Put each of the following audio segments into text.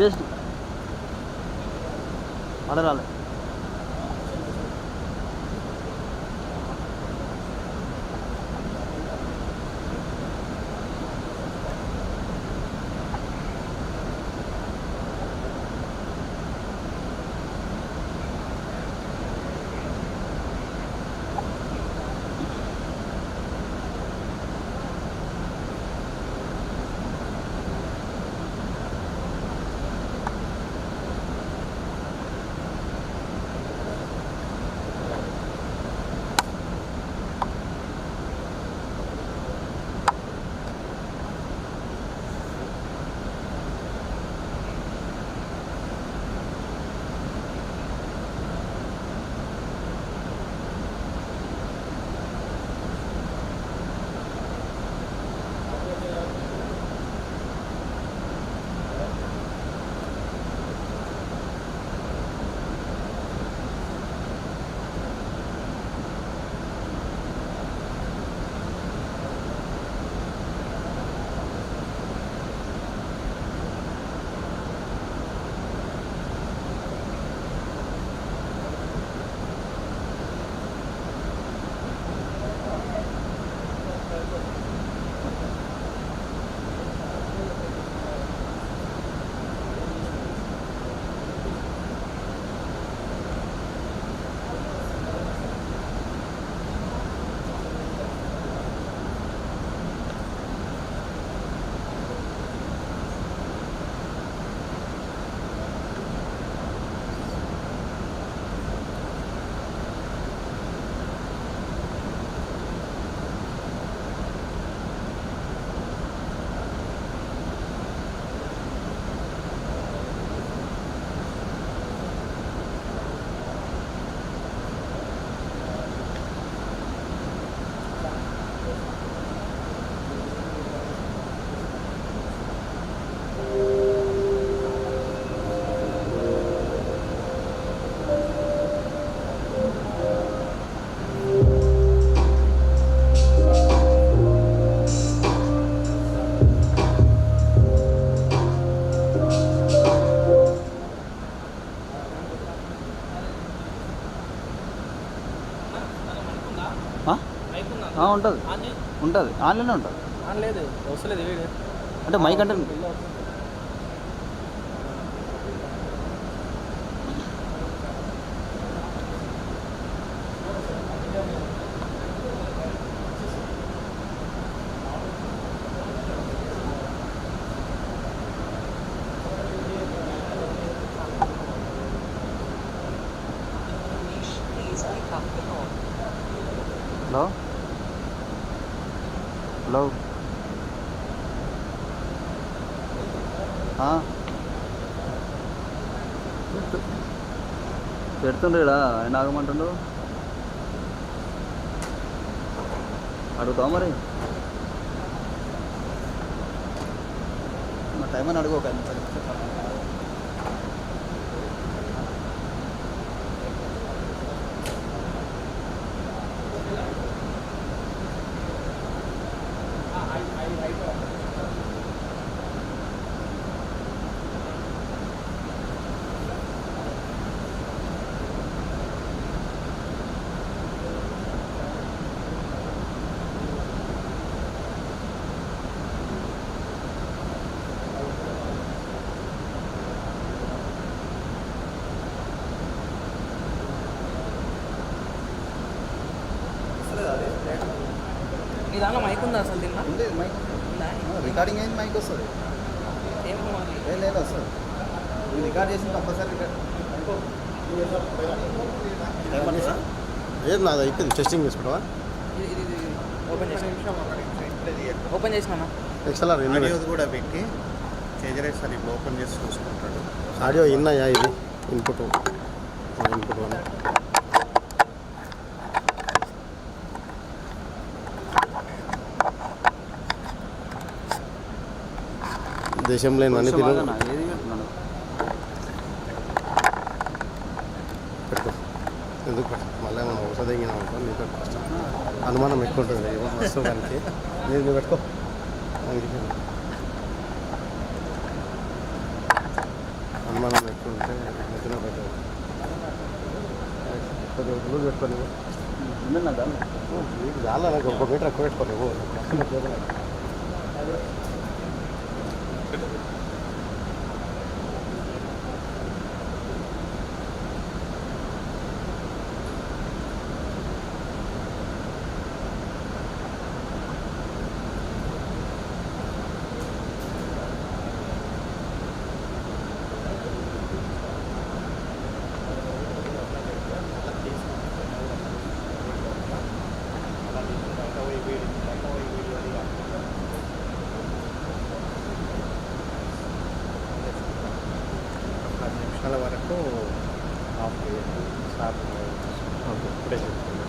Chest అడరాలి. ఉంటుంది ఉంటుంది ఆన్లైన్లో ఉంటుంది. లేదు వస్తలేదు అంటే మైక్ అంటే హలో హలో పెడుతుండ్రా ఆయన ఆగమంటుండు. అడుగుతావా మరి మా టైం అని అడుగు. ఒక నీ దాంట్లో మైక్ ఉందా అసలు? తిన్నా మైక్ రికార్డింగ్ అయింది, మైక్ వస్తుంది. ఏం లేదు అసలు మీరు రికార్డ్ చేసింది కంపల్సరీ రికార్డ్ ఏది నాది అయిపోయింది. టెస్టింగ్ చేసుకుంటావా? ఓపెన్ చేసినా ఎక్స్ఎల్ఆర్ ఆడియో కూడా పెట్టి KJ Reddy సార్ ఇప్పుడు ఓపెన్ చేసి చూసుకుంటాడు. ఆడియో ఇన్నాయా? ఇది ఇన్పుట్ వన్ దేశంలో అన్ని తిరుగు పెట్టుకో. ఎందుకు మళ్ళీ మనం ఔషధ తగిన నీతో కష్టం, అనుమానం ఎక్కువ ఉంటుంది వస్తువు దానికి. నేను పెట్టుకో. పెట్టుకుంటే మధ్యలో పెట్టారు కొద్దిగా లూజ్ పెట్టుకొని నీకు చాలా నాకు 1 మీటర్ ఎక్కువ పెట్టుకోలేవు నిమిషాల వరకు ఆఫ్ చేయండి సార్ ఇప్పుడే చెప్తాను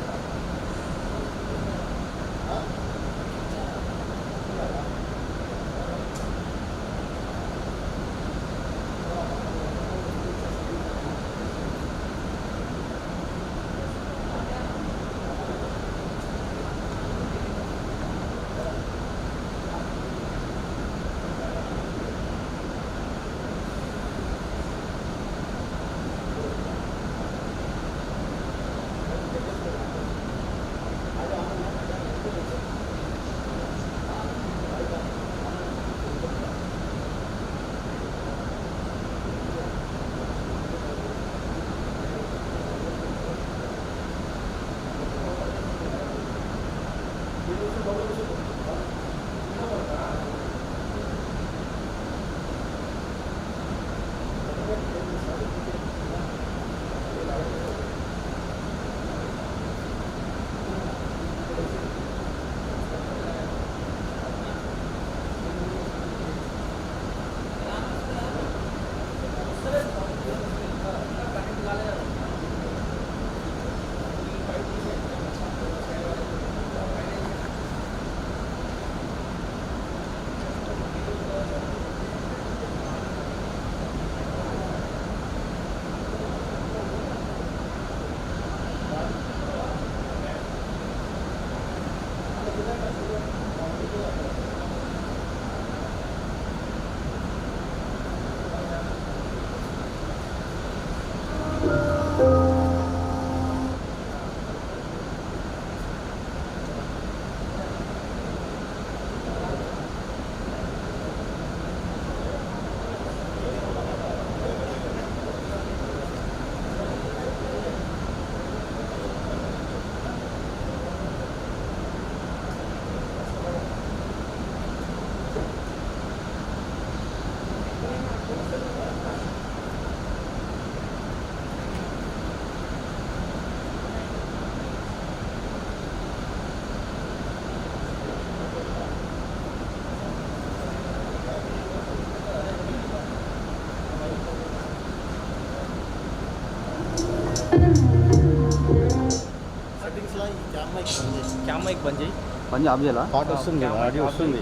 క్యామ్ మైక్ బంద్ చేయి. పని ఆఫ్ చేయాలా? పాట వస్తుంది ఆడియో వస్తుంది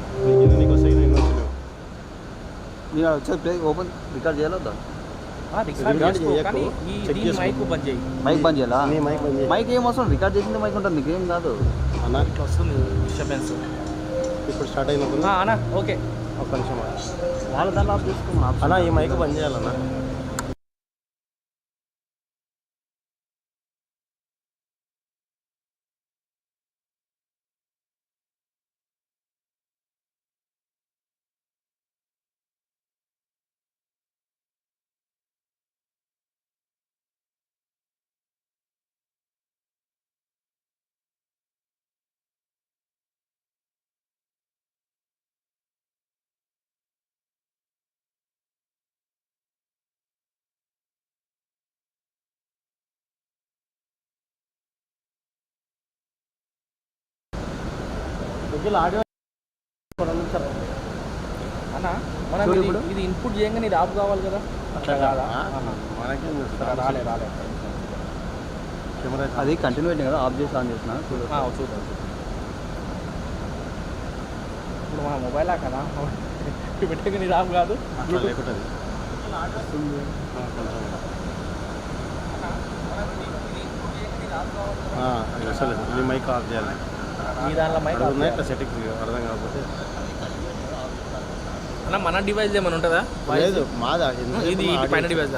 నీకు వస్తాయి నేను వచ్చలేవు మీరు వచ్చేది ప్లే ఓపెన్ రికార్డ్ చేయాలా వద్దా? రికార్డ్ చేసుకో, కానీ ఈ మైక్ బంద్ చేయి. మైక్ బంద్ చేయాలా? నీ మైక్ బంద్ చేయి. మైక్ ఏం అవసరం, రికార్డ్ చేసింది మైక్ ఉంటుంది, నీకేం కాదు అన్న. ఇట్లా వస్తుంది డిస్టర్బెన్స్. ఇప్పుడు స్టార్ట్ అయినప్పుడు అన్న ఓకే ఒక్క నిమిషం వాళ్ళ దాంట్లో ఆఫ్ చేసుకోమన్నా. అన్న ఈ మైక్ బంద్ చేయాలన్నా. ఆడియో అన్న మనం ఇది ఇన్పుట్ చేయగానే ఇది ఆఫ్ కావాలి కదా, అట్లా కాదా? మనకేం రాలే కెమెరా అది కంటిన్యూ పెట్టింది కదా, ఆఫ్ చేసి ఆన్ చేసిన చూద్దాం. ఇప్పుడు మన మొబైల్ కదా పెట్టగానే ఇది ఆఫ్ కాదు. లేకుంటుంది అసలు ఈ మైక్ ఆఫ్ చేయాలి. ఈ దాంట్లో మైక్ ఇట్లా సెట్టింగ్ అర్థం కాకపోతే అన్న మన డివైస్ ఏమైనా ఉంటుందా? లేదు మాదా ఇది పైన డివైస్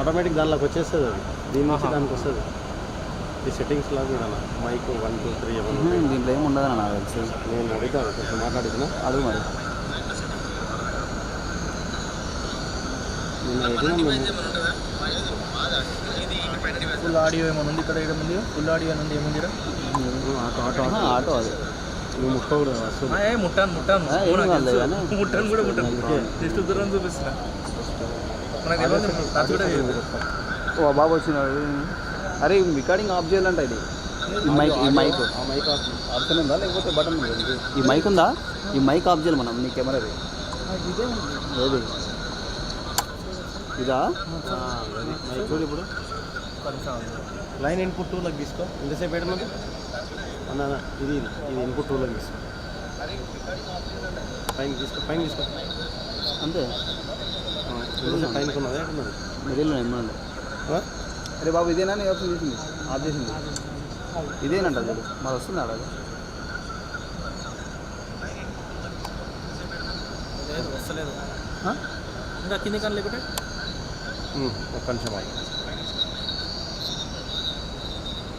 ఆటోమేటిక్ దానిలోకి వచ్చేస్తుంది అది. దీని నుంచి దానికి వస్తుంది. ఈ సెట్టింగ్స్లో కూడా మైక్ 1 2 3 ఏమన్నా దీంట్లో ఏమి ఉండదని నాకు తెలుసు. నేను అడుగుతాను, కొంచెం మాట్లాడుతున్నా. అడుగు మరి. నేను అడిగినా ఫుల్ ఆడియో ఏమైనా ఉంది ఇక్కడ ఏముంది? ఫుల్ ఆడియో ఏముంది? ఏముందిరా? ఆటో అది నువ్వు ముట్టుకోకూడదు వస్తుంది. ముట్టాను ముట్టాను కూడా జస్ట్ దూరం చూపిస్తున్నా. మనకు తెలియదు, నాకు కూడా తెలియదు. ఓ బాబు వచ్చినాడు. అరే రికార్డింగ్ ఆఫ్ చేయాలంట. ఇది ఈ మైక్ ఆప్షన్ ఉందా లేకపోతే బటన్ ఉందా? ఈ మైక్ ఉందా? ఈ మైక్ ఆఫ్ చేయాలి మనం. నీ కెమెరాది ఏది? ఇదా? చూడు ఇప్పుడు లైన్ ఇన్పుట్ 2లోకి తీసుకో. ఎంతసేపు పెట్టమని అన్న ఇది ఇన్పుట్ 2లోకి తీసుకో. పైన తీసుకో అంతే. పైన కొన్నది అంటున్నది మిడిల్లో ఏమన్నా. అరే బాబు ఇదేనా నీ ఆప్షన్ చేసింది? ఆఫ్ చేసింది ఇదేనంట. చూడు మరి వస్తుంది అలా. వస్తలేదు ఇంకా కింది కానీ లేకుంటే ఒక్క నిమిషం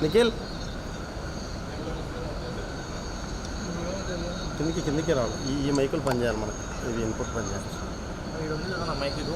నిఖిల్ కిందికి రావాలి. ఈ మైకులు పనిచేయాలి మనకు. ఇది ఇన్పుట్ పనిచేయాలి. మైక్ ఇది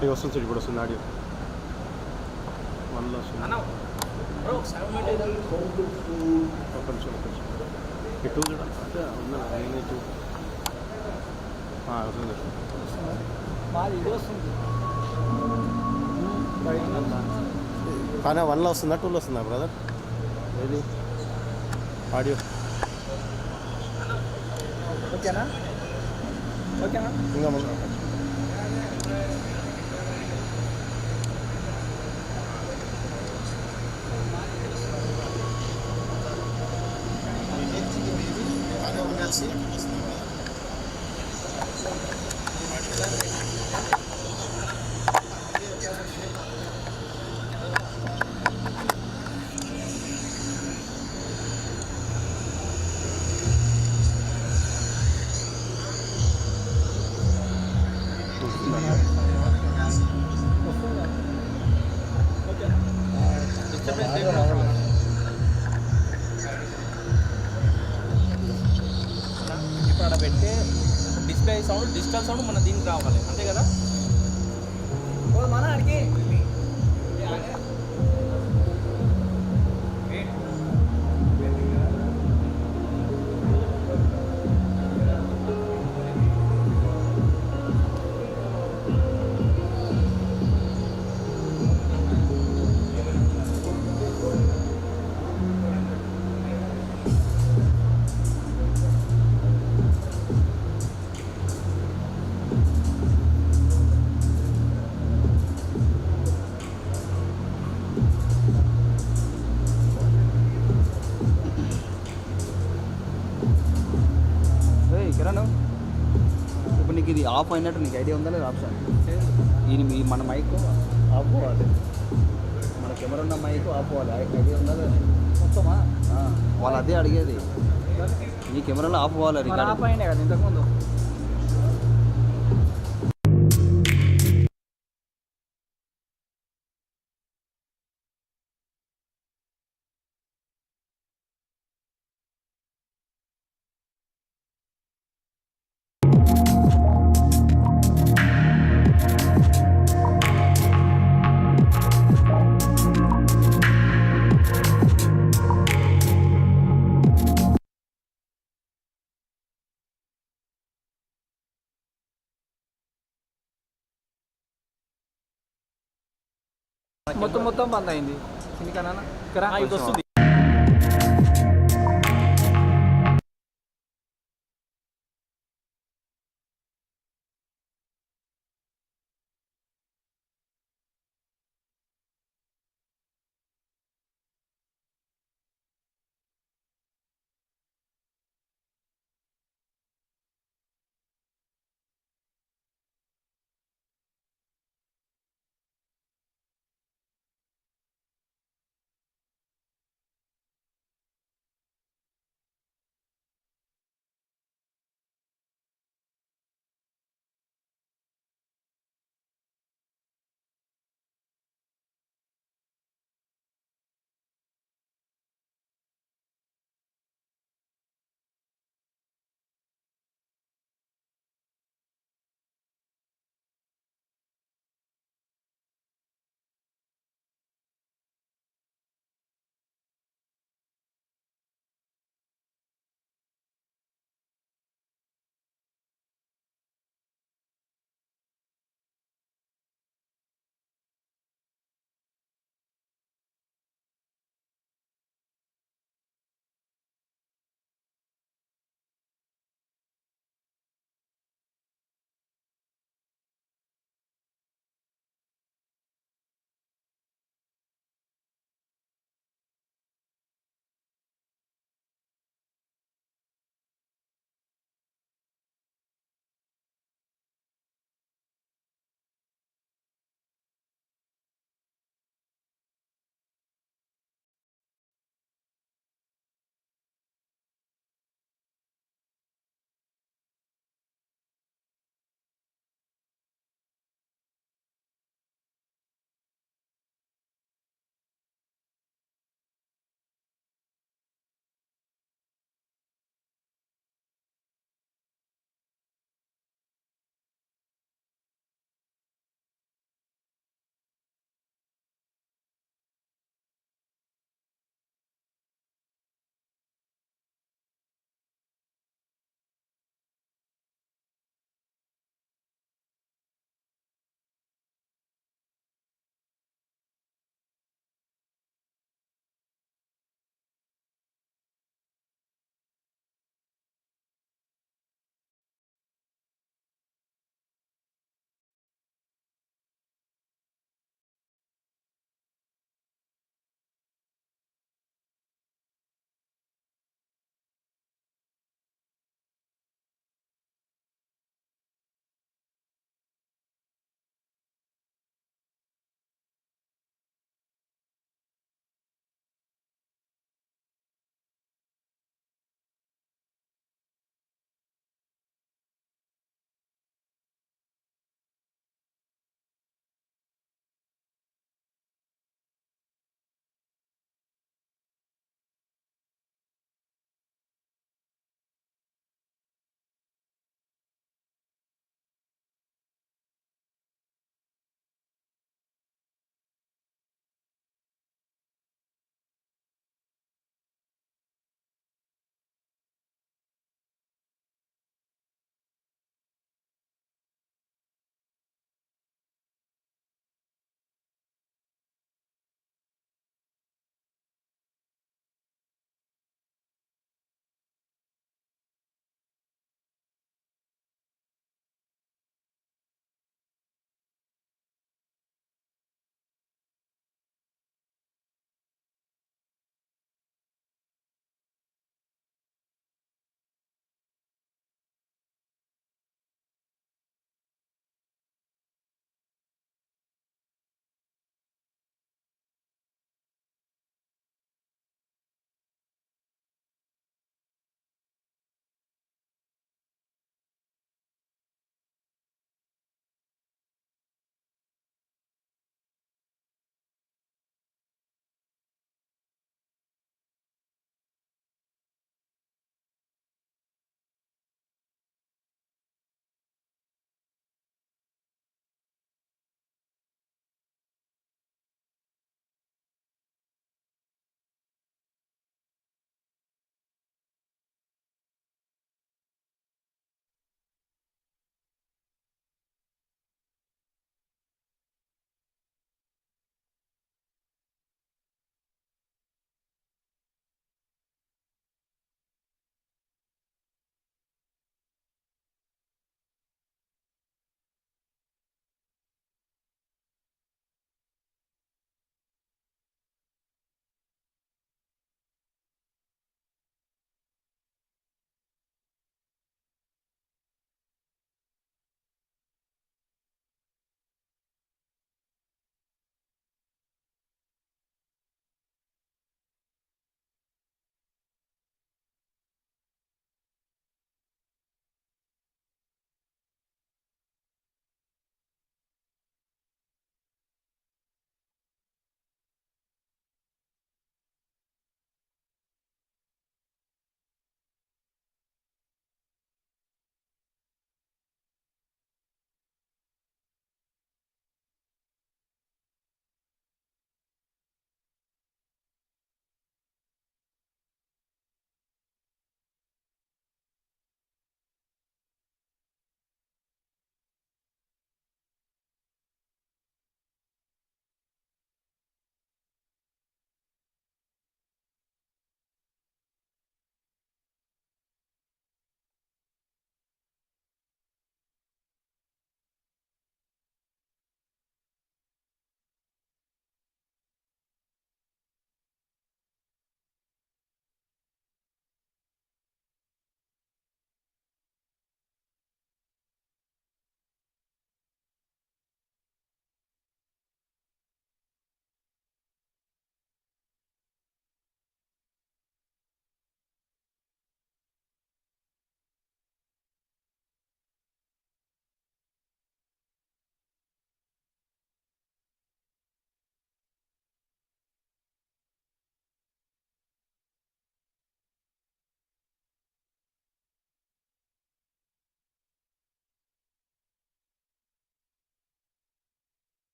రైట్ వస్తుంది సార్. ఇప్పుడు వస్తుంది ఆడియో 1లో వస్తుంది. ఒక్క నిమిషం ఈ 2 చూడ అంటే ఉన్నా 2 వస్తుంది. కానీ 1లో వస్తుందా 2లో వస్తుందా బ్రదర్? ఏది ఆడియో ఓకేనా? ఇంకా ముందు ఇప్పుడు అక్కడ పెడితే డిస్ప్లే సౌండ్, డిజిటల్ సౌండ్ మన దీనికి రావాలి, అంతే కదా? మన అడిగి ఆఫ్ అయినట్టు నీకు ఐడియా ఉందా లేదా ఆప్షన్? ఈ మన మైక్ ఆఫ్ అవ్వాలి, మన కెమెరా ఉన్న మైక్ ఆఫ్ అవ్వాలి, ఐడియా ఉందా లేదా? మొత్తమా వాళ్ళు అదే అడిగేది, నీ కెమెరాలో ఆఫ్ అవ్వాలి ఆఫ్ రికార్డింగ్. అయిండే కదా ఇంతకుముందు. మొత్తం బంద్ అయింది. ఎందుకన్నా ఇది వస్తుంది.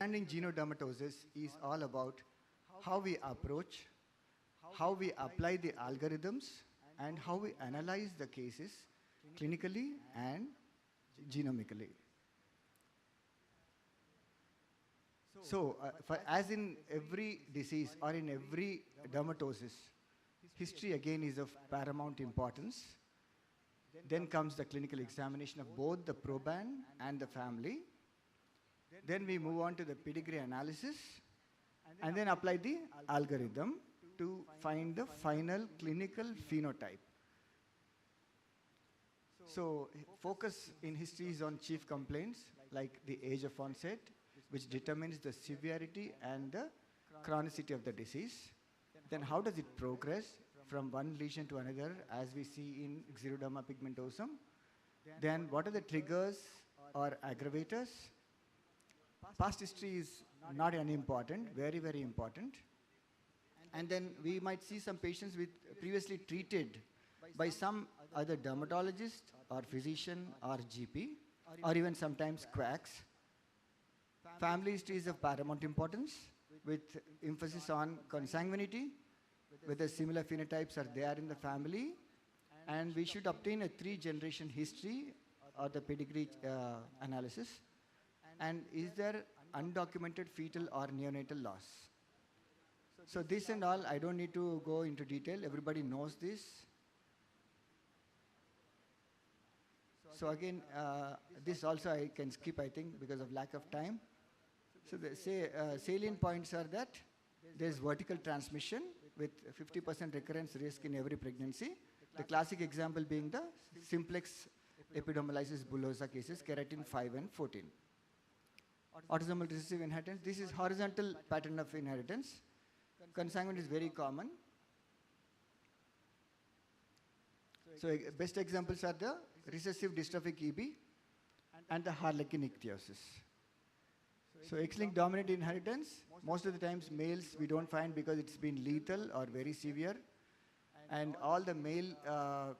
Understanding genodermatosis is all about how we approach, how we apply the algorithms, and how we analyze the cases clinically and genomically. So, as in every disease or in every dermatosis, history again is of paramount importance. Then comes the clinical examination of both the proband and the family. Then we move on to the pedigree analysis and then apply the algorithm to find the final clinical phenotype. So focus in history is on chief complaints like the age of onset, which determines the severity and the chronicity of the disease. Then how does it progress from one lesion to another, as we see in xeroderma pigmentosum? Then what are the triggers or aggravators? Past history is not unimportant, very, very important. And then we might see some patients with previously treated by some other dermatologist or physician or GP, or even sometimes quacks. Family history is of paramount importance, with emphasis on consanguinity, whether similar phenotypes are there in the family, and we should obtain a 3-generation history or the pedigree analysis. And is there undocumented fetal or neonatal loss? So this and all, I don't need to go into detail. Everybody knows this. So again, this also I can skip, I think, because of lack of time. So the salient points are that there's vertical transmission with 50% recurrence risk in every pregnancy. The classic example being the simplex epidermolysis bullosa cases, keratin 5 and 14. Autosomal recessive inheritance. This is horizontal pattern of inheritance. Consanguine is very common. So best examples are the recessive dystrophic EB and the harlequin ichthyosis. So X-linked dominant inheritance, most of the times males we don't find because it's been lethal or very severe. And all the male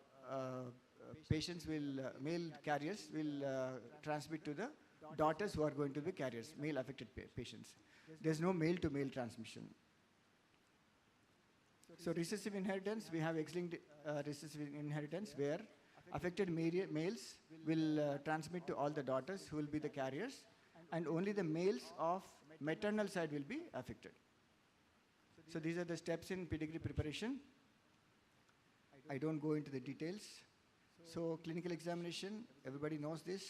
patients will, male carriers will transmit to the daughters who are going to be carriers, male affected patients. There's no male to male transmission. So recessive inheritance, we have X-linked recessive inheritance where affected males will transmit to all the daughters who will be the carriers, and only the males of maternal side will be affected. So these are the steps in pedigree preparation. I don't go into the details. So clinical examination, everybody knows this.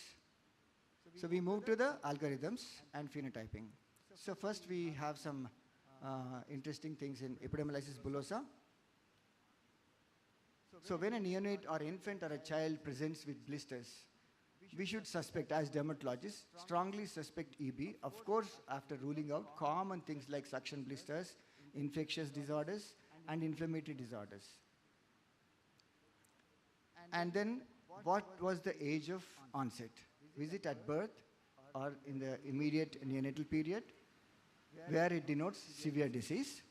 So we move to the algorithms and phenotyping. So first we have some interesting things in epidermolysis bullosa. So when a neonate or infant or a child presents with blisters, we should suspect, as dermatologists, strongly suspect EB, of course, after ruling out common things like suction blisters, infectious disorders, and inflammatory disorders. And then, what was the age of onset? Is it at birth or in the immediate neonatal period, where it denotes severe disease,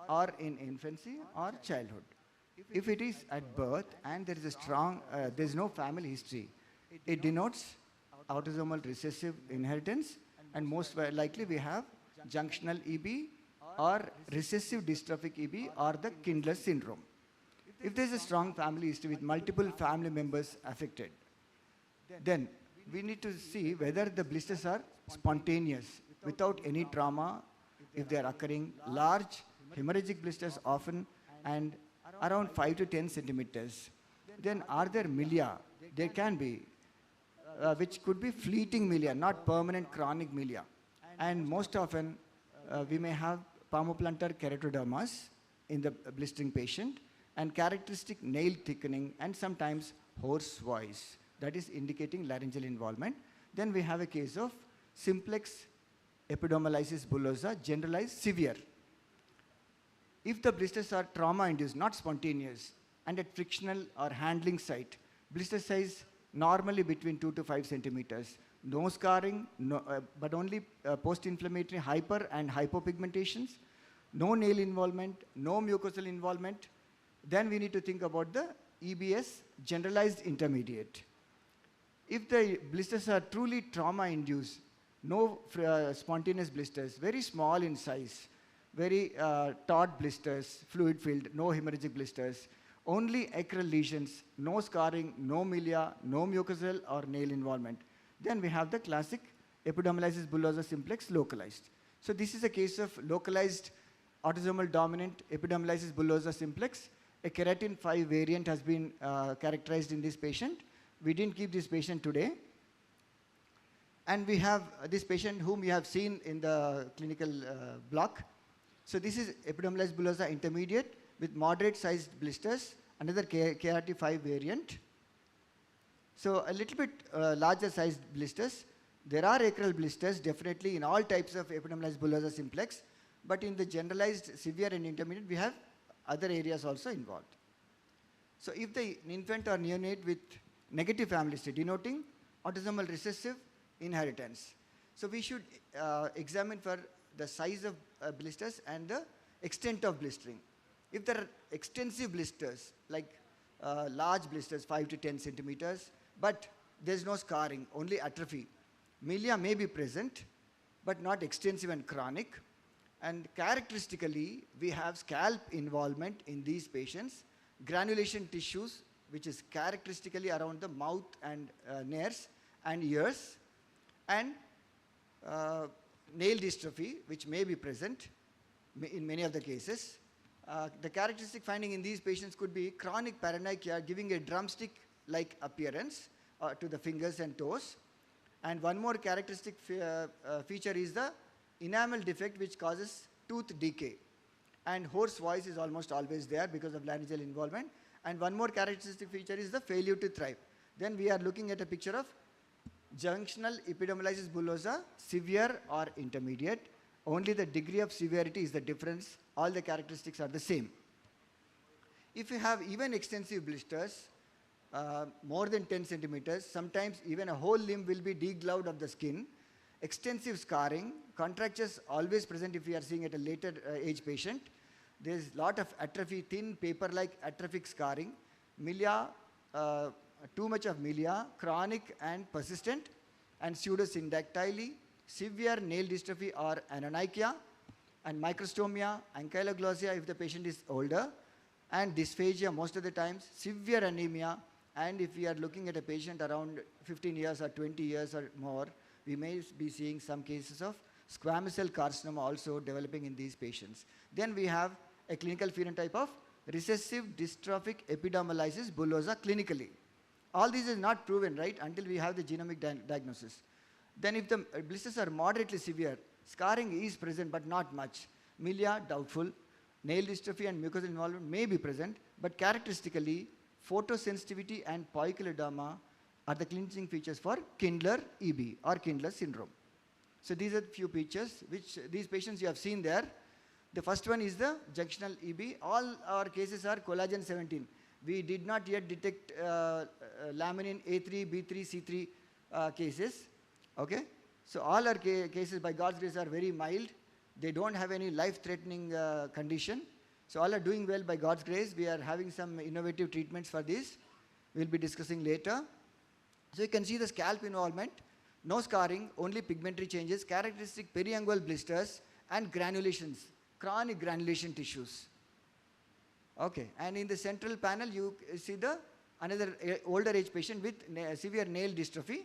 or in infancy or childhood? If it is at birth and there is a strong, there is no family history, it denotes autosomal recessive inheritance, and most likely we have junctional EB or recessive dystrophic EB or the Kindler syndrome. If there is a strong family history with multiple family members affected, then we need to see whether the blisters are spontaneous, without any trauma, if they are occurring, large hemorrhagic blisters often, and around 5 to 10 centimeters. Then are there milia? There can be, which could be fleeting milia, not permanent chronic milia. And most often, we may have palmoplantar keratodermas in the blistering patient, and characteristic nail thickening, and sometimes hoarse voice. That is indicating laryngeal involvement. Then we have a case of simplex epidermolysis bullosa, generalized severe. If the blisters are trauma-induced, not spontaneous, and at frictional or handling site, blister size normally between 2 to 5 centimeters. No scarring, but only post-inflammatory hyper and hypopigmentations. No nail involvement, no mucosal involvement. Then we need to think about the EBS, generalized intermediate. If the blisters are truly trauma-induced, no spontaneous blisters, very small in size, very taut blisters, fluid filled, no hemorrhagic blisters, only acral lesions, no scarring, no milia, no mucosal or nail involvement. Then we have the classic epidermolysis bullosa simplex localized. So this is a case of localized autosomal dominant epidermolysis bullosa simplex. A keratin 5 variant has been characterized in this patient. We didn't keep this patient today. And we have this patient whom you have seen in the clinical block. So this is epidermolysis bullosa intermediate with moderate sized blisters, another KRT5 variant. So a little bit larger sized blisters. There are acral blisters definitely in all types of epidermolysis bullosa simplex, but in the generalized severe and intermediate we have other areas also involved. So if the infant or neonate with negative family history denoting autosomal recessive inheritance. So we should examine for the size of blisters and the extent of blistering. If there are extensive blisters, like large blisters, 5 to 10 centimeters, but there's no scarring, only atrophy, milia may be present, but not extensive and chronic. And characteristically, we have scalp involvement in these patients, granulation tissues, which is characteristically around the mouth and nares and ears, and nail dystrophy, which may be present in many of the cases. The characteristic finding in these patients could be chronic paronychia giving a drumstick-like appearance to the fingers and toes. And one more characteristic feature is the enamel defect, which causes tooth decay. And hoarse voice is almost always there because of laryngeal involvement. And one more characteristic feature is the failure to thrive. Then we are looking at a picture of junctional epidermolysis bullosa, severe or intermediate. Only the degree of severity is the difference. All the characteristics are the same. If you have even extensive blisters, more than 10 centimeters, sometimes even a whole limb will be degloved of the skin, extensive scarring, contractures always present if we are seeing at a later age patient. There is a lot of atrophy, thin paper-like atrophic scarring, milia, too much of milia, chronic and persistent, and pseudosyndactyly, severe nail dystrophy or anonychia, and microstomia, ankylosing if the patient is older, and dysphagia most of the times, severe anemia, and if we are looking at a patient around 15 years or 20 years or more, we may be seeing some cases of squamous cell carcinoma also developing in these patients. Then we have a clinical phenotype of recessive dystrophic epidermolysis bullosa clinically. All these is not proven, right, until we have the genomic diagnosis. Then if the blisters are moderately severe, scarring is present but not much. Milia, doubtful. Nail dystrophy and mucosal involvement may be present, but characteristically, photosensitivity and poikiloderma are the clinching features for Kindler EB or Kindler syndrome. So these are few pictures which these patients you have seen there. The first one is the junctional EB. All our cases are collagen 17. We did not yet detect laminin A3, B3, C3 cases. Okay? So all our cases by God's grace are very mild. They don't have any life-threatening condition. So all are doing well by God's grace. We are having some innovative treatments for this. We'll be discussing later. So you can see the scalp involvement, no scarring, only pigmentary changes, characteristic periangual blisters and granulations, chronic granulation tissues. Okay, and in the central panel you see the another older age patient with severe nail dystrophy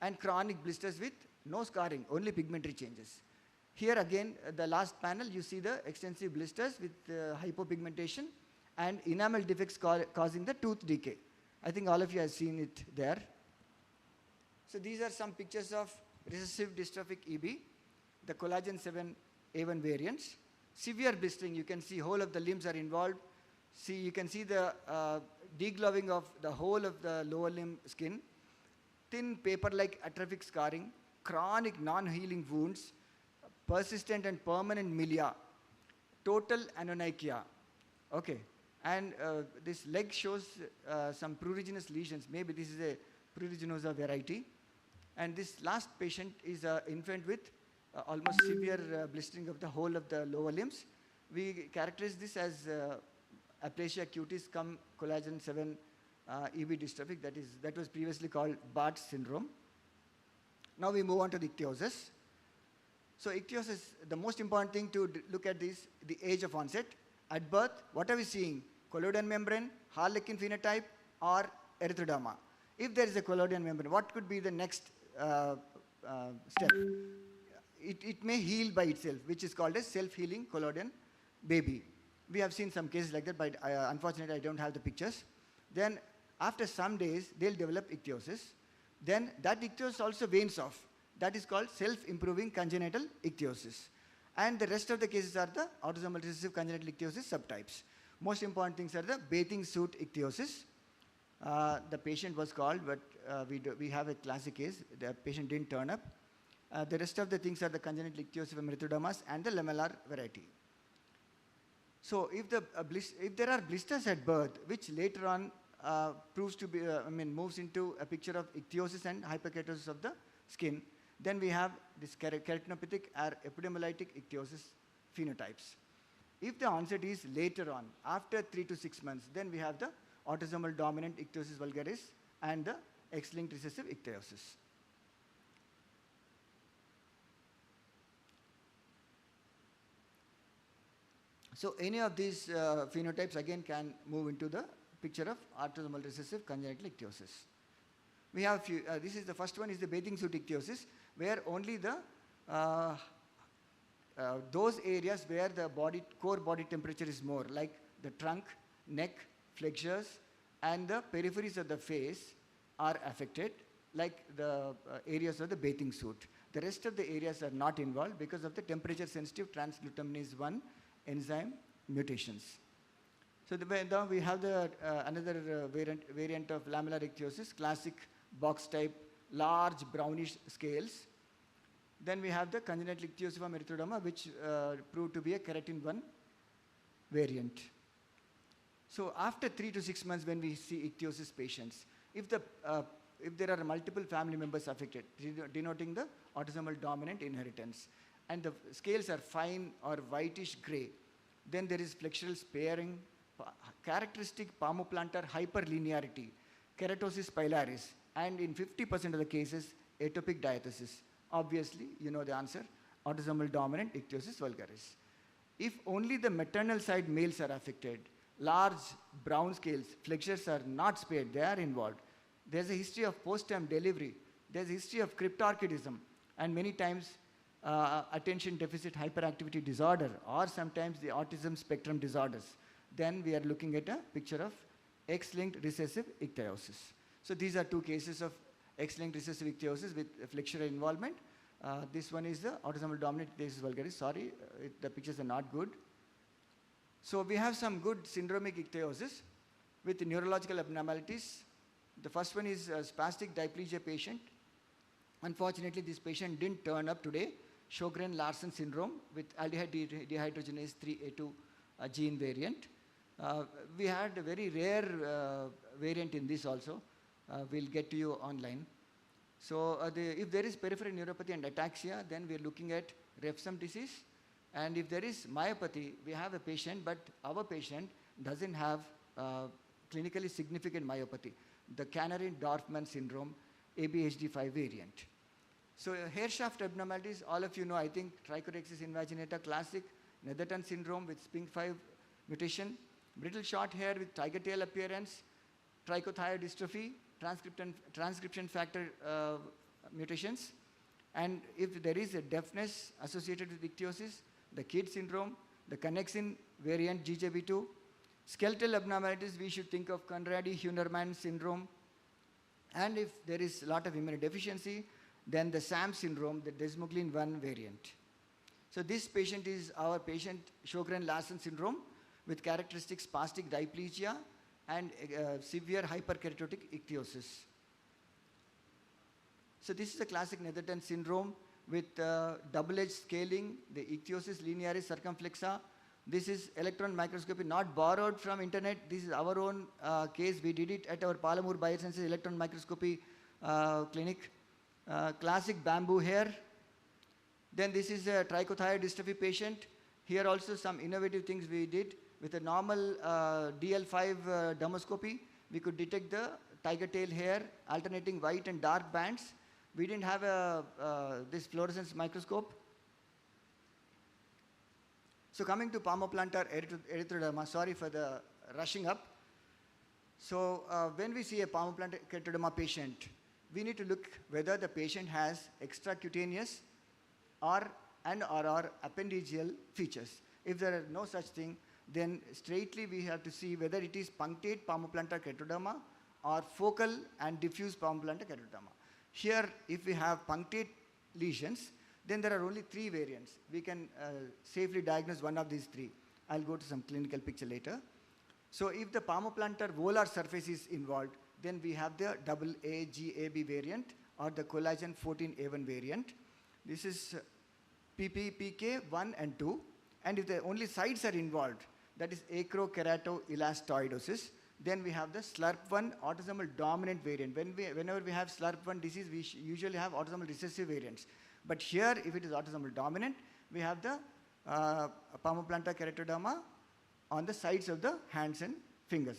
and chronic blisters with no scarring, only pigmentary changes. Here again, the last panel, you see the extensive blisters with hypopigmentation and enamel defects causing the tooth decay. I think all of you have seen it there. So these are some pictures of recessive dystrophic EB, the collagen 7 A1 variants. Severe blistering, you can see whole of the limbs are involved. See, you can see the degloving of the whole of the lower limb skin, thin paper-like atrophic scarring, chronic non-healing wounds, persistent and permanent milia, total anonychia. Okay, and this leg shows some pruriginous lesions. Maybe this is a pruriginosa variety. And this last patient is an infant with almost severe blistering of the whole of the lower limbs. We characterize this as aplasia cutis cum collagen 7 EB dystrophic, that was previously called Bart's syndrome. Now we move on to the ichthyosis. So ichthyosis, the most important thing to look at is the age of onset. At birth, what are we seeing? Collodion membrane, Harlequin phenotype, or erythroderma. If there is a collodion membrane, what could be the next step? It may heal by itself, which is called a self-healing collodion baby. We have seen some cases like that, but unfortunately I don't have the pictures. Then after some days, they'll develop ichthyosis. Then that ichthyosis also wanes off. That is called self-improving congenital ichthyosis. And the rest of the cases are the autosomal recessive congenital ichthyosis subtypes. Most important things are the bathing suit ichthyosis. The patient was called, but we have a classic case. The patient didn't turn up. The rest of the things are the congenital ichthyosis of erythrodermas and the lamellar variety. So if there are blisters at birth, which later on proves to be, moves into a picture of ichthyosis and hyperkeratosis of the skin, then we have this keratinopathetic or epidermolytic ichthyosis phenotypes. If the onset is later on, after 3 to 6 months, then we have the autosomal dominant ichthyosis vulgaris and the X-linked recessive ichthyosis. So any of these phenotypes again can move into the picture of autosomal recessive congenital ichthyosis. We have few, this is the first one is the bathing suit ichthyosis, where only the those areas where the core body temperature is more, like the trunk, neck, flexures, and the peripheries of the face are affected, like the areas of the bathing suit. The rest of the areas are not involved because of the temperature sensitive transglutaminase 1 enzyme mutations. So now we have the another variant of lamellar ichthyosis, classic box type, large brownish scales. Then we have the congenital ichthyosiform erythroderma, which proved to be a keratin 1 variant. So after 3 to 6 months, when we see ichthyosis patients, if there are multiple family members affected, denoting the autosomal dominant inheritance, and the scales are fine or whitish gray, then there is flexural sparing, characteristic palmoplantar hyperlinearity, keratosis pilaris, and in 50% of the cases, atopic diathesis. Obviously, you know the answer, autosomal dominant ichthyosis vulgaris. If only the maternal side males are affected, large brown scales, flexures are not spared, they are involved. There's a history of post-term delivery, there's a history of cryptorchidism, and many times attention deficit hyperactivity disorder, or sometimes the autism spectrum disorders. Then we are looking at a picture of X-linked recessive ichthyosis. So these are two cases of X-linked recessive ichthyosis with flexural involvement. This one is the autosomal dominant ichthyosis vulgaris. Sorry, the pictures are not good. So we have some good syndromic ichthyosis with neurological abnormalities. The first one is a spastic diplegia patient. Unfortunately, this patient didn't turn up today. Sjogren-Larsen syndrome with aldehyde dehydrogenase 3A2 gene variant. We had a very rare variant in this also. We'll get to you online. So if there is peripheral neuropathy and ataxia, then we're looking at Refsum disease. And if there is myopathy, we have a patient, but our patient doesn't have clinically significant myopathy. The Canary-Dorfman syndrome, ABHD5 variant. So hair shaft abnormalities, all of you know, I think trichorexis invaginata classic, Netherton syndrome with SPINK5 mutation, brittle short hair with tiger tail appearance, trichothione dystrophy, transcription factor mutations, and if there is a deafness associated with ichthyosis, the KID syndrome, the connexin variant GJB2, skeletal abnormalities, we should think of Conradi-Hunerman syndrome, and if there is a lot of immunodeficiency, then the SAM syndrome, the desmoglein 1 variant. So this patient is our patient, Sjogren-Larsen syndrome with characteristic spastic diplegia and severe hyperkeratotic ichthyosis. So this is a classic Netherton syndrome with double-edged scaling, the ichthyosis linearis circumflexa. This is electron microscopy, not borrowed from internet. This is our own case. We did it at our Palamur Biosciences electron microscopy clinic. Classic bamboo hair. Then this is a trichothione dystrophy patient. Here also some innovative things we did. With a normal DL5 dermoscopy, we could detect the tiger tail hair alternating white and dark bands. We didn't have this fluorescence microscope. So coming to palmoplantar erythroderma, sorry for the rushing up. So when we see a palmoplantar erythroderma patient, we need to look whether the patient has extracutaneous or appendigeal features. If there are no such thing, then straightly we have to see whether it is punctate palmoplantar keratoderma or focal and diffuse palmoplantar keratoderma. Here, if we have punctate lesions, then there are only 3 variants. We can safely diagnose one of these 3. I'll go to some clinical picture later. So if the palmoplantar volar surface is involved, then we have the AAGAB variant or the collagen 14A1 variant. This is PPPK1 and 2. And if the only sides are involved, that is acrokeratoelastoidosis, then we have the SLRP1 autosomal dominant variant. Whenever we have SLRP1 disease, we usually have autosomal recessive variants. But here, if it is autosomal dominant, we have the palmoplantar keratoderma on the sides of the hands and fingers.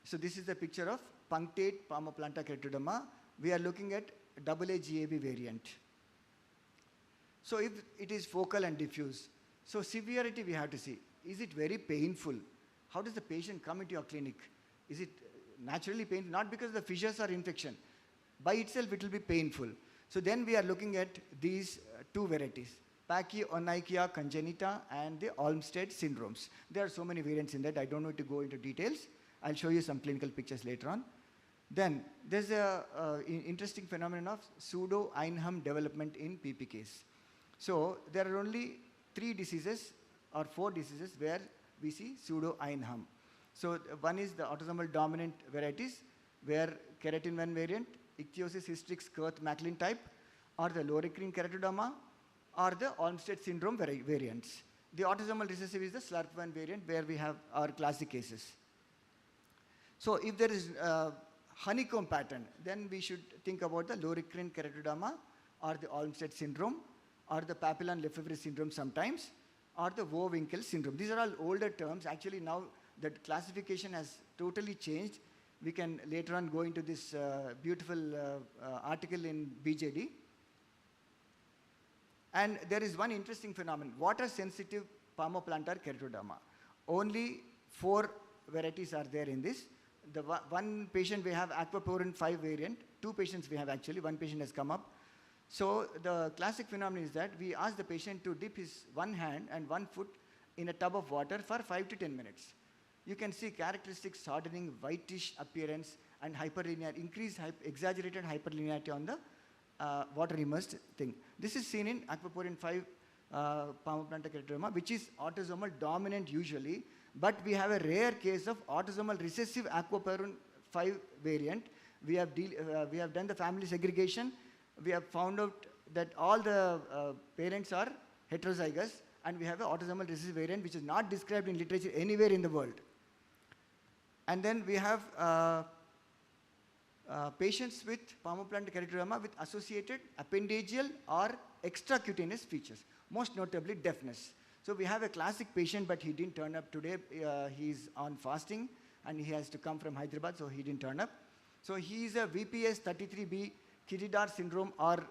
So this is the picture of punctate palmoplantar keratoderma. We are looking at AAGAB variant. So if it is focal and diffuse, so severity we have to see. Is it very painful? How does the patient come into your clinic? Is it naturally painful? Not because of the fissures or infection. By itself, it will be painful. So then we are looking at these 2 varieties, Pachyonychia congenita and the Olmsted syndromes. There are so many variants in that. I don't need to go into details. I'll show you some clinical pictures later on. Then there's an interesting phenomenon of pseudo-Einham development in PPKs. So there are only 3 diseases or 4 diseases where we see pseudo-Einham. So one is the autosomal dominant varieties, where keratin 1 variant, ichthyosis hystrix Kurth-Macklin type, or the loricrine keratoderma, or the Olmsted syndrome variants. The autosomal recessive is the SLRP1 variant, where we have our classic cases. So if there is honeycomb pattern, then we should think about the loricrine keratoderma, or the Olmsted syndrome, or the Papillon-Lefevre syndrome sometimes, or the Vohwinkel syndrome. These are all older terms. Actually, now that classification has totally changed. We can later on go into this beautiful article in BJD. And there is one interesting phenomenon, water-sensitive palmoplantar keratoderma. Only 4 varieties are there in this. The one patient we have aquaporin 5 variant, 2 patients we have actually, 1 patient has come up. So the classic phenomenon is that we ask the patient to dip his 1 hand and 1 foot in a tub of water for 5 to 10 minutes. You can see characteristic hardening, whitish appearance, and exaggerated hyperlinearity on the water immersed thing. This is seen in aquaporin 5 palmoplantar keratoderma, which is autosomal dominant usually, but we have a rare case of autosomal recessive aquaporin 5 variant. We have done the family segregation. We have found out that all the parents are heterozygous, and we have an autosomal recessive variant which is not described in literature anywhere in the world. And then we have patients with palmoplantar keratoderma with associated appendigeal or extracutaneous features, most notably deafness. So we have a classic patient, but he didn't turn up today. He's on fasting, and he has to come from Hyderabad, so he didn't turn up. So he is a VPS 33B Kitidar syndrome or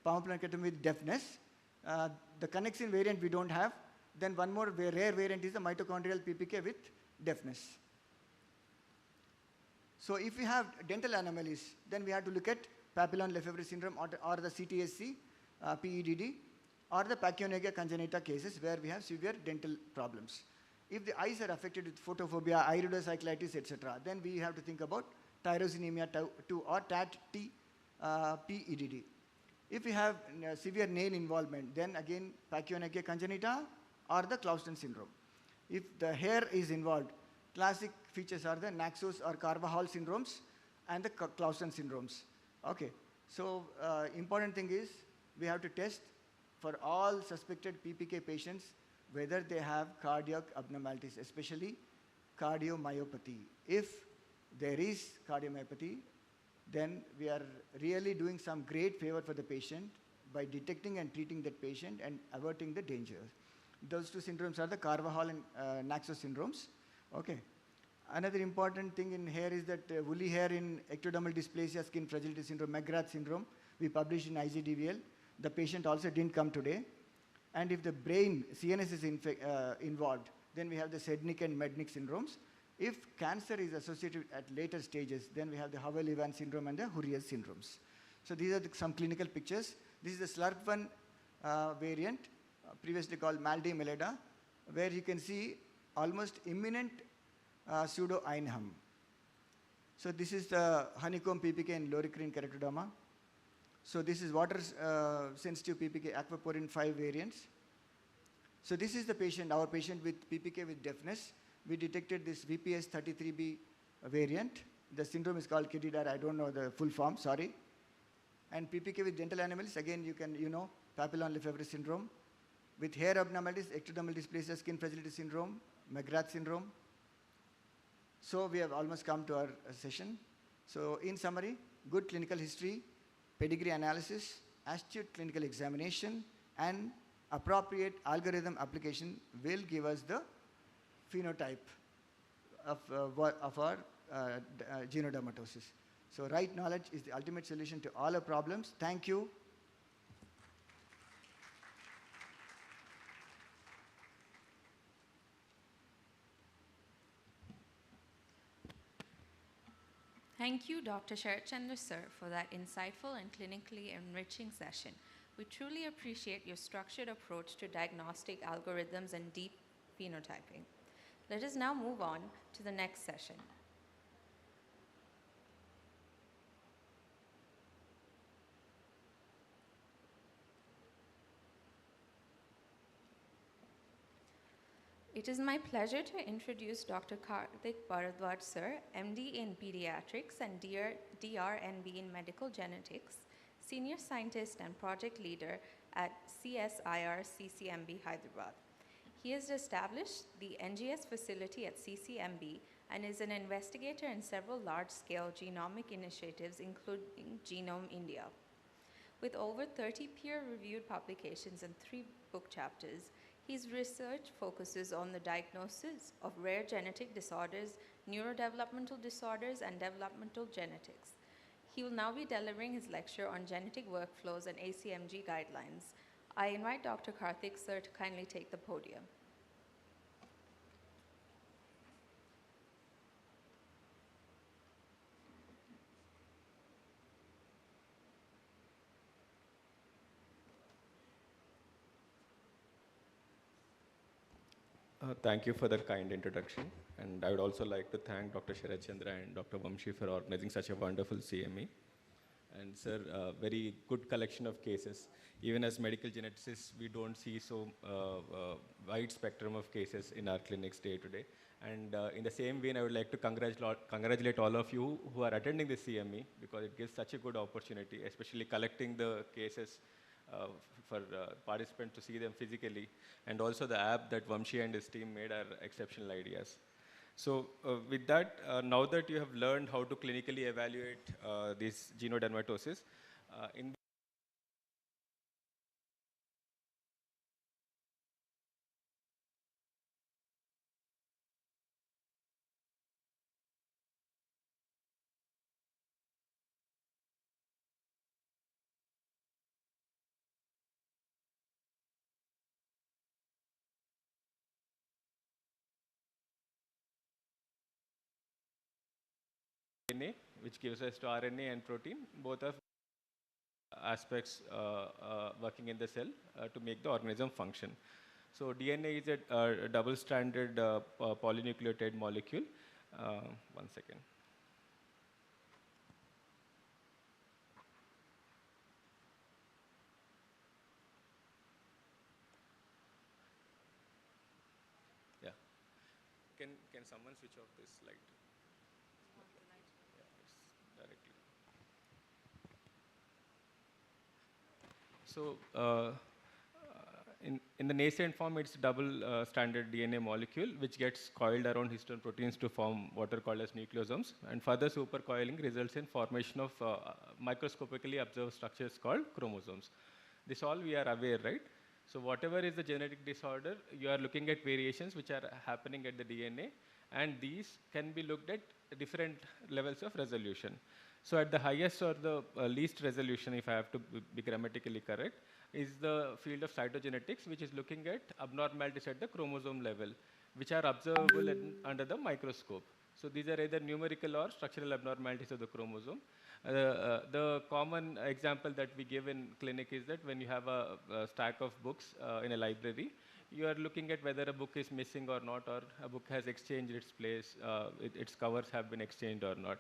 palmoplantar keratoderma with deafness. The connexin variant we don't have. Then one more rare variant is the mitochondrial PPK with deafness. So if we have dental anomalies, then we have to look at Papillon-Lefevre syndrome or the CTSC, PEDD, or the Pachyonychia congenita cases where we have severe dental problems. If the eyes are affected with photophobia, iridocyclitis, etc., then we have to think about tyrosinemia 2 or TAT-T PEDD. If we have severe nail involvement, then again Pachyonychia congenita or the Clausen syndrome. If the hair is involved, classic features are the Naxos or Carvajal syndromes and the Clausen syndromes. Okay, so important thing is we have to test for all suspected PPK patients whether they have cardiac abnormalities, especially cardiomyopathy. If there is cardiomyopathy, then we are really doing some great favor for the patient by detecting and treating that patient and averting the danger. Those 2 syndromes are the Carvajal and Naxos syndromes. Okay. Another important thing in hair is that woolly hair in ectodermal dysplasia, skin fragility syndrome, McGrath syndrome, we published in IGDVL. The patient also didn't come today. And if the brain, CNS is involved, then we have the Sednick and Mednick syndromes. If cancer is associated at later stages, then we have the Howell-Evans syndrome and the Hurrier syndromes. So these are some clinical pictures. This is the SLRP1 variant, previously called Maldi-Meleda, where you can see almost imminent pseudo-Einham. So this is the honeycomb PPK and loricrine keratoderma. So this is water sensitive PPK, aquaporin 5 variants. So this is the patient, our patient with PPK with deafness. We detected this VPS 33B variant. The syndrome is called Kedidar, I don't know the full form, sorry. And PPK with dental anomalies, again Papillon-Lefebvre syndrome. With hair abnormalities, ectodermal dysplasia, skin fragility syndrome, McGrath syndrome. So we have almost come to our session. So in summary, good clinical history, pedigree analysis, astute clinical examination, and appropriate algorithm application will give us the phenotype of our genodermatosis. So right knowledge is the ultimate solution to all our problems. Thank you. Thank you, Dr. Sharatchandra sir, for that insightful and clinically enriching session. We truly appreciate your structured approach to diagnostic algorithms and deep phenotyping. Let us now move on to the next session. It is my pleasure to introduce Dr. Karthik Bharadwaj sir, MD in Pediatrics and DRNB in Medical Genetics, Senior Scientist and Project Leader at CSIR CCMB Hyderabad. He has established the NGS facility at CCMB and is an investigator in several large-scale genomic initiatives, including Genome India. With over 30 peer-reviewed publications and 3 book chapters, his research focuses on the diagnosis of rare genetic disorders, neurodevelopmental disorders, and developmental genetics. He will now be delivering his lecture on genetic workflows and ACMG guidelines. I invite Dr. Karthik sir to kindly take the podium. Thank you for that kind introduction. And I would also like to thank Dr. Sharatchandra and Dr. Vamshi for organizing such a wonderful CME. And sir, very good collection of cases. Even as medical geneticists, we don't see so wide spectrum of cases in our clinics day to day. And in the same vein, I would like to congratulate all of you who are attending this CME because it gives such a good opportunity, especially collecting the cases for participants to see them physically, and also the app that Vamshi and his team made are exceptional ideas. So with that, now that you have learned how to clinically evaluate this genodermatosis, in DNA, which gives us to RNA and protein, both are aspects working in the cell to make the organism function. So DNA is a double-stranded polynucleotide molecule. One second. Yeah. Can someone switch off this light? Directly. So in the nascent form, it's double stranded DNA molecule, which gets coiled around histone proteins to form what are called as nucleosomes. And further supercoiling results in formation of microscopically observed structures called chromosomes. This all we are aware, right? So whatever is the genetic disorder, you are looking at variations which are happening at the DNA, And these can be looked at different levels of resolution. So at the highest or the least resolution, if I have to be grammatically correct, is the field of cytogenetics, which is looking at abnormalities at the chromosome level, which are observable under the microscope. So these are either numerical or structural abnormalities of the chromosome. The common example that we give in clinic is that when you have a stack of books in a library, you are looking at whether a book is missing or not, or a book has exchanged its place, its covers have been exchanged or not.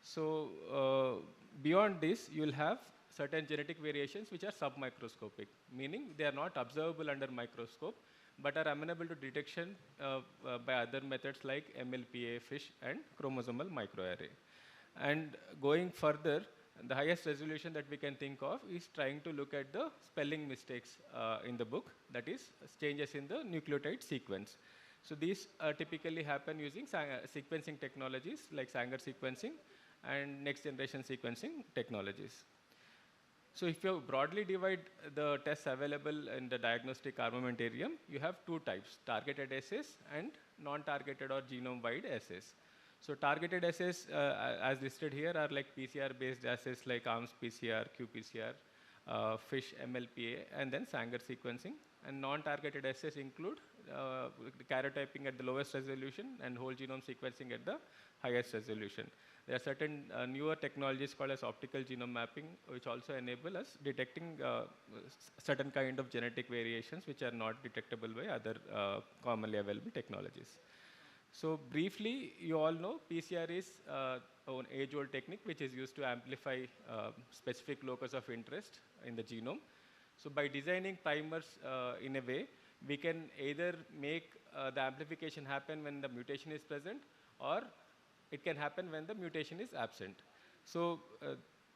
So beyond this, you will have certain genetic variations which are submicroscopic, meaning they are not observable under microscope, but are amenable to detection by other methods like MLPA, FISH, and chromosomal microarray. And going further, the highest resolution that we can think of is trying to look at the spelling mistakes in the book, that is, changes in the nucleotide sequence. So these typically happen using sequencing technologies like Sanger sequencing and next generation sequencing technologies. So if you broadly divide the tests available in the diagnostic armamentarium, you have two types, targeted assays and non-targeted or genome-wide assays. So targeted assays, as listed here, are like PCR-based assays like ARMS PCR, qPCR, FISH, MLPA, and then Sanger sequencing. And non-targeted assays include karyotyping at the lowest resolution and whole genome sequencing at the highest resolution. There are certain newer technologies called as optical genome mapping, which also enable us detecting certain kind of genetic variations which are not detectable by other commonly available technologies. So briefly, you all know PCR is an age-old technique which is used to amplify specific locus of interest in the genome. So by designing primers in a way, we can either make the amplification happen when the mutation is present, or it can happen when the mutation is absent. So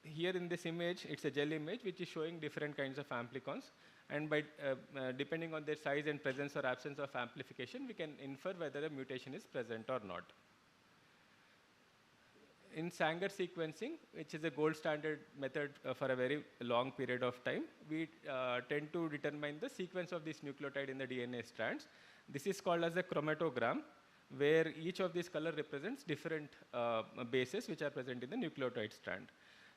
here in this image, it's a gel image which is showing different kinds of amplicons. And by depending on their size and presence or absence of amplification, we can infer whether a mutation is present or not. In Sanger sequencing, which is a gold standard method for a very long period of time, we tend to determine the sequence of this nucleotide in the DNA strands. This is called as a chromatogram, where each of these color represents different bases which are present in the nucleotide strand.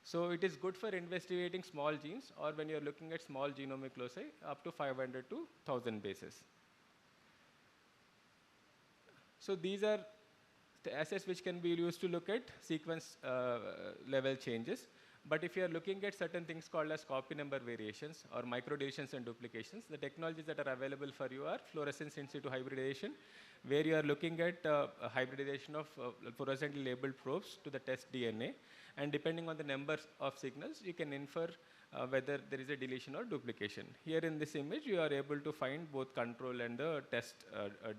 So it is good for investigating small genes, or when you're looking at small genomic loci up to 500 to 1000 bases. So these are the assays which can be used to look at sequence level changes. But if you are looking at certain things called as copy number variations or microdeletions and duplications, the technologies that are available for you are fluorescence in situ hybridization, where you are looking at hybridization of fluorescently labeled probes to the test DNA. And depending on the number of signals, you can infer whether there is a deletion or duplication. Here in this image, you are able to find both control and the test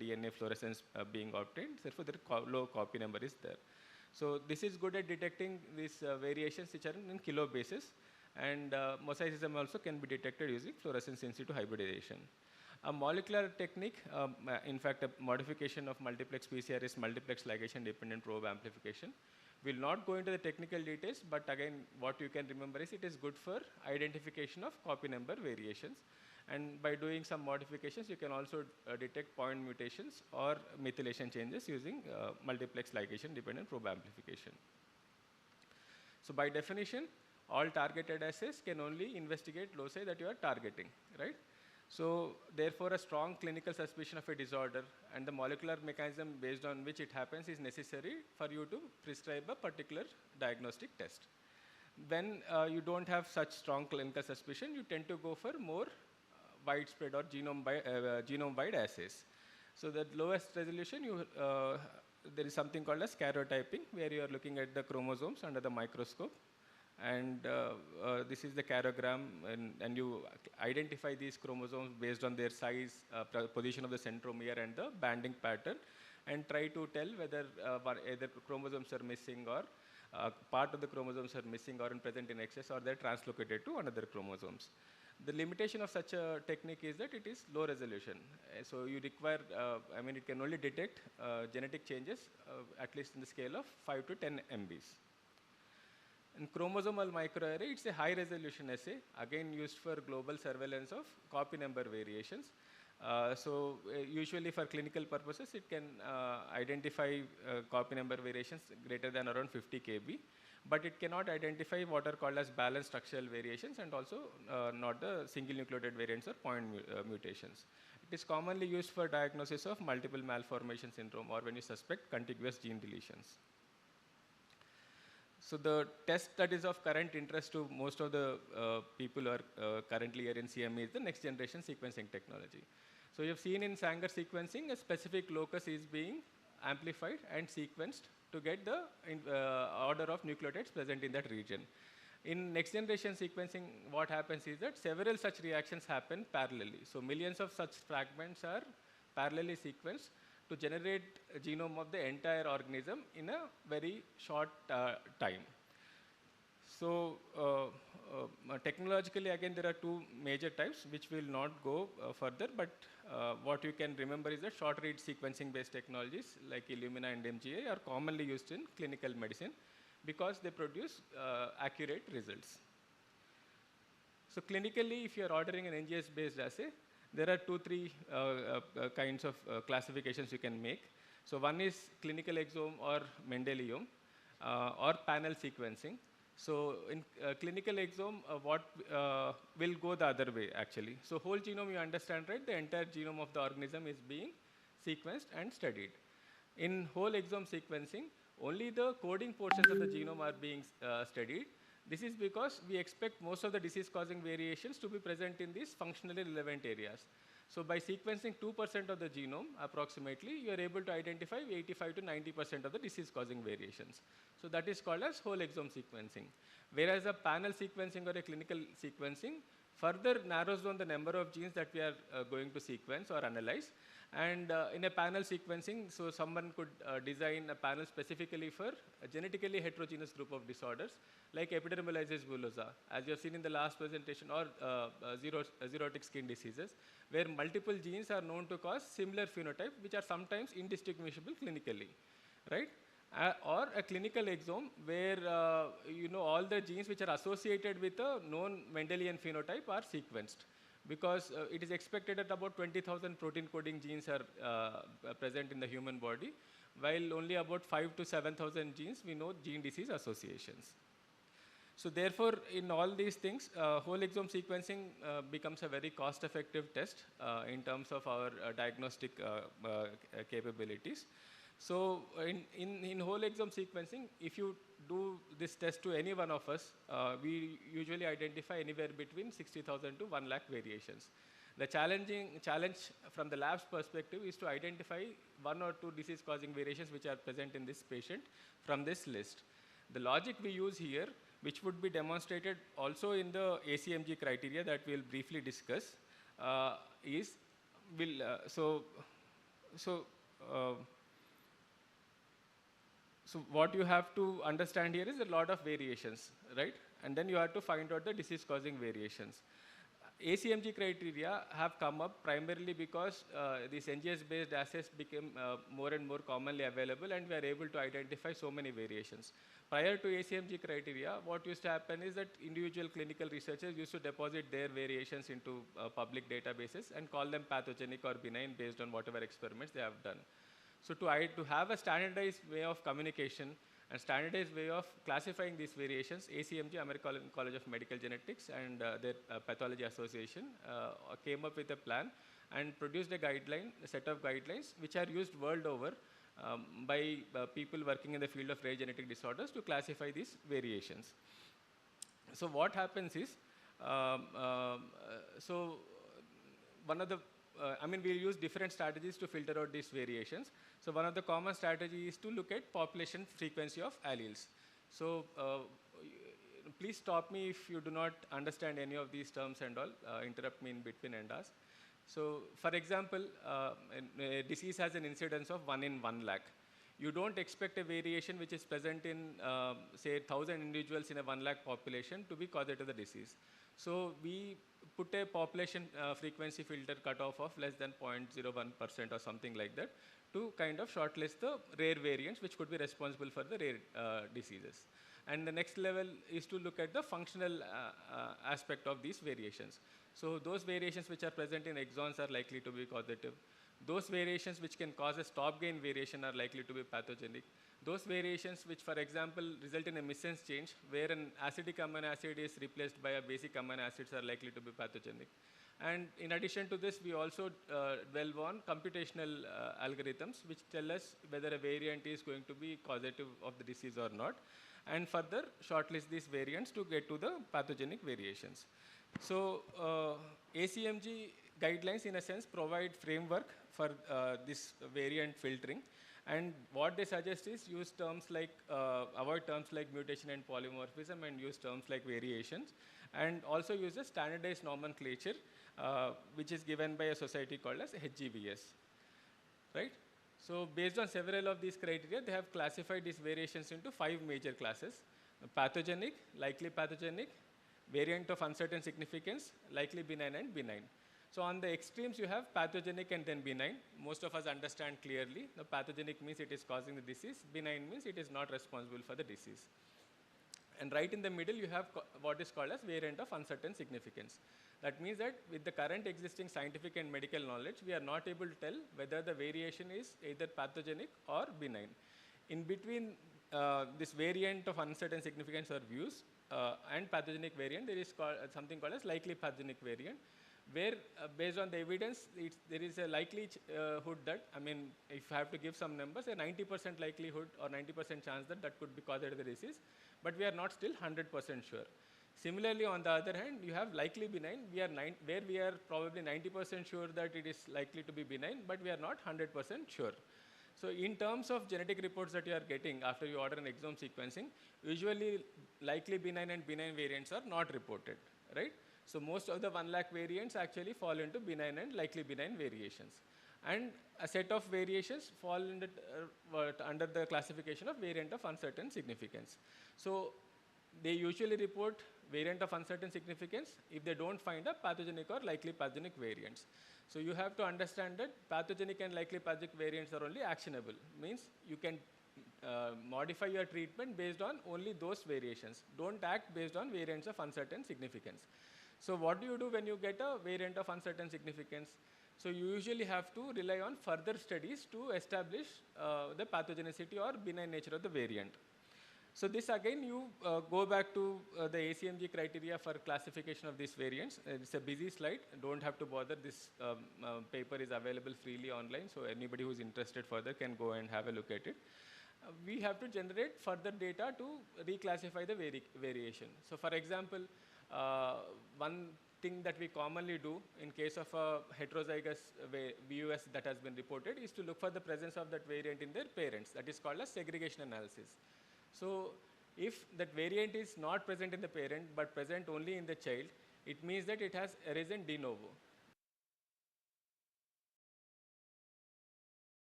DNA fluorescence being obtained. Therefore, the low copy number is there. So this is good at detecting these variations which are in kilobases, and mosaicism also can be detected using fluorescence in situ hybridization. A molecular technique, in fact, a modification of multiplex PCR is multiplex ligation dependent probe amplification. We'll not go into the technical details, but again, what you can remember is it is good for identification of copy number variations. And by doing some modifications, you can also detect point mutations or methylation changes using multiplex ligation dependent probe amplification. So by definition, all targeted assays can only investigate loci that you are targeting, right? So therefore, a strong clinical suspicion of a disorder and the molecular mechanism based on which it happens is necessary for you to prescribe a particular diagnostic test. When you don't have such strong clinical suspicion, you tend to go for more widespread or genome-wide assays. So the lowest resolution, there is something called as karyotyping, where you are looking at the chromosomes under the microscope. And this is the karyogram, and you identify these chromosomes based on their size, position of the centromere, and the banding pattern, and try to tell whether either chromosomes are missing or part of the chromosomes are missing or present in excess, or they're translocated to another chromosomes. The limitation of such a technique is that it is low resolution. So you require, it can only detect genetic changes at least in the scale of 5 to 10 MBs. In chromosomal microarray, it's a high resolution assay, again used for global surveillance of copy number variations. Usually for clinical purposes, it can identify copy number variations greater than around 50 kb, but it cannot identify what are called as balanced structural variations and also not the single nucleotide variants or point mutations. It is commonly used for diagnosis of multiple malformation syndrome or when you suspect contiguous gene deletions. So the test that is of current interest to most of the people who are currently here in CME is the next generation sequencing technology. So you have seen in Sanger sequencing, a specific locus is being amplified and sequenced to get the order of nucleotides present in that region. In next generation sequencing, what happens is that several such reactions happen parallelly. So millions of such fragments are parallelly sequenced to generate a genome of the entire organism in a very short time. So technologically, again, there are two major types which will not go further, but what you can remember is that short read sequencing based technologies like Illumina and MGA are commonly used in clinical medicine because they produce accurate results. So clinically, if you are ordering an NGS based assay, there are three kinds of classifications you can make. So one is clinical exome or Mendelium or panel sequencing. So in clinical exome, what will go the other way actually. So whole genome, you understand, right? The entire genome of the organism is being sequenced and studied. In whole exome sequencing, only the coding portions of the genome are being studied. This is because we expect most of the disease-causing variations to be present in these functionally relevant areas. So by sequencing 2% of the genome, approximately, you are able to identify 85 to 90% of the disease-causing variations. So that is called as whole exome sequencing. Whereas a panel sequencing or a clinical sequencing further narrows down the number of genes that we are going to sequence or analyze. And in a panel sequencing, so someone could design a panel specifically for a genetically heterogeneous group of disorders like epidermolysis bullosa, as you have seen in the last presentation, or xerotic skin diseases, where multiple genes are known to cause similar phenotype, which are sometimes indistinguishable clinically, right? Or a clinical exome where all the genes which are associated with a known Mendelian phenotype are sequenced, because it is expected that about 20,000 protein coding genes are present in the human body, while only about 5 to 7,000 genes we know gene disease associations. So therefore, in all these things, whole exome sequencing becomes a very cost-effective test in terms of our diagnostic capabilities. So in whole exome sequencing, if you do this test to any one of us, we usually identify anywhere between 60,000 to 1 lakh variations. The challenge from the lab's perspective is to identify 1 or 2 disease-causing variations which are present in this patient from this list. The logic we use here, which would be demonstrated also in the ACMG criteria that we'll briefly discuss, So what you have to understand here is a lot of variations, right? And then you have to find out the disease-causing variations. ACMG criteria have come up primarily because these NGS-based assays became more and more commonly available, and we are able to identify so many variations. Prior to ACMG criteria, what used to happen is that individual clinical researchers used to deposit their variations into public databases and call them pathogenic or benign based on whatever experiments they have done. So to have a standardized way of communication and standardized way of classifying these variations, ACMG, American College of Medical Genetics, and their Pathology Association came up with a plan and produced a set of guidelines which are used world over by people working in the field of rare genetic disorders to classify these variations. So what happens is, we'll use different strategies to filter out these variations. So one of the common strategies is to look at population frequency of alleles. So please stop me if you do not understand any of these terms and all, interrupt me in between and ask. So for example, a disease has an incidence of 1 in 1 lakh. You don't expect a variation which is present in, say, 1,000 individuals in a 1 lakh population to be causative of the disease. So we put a population frequency filter cutoff of less than 0.01% or something like that to kind of shortlist the rare variants which could be responsible for the rare diseases. And the next level is to look at the functional aspect of these variations. So those variations which are present in exons are likely to be causative. Those variations which can cause a stop gain variation are likely to be pathogenic. Those variations which, for example, result in a missense change where an acidic amino acid is replaced by a basic amino acids are likely to be pathogenic. And in addition to this, we also delve on computational algorithms which tell us whether a variant is going to be causative of the disease or not, and further shortlist these variants to get to the pathogenic variations. So ACMG guidelines in a sense provide framework for this variant filtering, and what they suggest is use terms like, avoid terms like mutation and polymorphism, and use terms like variations, and also use a standardized nomenclature which is given by a society called as HGVS, right? So based on several of these criteria, they have classified these variations into 5 major classes: pathogenic, likely pathogenic, variant of uncertain significance, likely benign, and benign. So on the extremes, you have pathogenic and then benign. Most of us understand clearly. The pathogenic means it is causing the disease. Benign means it is not responsible for the disease. And right in the middle, you have what is called as variant of uncertain significance. That means that with the current existing scientific and medical knowledge, we are not able to tell whether the variation is either pathogenic or benign. In between this variant of uncertain significance or views and pathogenic variant, there is something called as likely pathogenic variant, where based on the evidence, there is a likelihood that, I mean, if I have to give some numbers, a 90% likelihood or 90% chance that that could be caused by the disease, but we are not still 100% sure. Similarly, on the other hand, you have likely benign, where we are probably 90% sure that it is likely to be benign, but we are not 100% sure. So in terms of genetic reports that you are getting after you order an exome sequencing, usually likely benign and benign variants are not reported, right? So most of the 1 lakh variants actually fall into benign and likely benign variations. And a set of variations fall under the classification of variant of uncertain significance. So they usually report variant of uncertain significance if they don't find a pathogenic or likely pathogenic variants. So you have to understand that pathogenic and likely pathogenic variants are only actionable. Means you can modify your treatment based on only those variations. Don't act based on variants of uncertain significance. So what do you do when you get a variant of uncertain significance? So you usually have to rely on further studies to establish the pathogenicity or benign nature of the variant. So this again, you go back to the ACMG criteria for classification of these variants. It's a busy slide, don't have to bother. This paper is available freely online, so anybody who's interested further can go and have a look at it. We have to generate further data to reclassify the variation. So for example, one thing that we commonly do in case of a heterozygous VUS that has been reported is to look for the presence of that variant in their parents. That is called as segregation analysis. So if that variant is not present in the parent but present only in the child, it means that it has arisen de novo.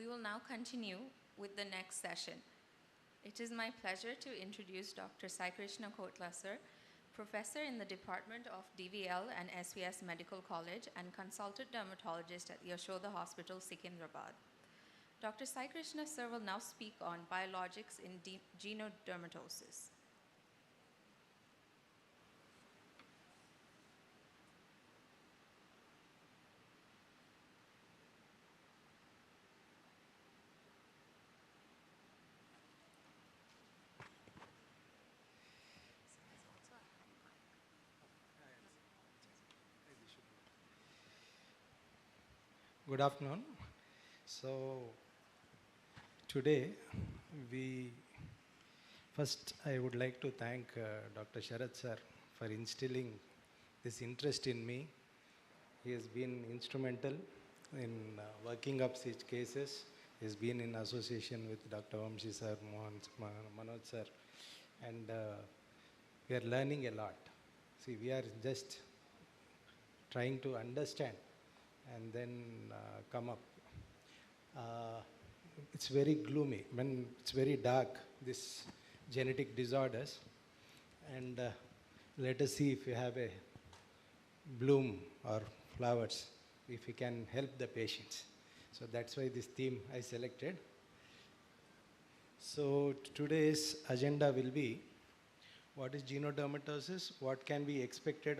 We will now continue with the next session. It is my pleasure to introduce Dr. Sai Krishna Kotla sir, Professor in the Department of DVL and SVS Medical College and Consultant Dermatologist at Yashoda Hospital, Secunderabad. Dr. Sai Krishna sir will now speak on biologics in genodermatosis. Good afternoon. So today I would like to thank Dr. Sharad sir for instilling this interest in me. He has been instrumental in working up such cases. He has been in association with Dr. Vamshi sir, Manoj sir, and we are learning a lot. See, we are just trying to understand and then come up. It's very gloomy, when it's very dark, this genetic disorders, and let us see if we have a bloom or flowers, if we can help the patients. So that's why this theme I selected. So today's agenda will be, what is genodermatosis, what can be expected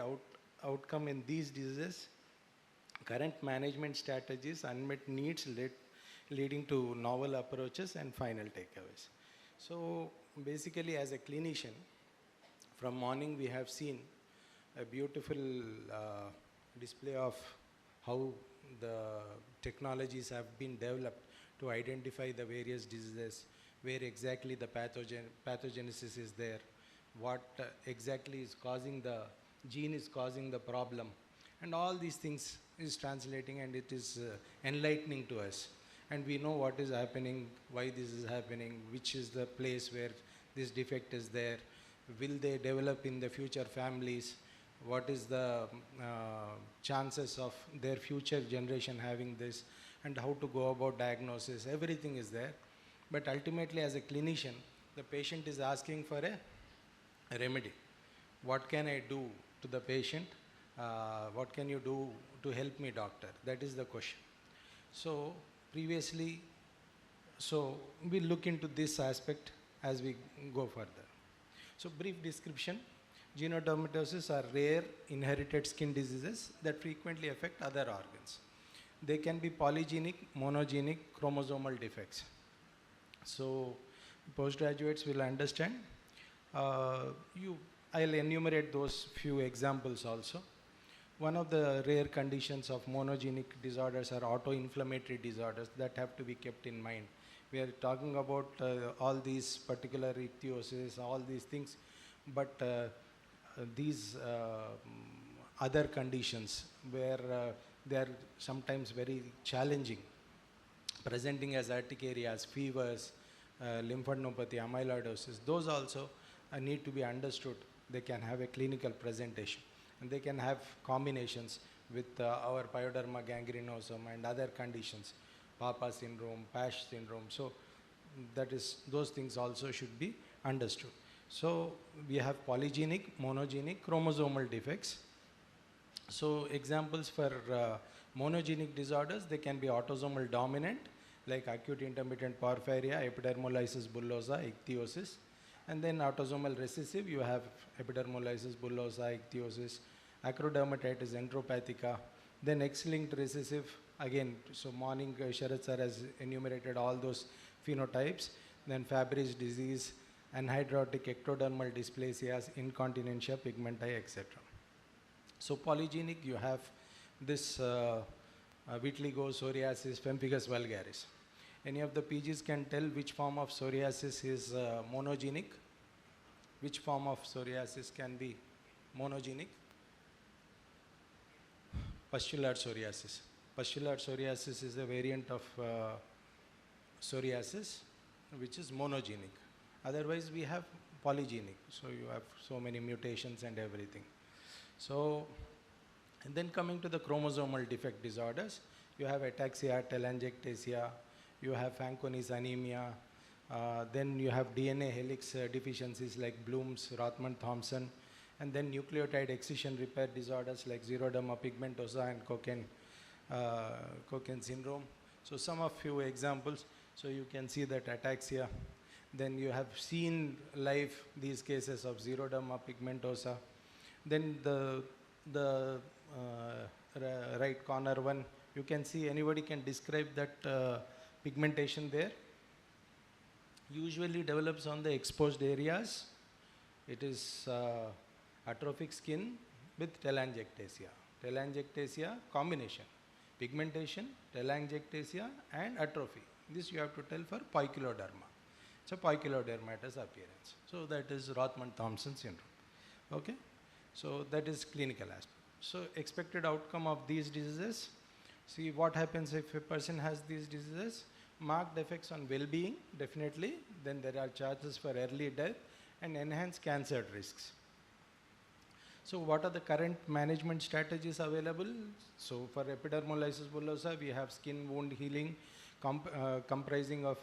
outcome in these diseases, current management strategies, unmet needs leading to novel approaches, and final takeaways. So basically, as a clinician, from morning we have seen a beautiful display of how the technologies have been developed to identify the various diseases, where exactly the pathogenesis is there, what exactly is causing the gene is causing the problem, and all these things is translating, and it is enlightening to us. And we know what is happening, why this is happening, which is the place where this defect is there, will they develop in the future families, what is the chances of their future generation having this, and how to go about diagnosis. Everything is there. But ultimately, as a clinician, the patient is asking for a remedy. What can I do to the patient? What can you do to help me, doctor? That is the question. So previously, we'll look into this aspect as we go further. So brief description. Genodermatosis are rare inherited skin diseases that frequently affect other organs. They can be polygenic, monogenic, chromosomal defects. So postgraduates will understand. I'll enumerate those few examples also. One of the rare conditions of monogenic disorders are autoinflammatory disorders that have to be kept in mind. We are talking about all these particular ichthyosis, all these things, but these other conditions where they are sometimes very challenging, presenting as urticarias, fevers, lymphadenopathy, amyloidosis, those also need to be understood. They can have a clinical presentation, and they can have combinations with our pyoderma gangrenosum and other conditions, Papa syndrome, PASH syndrome. So that is, those things also should be understood. So we have polygenic, monogenic, chromosomal defects. So examples for monogenic disorders, they can be autosomal dominant, like acute intermittent porphyria, epidermolysis bullosa, ichthyosis. And then autosomal recessive, you have epidermolysis bullosa, ichthyosis, acrodermatitis enteropathica. Then X-linked recessive, again, so morning Sharad sir has enumerated all those phenotypes. Then Fabry's disease, anhydrotic ectodermal dysplasias, incontinentia pigmenti, etc. So polygenic, you have this vitiligo, psoriasis, pemphigus vulgaris. Any of the PGs can tell which form of psoriasis is monogenic? Which form of psoriasis can be monogenic? Pustular psoriasis. Pustular psoriasis is a variant of psoriasis which is monogenic. Otherwise, we have polygenic. So you have so many mutations and everything. So, and then coming to the chromosomal defect disorders, you have ataxia, telangiectasia, you have Fanconi's anemia, then you have DNA helix deficiencies like Bloom's, Rothman-Thompson, and then nucleotide excision repair disorders like xeroderma pigmentosa and Cockayne syndrome. So some of few examples. So you can see that ataxia. Then you have seen live these cases of xeroderma pigmentosa. Then the right corner one, you can see, anybody can describe that pigmentation there. Usually develops on the exposed areas. It is atrophic skin with telangiectasia. Telangiectasia combination. Pigmentation, telangiectasia and atrophy. This you have to tell for poikiloderma. It's a poikilodermatous appearance. So that is Rothman-Thompson syndrome. Okay? So that is clinical aspect. So expected outcome of these diseases. See what happens if a person has these diseases. Marked effects on well-being, definitely. Then there are chances for early death and enhanced cancer risks. So what are the current management strategies available? So for epidermolysis bullosa, we have skin wound healing comprising of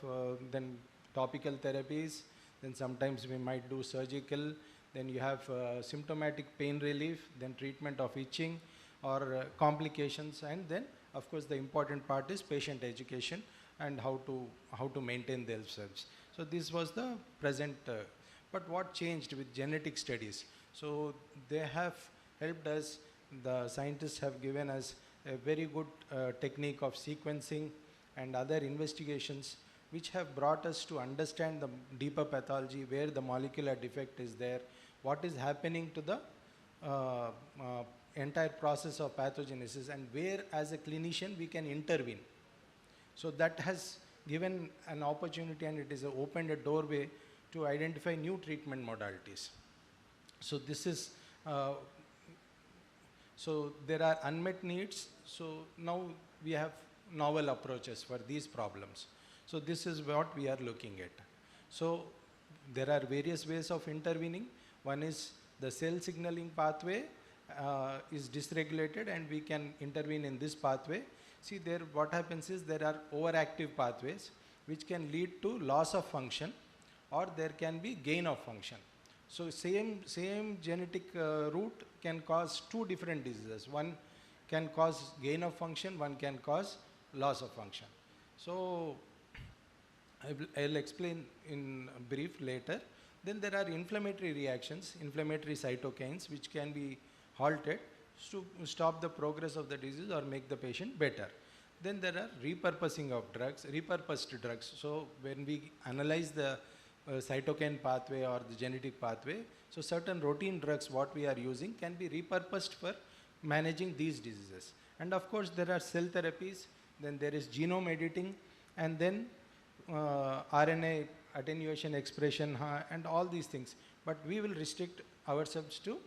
then topical therapies. Then sometimes we might do surgical. Then you have symptomatic pain relief, then treatment of itching or complications, and then of course the important part is patient education and how to maintain themselves. So this was the present, but what changed with genetic studies? So they have helped us, the scientists have given us a very good technique of sequencing and other investigations which have brought us to understand the deeper pathology, where the molecular defect is there, what is happening to the entire process of pathogenesis, and where as a clinician we can intervene. So that has given an opportunity, and it has opened a doorway to identify new treatment modalities. So this is, so there are unmet needs. So now we have novel approaches for these problems. So this is what we are looking at. So there are various ways of intervening. One is the cell signaling pathway is dysregulated, and we can intervene in this pathway. See there, what happens is there are overactive pathways which can lead to loss of function, or there can be gain of function. So same genetic root can cause two different diseases. One can cause gain of function, one can cause loss of function. So I'll explain in brief later. Then there are inflammatory reactions, inflammatory cytokines, which can be halted to stop the progress of the disease or make the patient better. Then there are repurposing of drugs, repurposed drugs. So when we analyze the cytokine pathway or the genetic pathway, so certain routine drugs what we are using can be repurposed for managing these diseases. And of course there are cell therapies, then there is genome editing, and then RNA attenuation expression and all these things. But we will restrict ourselves to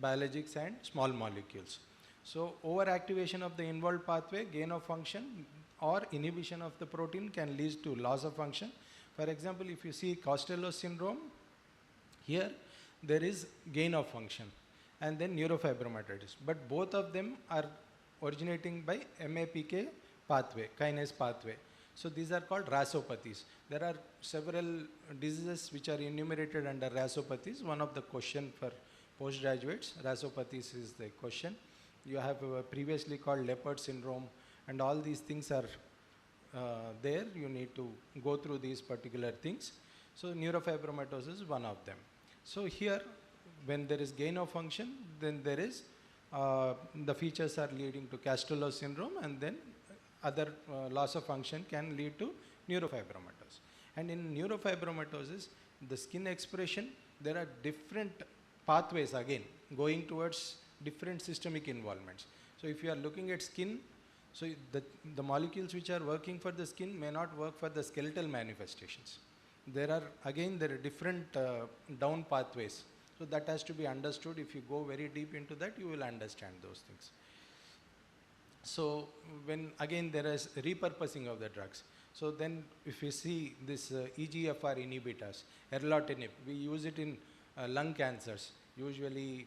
biologics and small molecules. So overactivation of the involved pathway, gain of function, or inhibition of the protein can lead to loss of function. For example, if you see Costello syndrome, here there is gain of function and then neurofibromatosis. But both of them are originating by MAPK pathway, kinase pathway. So these are called rasopathies. There are several diseases which are enumerated under rasopathies. One of the question for postgraduates, rasopathies is the question. You have previously called leopard syndrome, and all these things are there. You need to go through these particular things. So neurofibromatosis is one of them. So here, when there is gain of function, then there is the features are leading to Castello syndrome, and then other loss of function can lead to neurofibromatosis. And in neurofibromatosis, the skin expression, there are different pathways again going towards different systemic involvements. So if you are looking at skin, so the molecules which are working for the skin may not work for the skeletal manifestations. There are different down pathways. So that has to be understood. If you go very deep into that, you will understand those things. So when again there is repurposing of the drugs. So then if you see this EGFR inhibitors, erlotinib, we use it in lung cancers. usually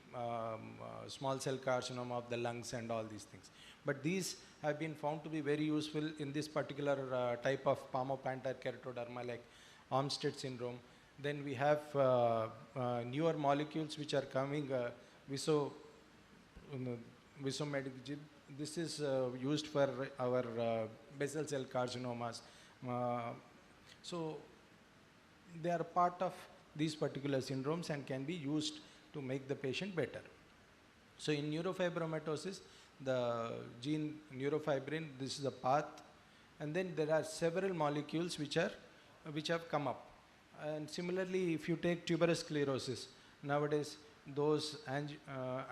small cell carcinoma of the lungs and all these things. But these have been found to be very useful in this particular type of palmoplantar keratoderma like Olmsted syndrome. Then we have newer molecules which are coming, Visomedic. This is used for our basal cell carcinomas. So they are part of these particular syndromes and can be used to make the patient better. So in neurofibromatosis, the gene neurofibrin, this is a path, and then there are several molecules which have come up. And similarly, if you take tuberous sclerosis, nowadays those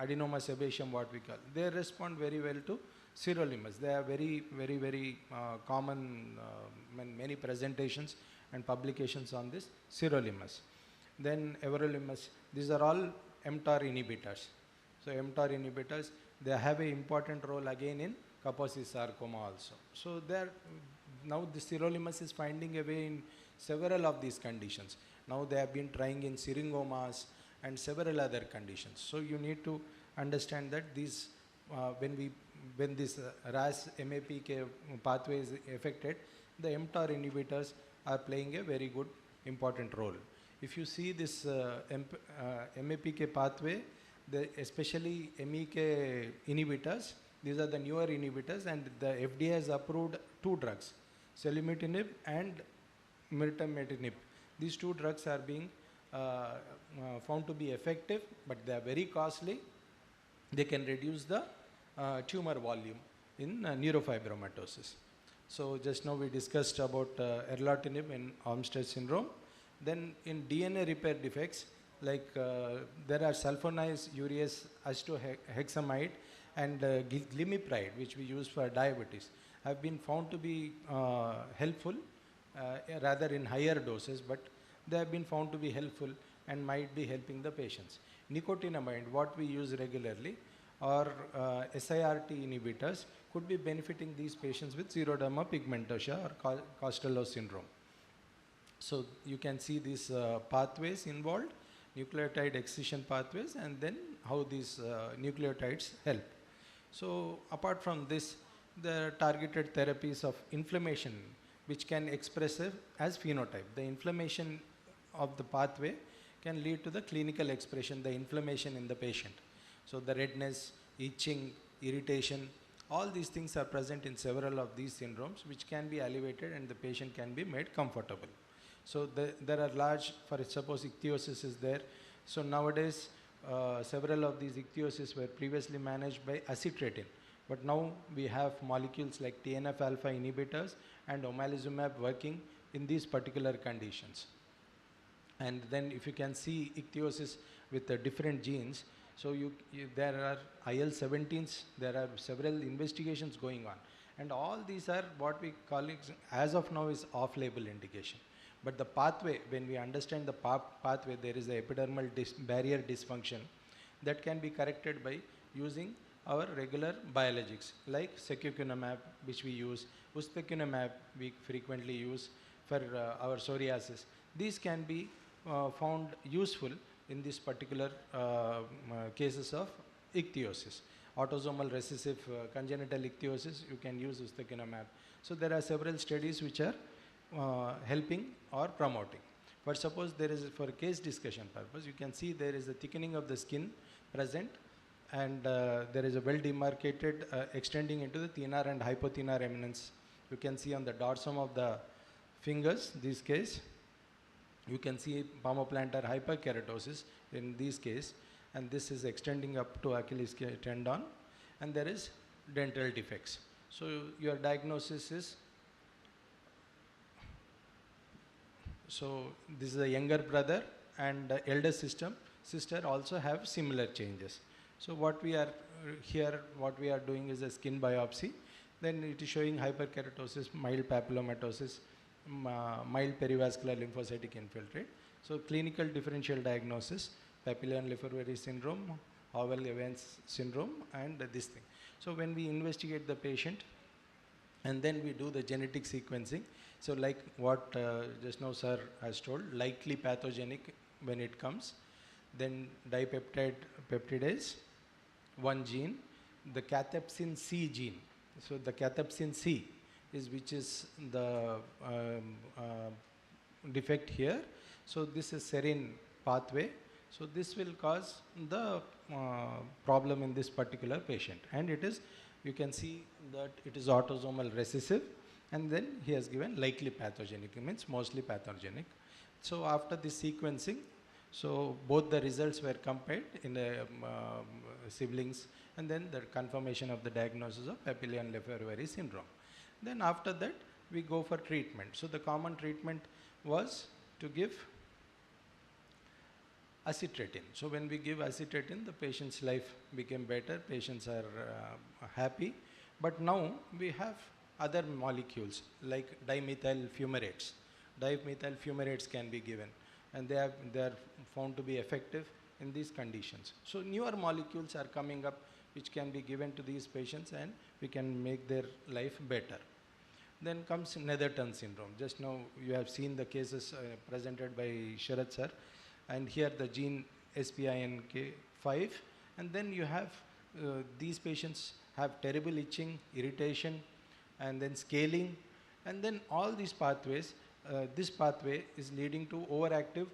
adenoma sebaceum, what we call, they respond very well to sirolimus. They are very common, many presentations and publications on this sirolimus. Then everolimus, these are all mTOR inhibitors. So mTOR inhibitors, they have an important role again in Kaposi sarcoma also. So now the sirolimus is finding a way in several of these conditions. Now they have been trying in syringomas and several other conditions. So you need to understand that these, when this RAS MAPK pathway is affected, the mTOR inhibitors are playing a very good important role. If you see this MAPK pathway, especially MEK inhibitors, these are the newer inhibitors, and the FDA has approved 2 drugs, selumetinib and mirdametinib. These 2 drugs are being found to be effective, but they are very costly. They can reduce the tumor volume in neurofibromatosis. So just now we discussed about erlotinib in Olmsted syndrome. Then in DNA repair defects, like there are sulfonized urease acetohexamide and glimepiride, which we use for diabetes, have been found to be helpful, rather in higher doses, but they have been found to be helpful and might be helping the patients. Nicotinamide, what we use regularly, or SIRT inhibitors, could be benefiting these patients with xeroderma pigmentosa or Costello syndrome. So you can see these pathways involved, nucleotide excision pathways, and then how these nucleotides help. So apart from this, there are targeted therapies of inflammation which can express as phenotype. The inflammation of the pathway can lead to the clinical expression, the inflammation in the patient. So the redness, itching, irritation, all these things are present in several of these syndromes, which can be alleviated and the patient can be made comfortable. So there are large, for suppose ichthyosis is there. So nowadays, several of these ichthyosis were previously managed by acitretin. But now we have molecules like TNF-alpha inhibitors and omalizumab working in these particular conditions. And then if you can see ichthyosis with the different genes, so there are IL-17s, there are several investigations going on. And all these are what we call it, as of now, is off-label indication. But the pathway, when we understand the pathway, there is a epidermal barrier dysfunction that can be corrected by using our regular biologics like secukinumab, which we use, ustekinumab we frequently use for our psoriasis. These can be found useful in this particular cases of ichthyosis. Autosomal recessive congenital ichthyosis, you can use ustekinumab. So there are several studies which are helping or promoting. But suppose there is, for case discussion purpose, you can see there is a thickening of the skin present, and there is a well demarcated extending into the thenar and hypothenar eminence. You can see on the dorsum of the fingers, this case, you can see palmoplantar hyperkeratosis in this case, and this is extending up to Achilles tendon, and there is dental defects. So your diagnosis is, so this is a younger brother, and the elder sister also have similar changes. So what we are doing is a skin biopsy. Then it is showing hyperkeratosis, mild papillomatosis, mild perivascular lymphocytic infiltrate. So clinical differential diagnosis, Papillon-Lefebvre syndrome, Howell-Evans syndrome, and this thing. So when we investigate the patient, and then we do the genetic sequencing. So like what just now sir has told, likely pathogenic when it comes. then dipeptide peptidase, one gene, the cathepsin C gene. So the cathepsin C is which is the defect here. So this is serine pathway. So this will cause the problem in this particular patient, and it is, you can see that it is autosomal recessive, and then he has given likely pathogenic, it means mostly pathogenic. So after this sequencing, so both the results were compared in the siblings, and then the confirmation of the diagnosis of Papillon-Lefebvre syndrome. Then after that, we go for treatment. So the common treatment was to give acitretin. So when we give acitretin, the patient's life became better, patients are happy. But now we have other molecules like dimethyl fumarates. Dimethyl fumarates can be given, and they are found to be effective in these conditions. So newer molecules are coming up which can be given to these patients, and we can make their life better. Then comes Netherton syndrome. Just now you have seen the cases presented by Sharat sir, and here the gene SPINK5, and then you have these patients have terrible itching, irritation, and then scaling, and then all these pathways, this pathway is leading to overactive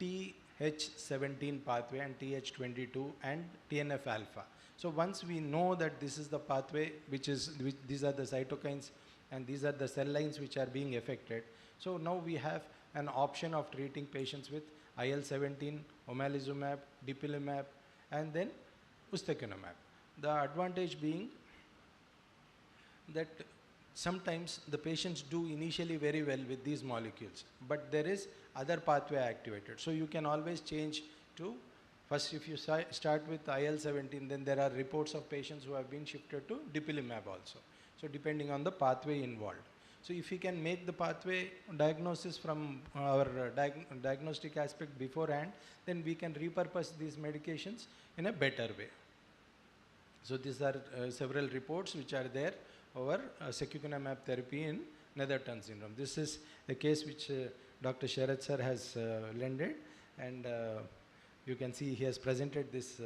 TH17 pathway and TH22 and TNF alpha. So once we know that this is the pathway which these are the cytokines and these are the cell lines which are being affected, so now we have an option of treating patients with IL-17, omalizumab, dupilumab, and then ustekinumab. The advantage being that sometimes the patients do initially very well with these molecules, but there is other pathway activated. So you can always change to, first if you start with IL-17, then there are reports of patients who have been shifted to dupilumab also. So depending on the pathway involved. So if we can make the pathway diagnosis from our diagnostic aspect beforehand, then we can repurpose these medications in a better way. So these are several reports which are there over secukinumab therapy in Netherton syndrome. This is a case which Dr. Sharat sir has lended, and you can see he has presented this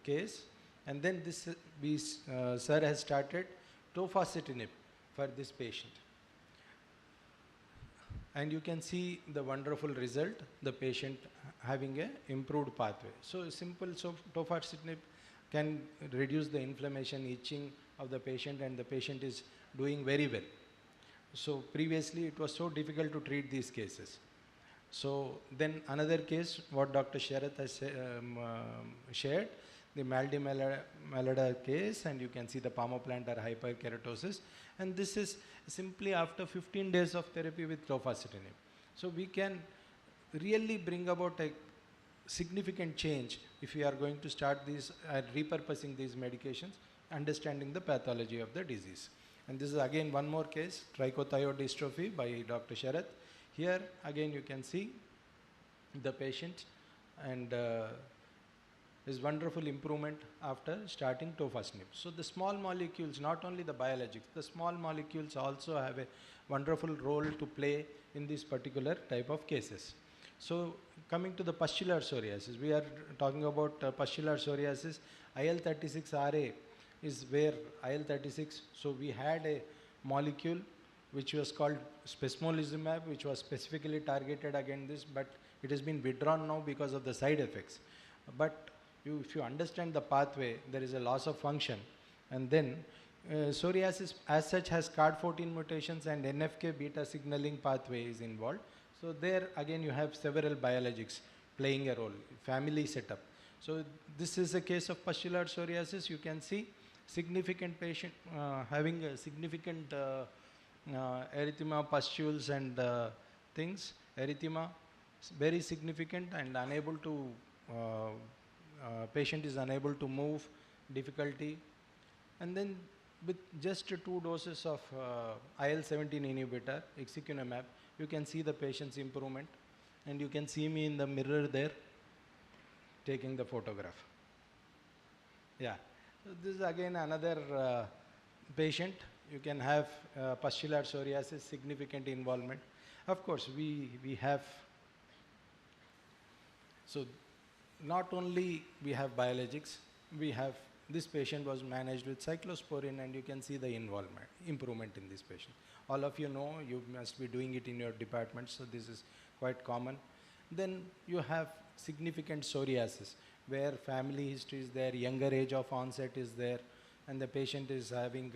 case. And then this sir has started tofacitinib for this patient. And you can see the wonderful result, the patient having a improved pathway. So simple, so tofacitinib can reduce the inflammation, itching of the patient, and the patient is doing very well. So previously it was so difficult to treat these cases. So then another case, what Dr. Sharat has shared, the Maldi Malada case, and you can see the palmoplantar hyperkeratosis, and this is simply after 15 days of therapy with tofacitinib. So we can really bring about a significant change if we are going to start these repurposing these medications, understanding the pathology of the disease. And this is again one more case, trichothiodystrophy by Dr. Sharat. Here again you can see the patient and is wonderful improvement after starting tofacitinib. So the small molecules, not only the biologics, the small molecules also have a wonderful role to play in this particular type of cases. So coming to the pustular psoriasis, we are talking about pustular psoriasis. IL-36RA is where IL-36, so we had a molecule which was called spesmolizumab, which was specifically targeted against this, but it has been withdrawn now because of the side effects. But if you understand the pathway, there is a loss of function, and then psoriasis as such has CARD14 mutations and NFK beta signaling pathway is involved. So there again you have several biologics playing a role, family setup. So this is a case of pustular psoriasis. You can see significant patient having a significant erythema, pustules and things. Erythema very significant and unable to, patient is unable to move, difficulty. And then with just 2 doses of IL-17 inhibitor, exicunumab, you can see the patient's improvement, and you can see me in the mirror there taking the photograph. Yeah, so this is again another patient. You can have pustular psoriasis, significant involvement. Of course, we have, so not only we have biologics, we have this patient was managed with cyclosporin, and you can see the improvement in this patient. All of you know, you must be doing it in your department, so this is quite common. Then you have significant psoriasis, where family history is there, younger age of onset is there, and the patient is having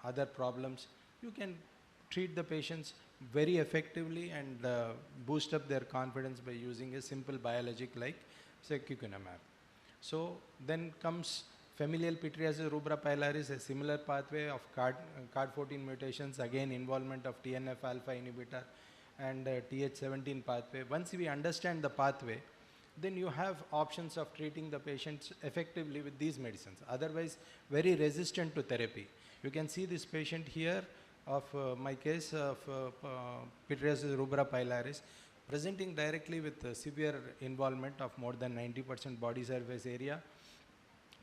other problems. You can treat the patients very effectively and boost up their confidence by using a simple biologic like secukinumab. So then comes familial pityriasis rubra pilaris, a similar pathway of CARD14 mutations, again involvement of TNF alpha inhibitor and TH17 pathway. Once we understand the pathway, then you have options of treating the patients effectively with these medicines. Otherwise, very resistant to therapy. You can see this patient here of my case of pityriasis rubra pilaris, presenting directly with severe involvement of more than 90% body surface area,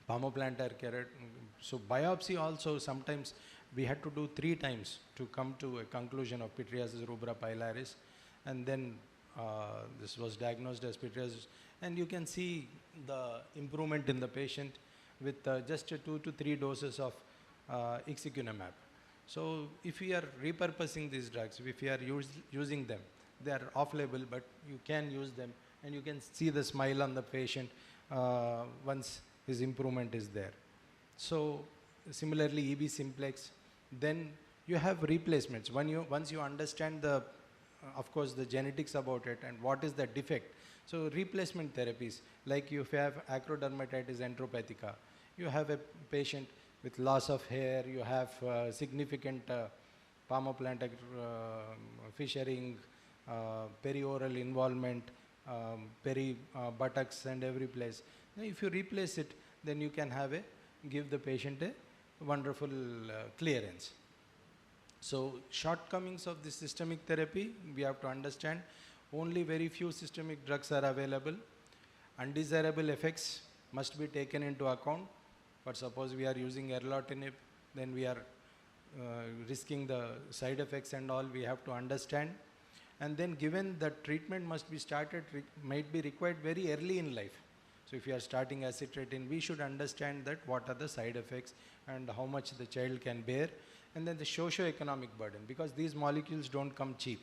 palmoplantar keratin. So biopsy also sometimes we had to do 3 times to come to a conclusion of pityriasis rubra pilaris, and then this was diagnosed as pityriasis, and you can see the improvement in the patient with just 2 to 3 doses of ixekunumab. So if we are repurposing these drugs, if we are using them, they are off-label, but you can use them, and you can see the smile on the patient once his improvement is there. So similarly, EB simplex. Then you have replacements. Once you understand the, of course, the genetics about it and what is the defect. So replacement therapies, like if you have acrodermatitis entropathica, you have a patient with loss of hair, you have significant palmoplantar fissuring, perioral involvement, buttocks and every place. Now, if you replace it, then you can give the patient a wonderful clearance. So shortcomings of this systemic therapy, we have to understand only very few systemic drugs are available. Undesirable effects must be taken into account. But suppose we are using erlotinib, then we are risking the side effects and all, we have to understand. And then given that treatment must be started, might be required very early in life. So if you are starting acitretin, we should understand that what are the side effects and how much the child can bear. And then the socio-economic burden, because these molecules don't come cheap.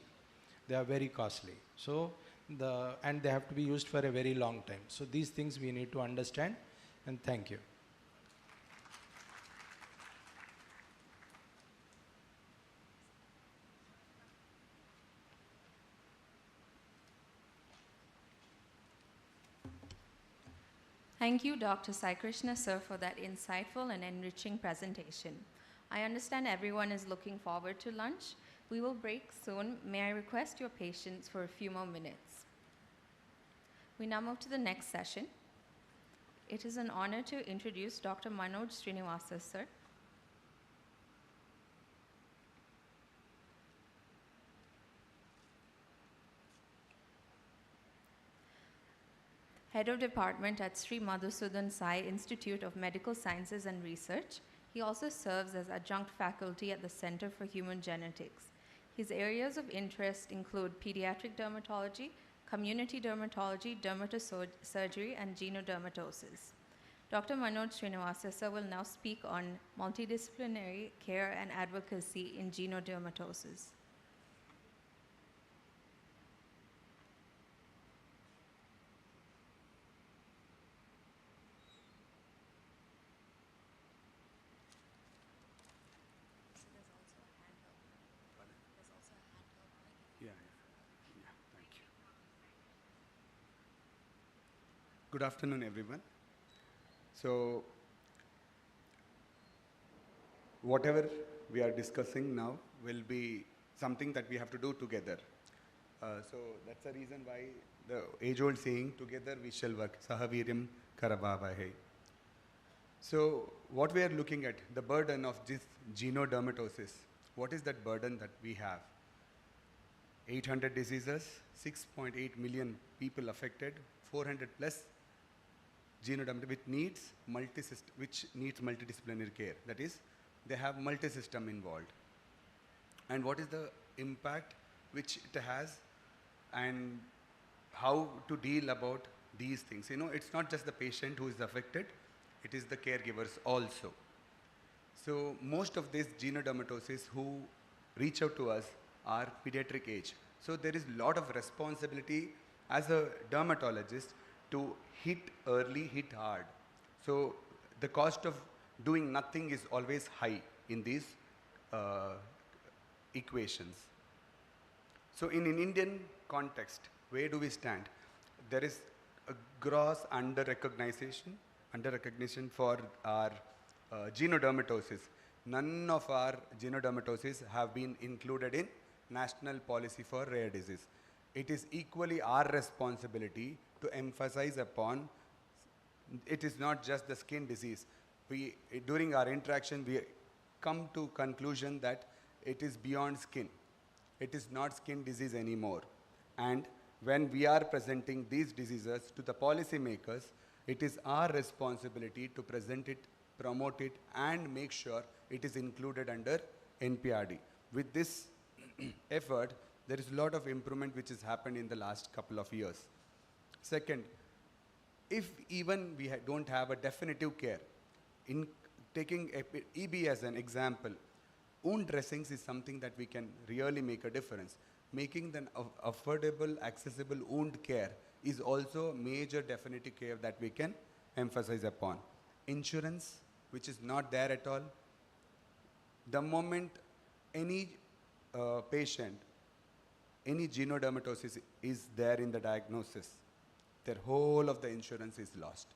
They are very costly. So and they have to be used for a very long time. So these things we need to understand, and thank you. Thank you, Dr. Sai Krishna, sir, for that insightful and enriching presentation. I understand everyone is looking forward to lunch. We will break soon. May I request your patience for a few more minutes? We now move to the next session. It is an honor to introduce Dr. Manoj Srinivasa, sir. Head of Department at Sri Madhusudan Sai Institute of Medical Sciences and Research. He also serves as adjunct faculty at the Center for Human Genetics. His areas of interest include pediatric dermatology, community dermatology, dermatosurgery, and genodermatosis. Dr. Manoj Srinivasa, sir, will now speak on multidisciplinary care and advocacy in genodermatosis. Good afternoon, everyone. So, whatever we are discussing now will be something that we have to do together. So that's the reason why the age-old saying, together we shall work, sahaviryam karavavahe. So what we are looking at, the burden of this genodermatosis, what is that burden that we have? 800 diseases, 6.8 million people affected, 400 plus genodermatosis which needs multidisciplinary care. That is, they have multi-system involved. And what is the impact which it has, and how to deal about these things. You know, it's not just the patient who is affected, it is the caregivers also. So most of these genodermatosis who reach out to us are pediatric age. So there is a lot of responsibility as a dermatologist to hit early, hit hard. So the cost of doing nothing is always high in these uh, equations. So in an Indian context, where do we stand? There is a gross under recognition for our genodermatosis. None of our genodermatosis have been included in national policy for rare disease. It is equally our responsibility to emphasize upon it is not just the skin disease. During our interaction, we come to conclusion that it is beyond skin. It is not skin disease anymore. And when we are presenting these diseases to the policymakers, it is our responsibility to present it, promote it, and make sure it is included under NPRD. With this effort, there is a lot of improvement which has happened in the last couple of years. Second, if even we don't have a definitive care, in taking EB as an example, wound dressings is something that we can really make a difference. Making the affordable, accessible wound care is also a major definitive care that we can emphasize upon. Insurance, which is not there at all. The moment any patient, any genodermatosis is there in the diagnosis, their whole of the insurance is lost.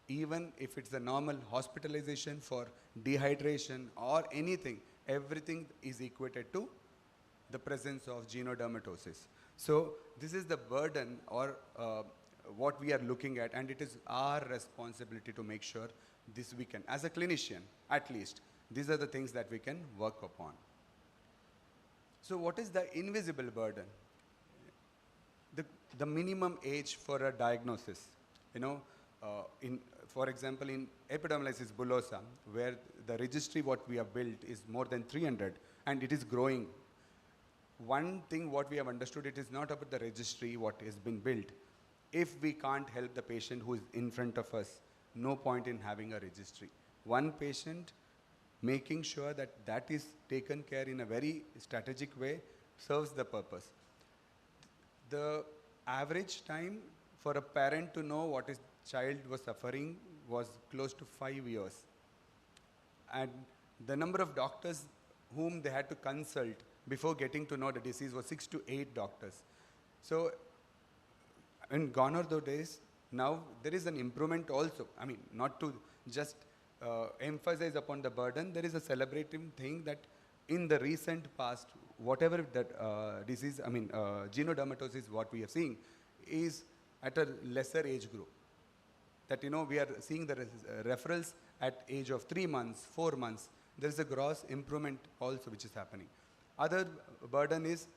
Even if it's a normal hospitalization for dehydration or anything, everything is equated to the presence of genodermatosis. So this is the burden or what we are looking at, and it is our responsibility to make sure this we can, as a clinician at least, these are the things that we can work upon. So what is the invisible burden? The minimum age for a diagnosis. You know, for example, in epidermolysis bullosa, where the registry what we have built is more than 300, and it is growing. One thing what we have understood, it is not about the registry what has been built. If we can't help the patient who is in front of us, no point in having a registry. One patient, making sure that that is taken care in a very strategic way, serves the purpose. The average time for a parent to know what his child was suffering was close to 5 years. And the number of doctors whom they had to consult before getting to know the disease was 6 to 8 doctors. So in gone are those days, now there is an improvement also. I mean, not to just emphasize upon the burden, there is a celebrating thing that in the recent past, whatever that disease, genodermatosis, what we are seeing, is at a lesser age group. That, you know, we are seeing the referrals at age of 3 months, 4 months. There is a gross improvement also which is happening. Other burden is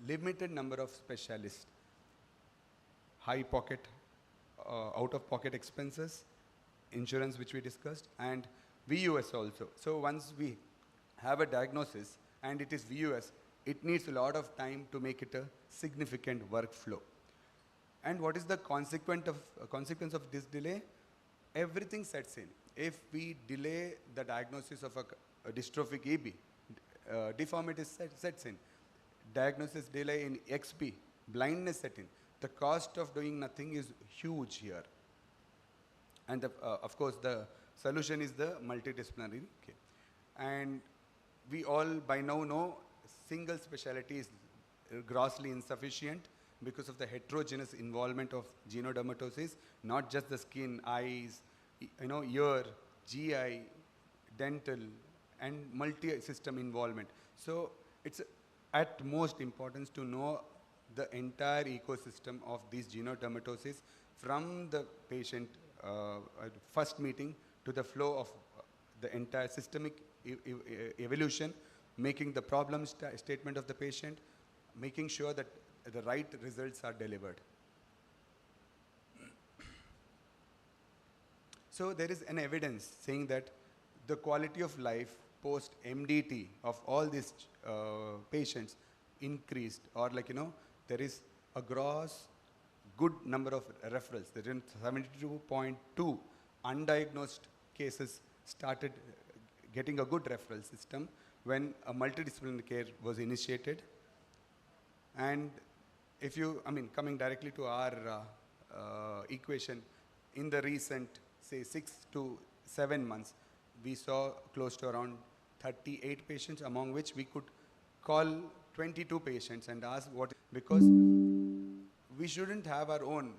limited number of specialists, high pocket, out-of-pocket expenses, insurance which we discussed, and VUS also. So once we have a diagnosis and it is VUS, it needs a lot of time to make it a significant workflow. And what is the consequence of this delay? Everything sets in. If we delay the diagnosis of a dystrophic EB, deformity sets in. Diagnosis delay in XP, blindness set in. The cost of doing nothing is huge here. And of course, the solution is the multidisciplinary. Okay. And we all by now know single specialty is grossly insufficient because of the heterogeneous involvement of genodermatosis, not just the skin, eyes, ear, GI, dental, and multi-system involvement. So it's at most importance to know the entire ecosystem of these genodermatosis from the patient first meeting to the flow of the entire systemic evolution, making the problem statement of the patient, making sure that the right results are delivered. So there is an evidence saying that the quality of life post MDT of all these patients increased, or there is a gross good number of referrals. There are 72.2 undiagnosed cases started getting a good referral system when a multidisciplinary care was initiated. And if you, coming directly to our equation, in the recent, say, 6 to 7 months, we saw close to around 38 patients, among which we could call 22 patients and ask what, because we shouldn't have our own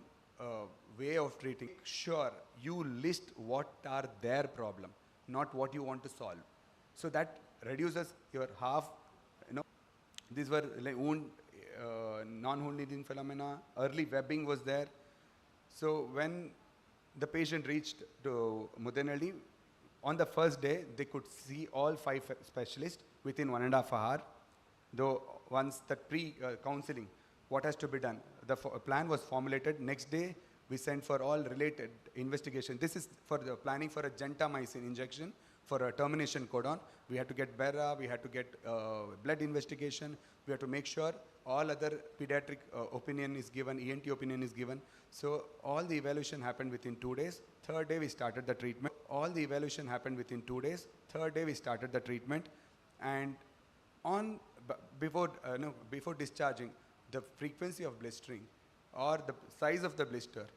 way of treating. Sure, you list what are their problem, not what you want to solve. So that reduces your half, these were like wound, non-wound healing phenomena, early webbing was there. So when the patient reached to Mudenali, on the first day, they could see all 5 specialists within 1.5 hours. Though once that pre-counseling, what has to be done? The plan was formulated. Next day, we sent for all related investigation. This is for the planning for a gentamicin injection for a termination codon. We had to get BERA, we had to get blood investigation. We had to make sure all other pediatric opinion is given, ENT opinion is given. So all the evaluation happened within 2 days. Third day, we started the treatment. All the evaluation happened within 2 days. Third day, we started the treatment. And before discharging, the frequency of blistering or the size of the blister,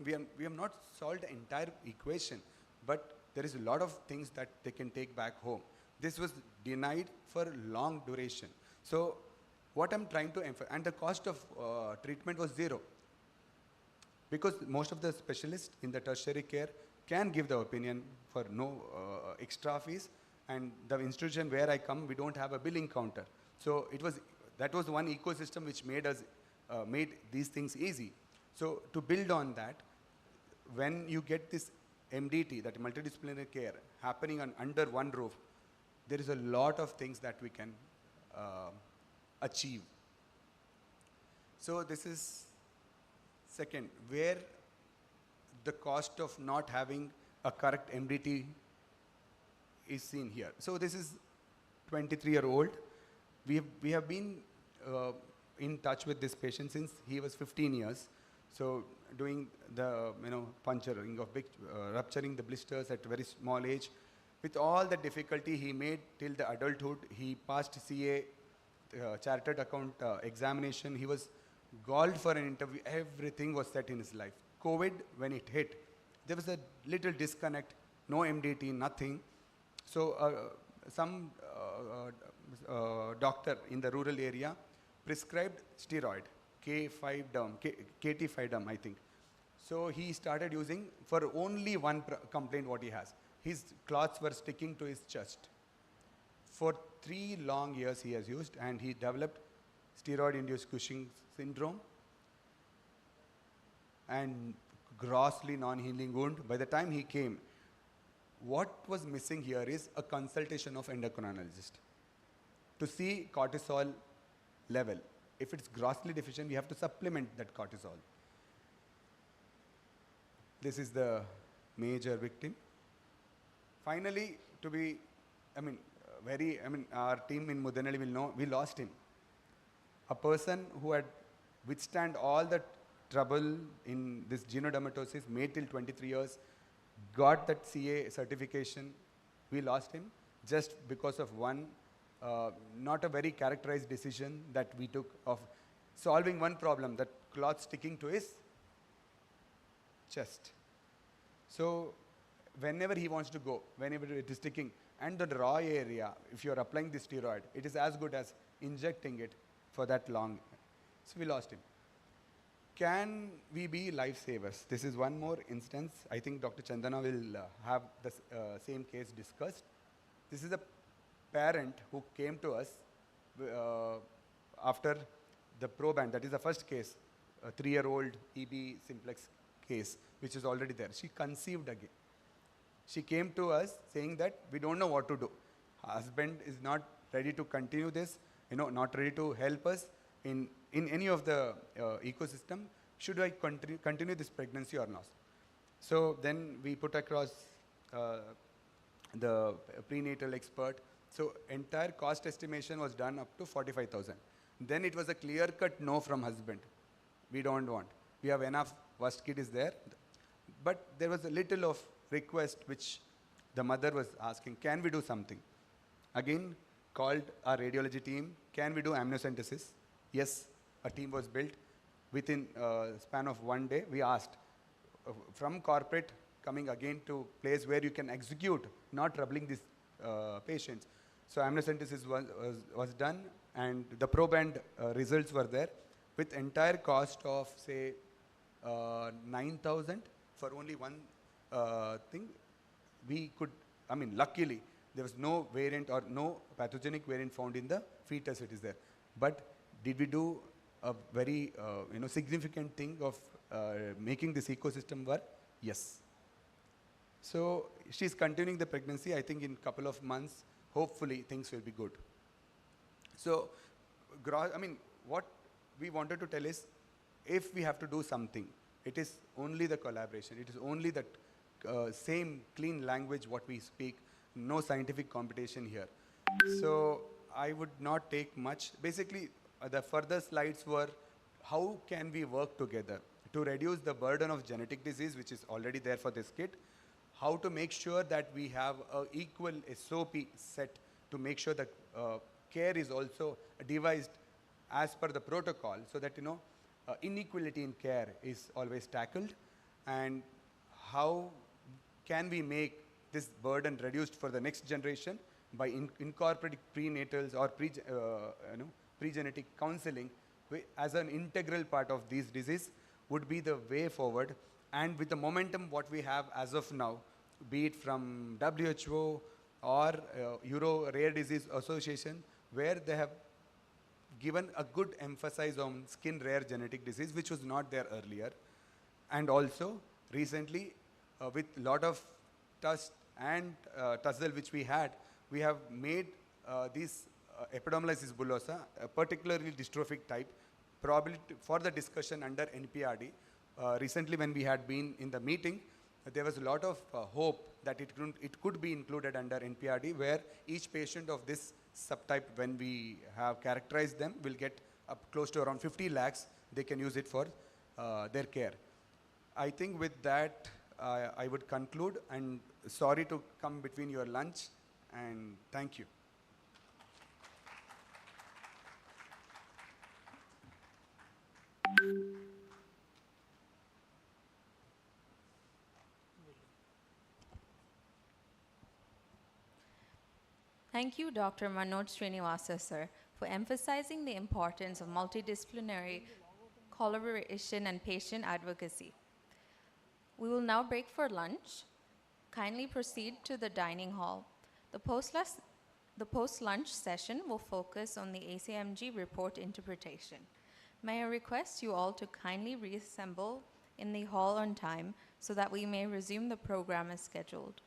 we have not solved the entire equation, but there is a lot of things that they can take back home. This was denied for long duration. So what I'm trying to emphasize, and the cost of treatment was zero, because most of the specialists in the tertiary care can give the opinion for no extra fees, and the institution where I come, we don't have a billing counter. So that was one ecosystem which made these things easy. So to build on that, when you get this MDT, that multidisciplinary care, happening under one roof, there is a lot of things that we can achieve. So this is second, where the cost of not having a correct MDT is seen here. So this is 23-year-old. We have been in touch with this patient since he was 15 years. So doing the puncturing of rupturing the blisters at a very small age. With all the difficulty he made till the adulthood, he passed CA, chartered account examination. He was called for an interview. Everything was set in his life. COVID, when it hit, there was a little disconnect, no MDT, nothing. So some doctor in the rural area prescribed steroid, KT5-derm, I think. So he started using for only one complaint what he has. His clots were sticking to his chest. For 3 long years he has used, and he developed steroid-induced Cushing syndrome and grossly non-healing wound. By the time he came, what was missing here is a consultation of endocrinologist to see cortisol level. If it's grossly deficient, we have to supplement that cortisol. This is the major victim. Finally, our team in Mudenali will know, we lost him. A person who had withstand all the trouble in this genodermatosis, made till 23 years, got that CA certification. We lost him just because of one not a very characterized decision that we took of solving one problem, that cloth sticking to his chest. So whenever he wants to go, whenever it is sticking, and the raw area, if you are applying the steroid, it is as good as injecting it for that long. So we lost him. Can we be lifesavers? This is one more instance. I think Dr. Chandana will have the same case discussed. This is a parent who came to us after the proband. That is the first case, a 3-year-old EB simplex case, which is already there. She conceived again. She came to us saying that we don't know what to do. Husband is not ready to continue this, not ready to help us in any of the ecosystem. Should I continue this pregnancy or not? So then we put across the prenatal expert. So entire cost estimation was done up to 45,000. Then it was a clear-cut no from husband. we don't want. We have enough first kit is there. But there was a little of request which the mother was asking, can we do something? Again, called our radiology team, can we do amniocentesis? Yes, a team was built. Within span of 1 day, we asked, from corporate coming again to place where you can execute, not troubling these patients. So amniocentesis was done, and the proband results were there with entire cost of, say, 9,000 for only one thing. We could, luckily, there was no variant or no pathogenic variant found in the fetus, it is there. But did we do a very significant thing of making this ecosystem work? Yes. So she's continuing the pregnancy. I think in a couple of months, hopefully things will be good. So, what we wanted to tell is, if we have to do something, it is only the collaboration. It is only that same clean language what we speak. No scientific competition here. So I would not take much. Basically, the further slides were, how can we work together to reduce the burden of genetic disease, which is already there for this kit, how to make sure that we have an equal SOP set to make sure that care is also devised as per the protocol, so that inequality in care is always tackled, and how can we make this burden reduced for the next generation by incorporating prenatals or pre-genetic counseling as an integral part of these disease would be the way forward. And with the momentum what we have as of now, be it from WHO or Euro Rare Disease Association, where they have given a good emphasis on skin rare genetic disease, which was not there earlier. And also, recently, with lot of tussle which we had, we have made this epidermolysis bullosa, a particularly dystrophic type, probably for the discussion under NPRD. Recently, when we had been in the meeting, there was a lot of hope that it could be included under NPRD, where each patient of this subtype, when we have characterized them, will get up close to around 50 lakhs. They can use it for their care. I think with that, I would conclude, and sorry to come between your lunch, and thank you. Thank you, Dr. Manoj Srinivasa, sir, for emphasizing the importance of multidisciplinary collaboration and patient advocacy. We will now break for lunch. Kindly proceed to the dining hall. The post-lunch session will focus on the ACMG report interpretation. May I request you all to kindly reassemble in the hall on time so that we may resume the program as scheduled.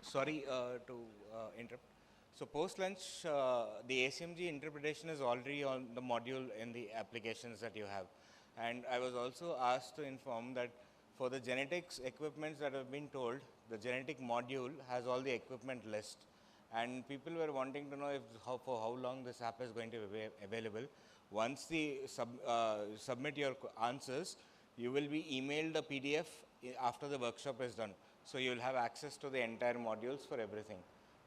Sorry to interrupt. So post-lunch, the ACMG interpretation is already on the module in the applications that you have. And I was also asked to inform that for the genetics equipments that have been told, the genetic module has all the equipment list. And people were wanting to know for how long this app is going to be available. Once the submit your answers, you will be emailed a PDF after the workshop is done. So you will have access to the entire modules for everything.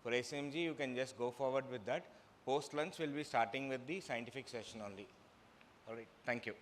For ACMG, you can just go forward with that. Post-lunch, we'll be starting with the scientific session only. All right, thank you.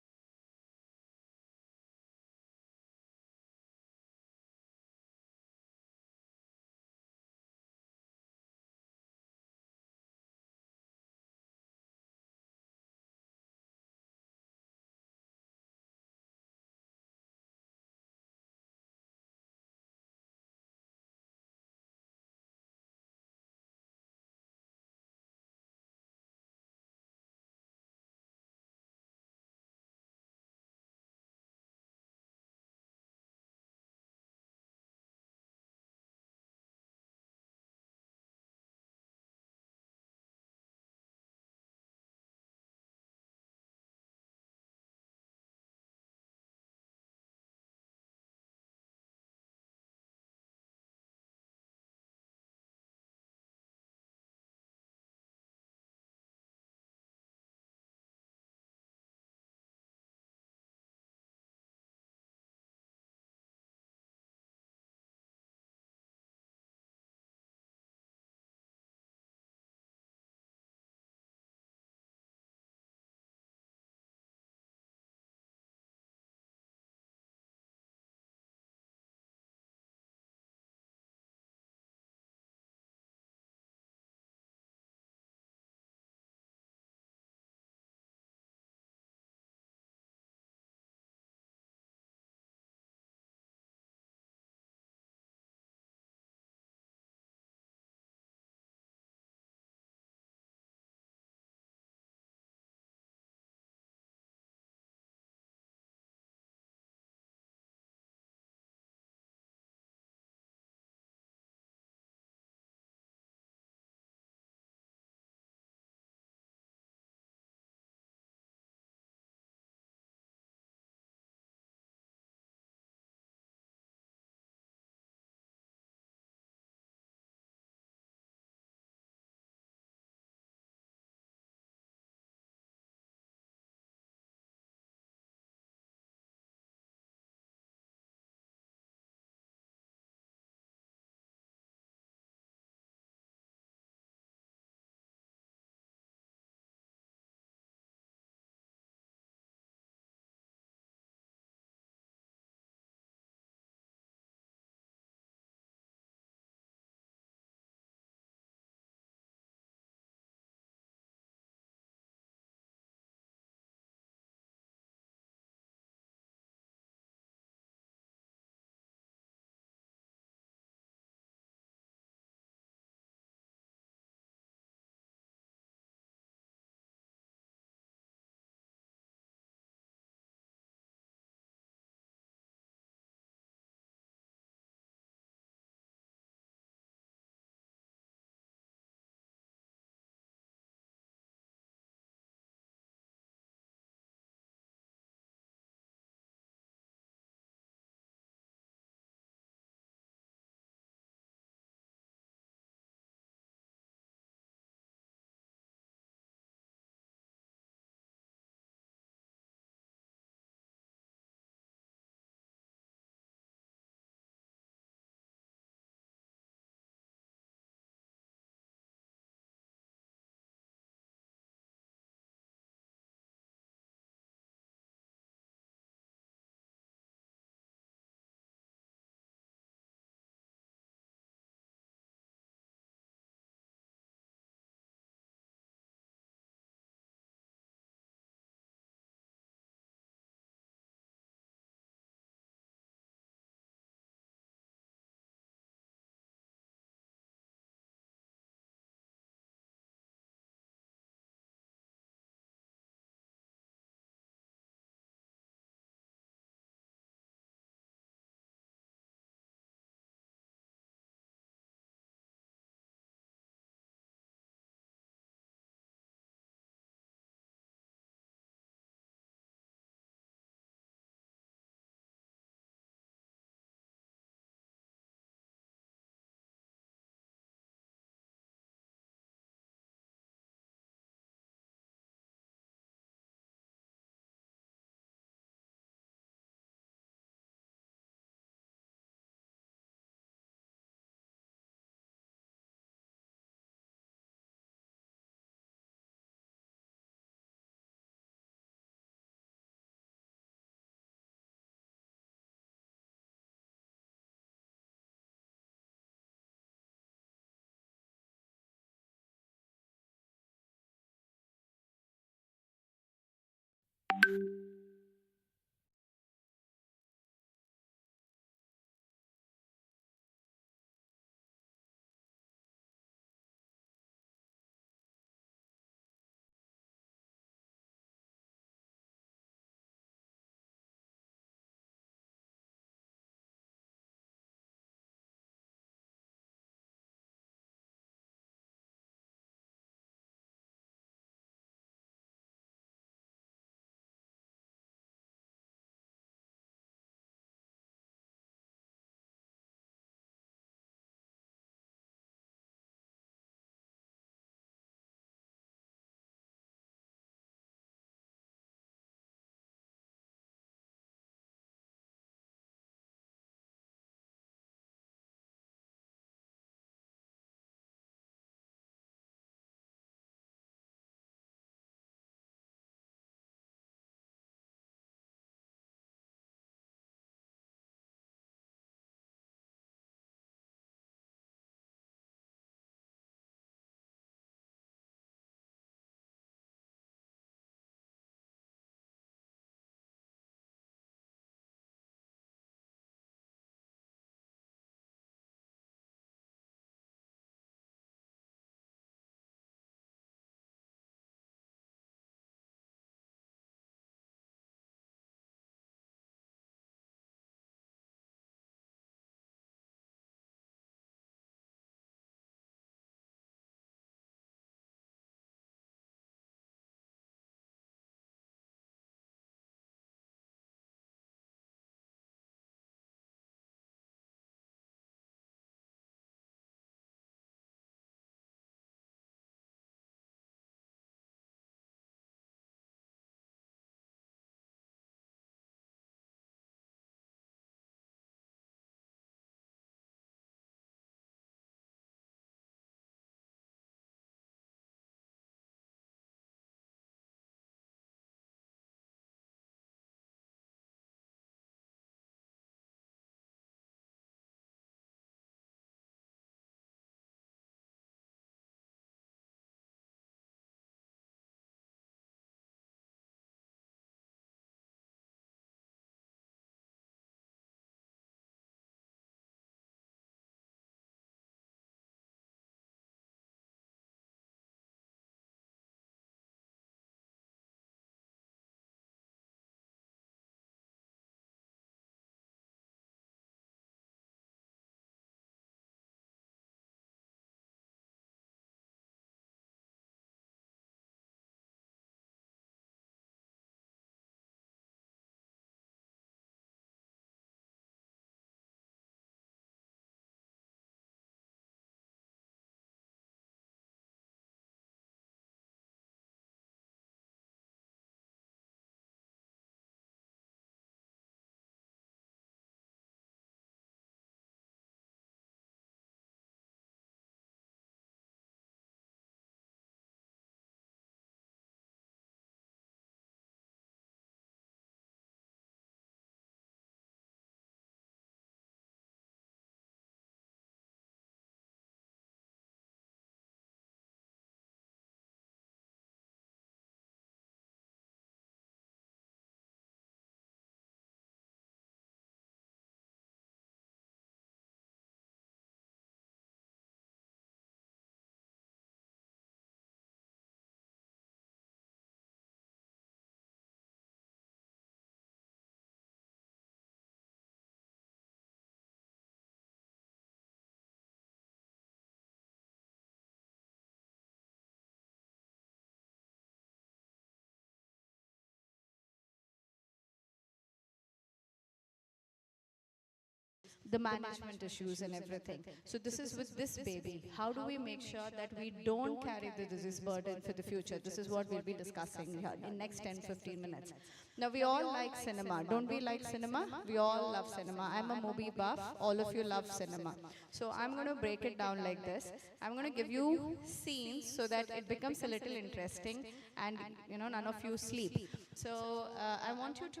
the management issues and everything. So this is with this baby. How do we make sure that we don't carry the disease burden for the future? This is what we'll be discussing here in next 10-15 minutes. Now we all like cinema. Don't we like cinema? We all love cinema. I'm a movie buff. All of you love cinema. So I'm going to break it down like this. I'm going to give you scenes so that it becomes a little interesting and none of you sleep. So I want you to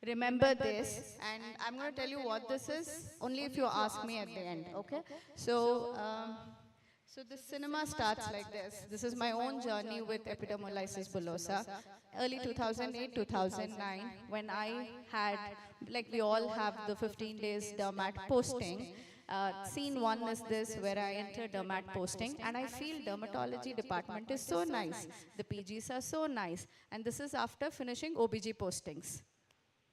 remember this, and I'm going to tell you what this is only if you ask me at the end, okay? So, so the cinema starts like this. This is my own journey with epidermolysis bullosa. Early 2008, 2009, when I had, like we all have the 15 days dermat posting. Scene 1 is this, where I enter dermat posting, and I feel dermatology department is so nice. The PGs are so nice. And this is after finishing OBG postings.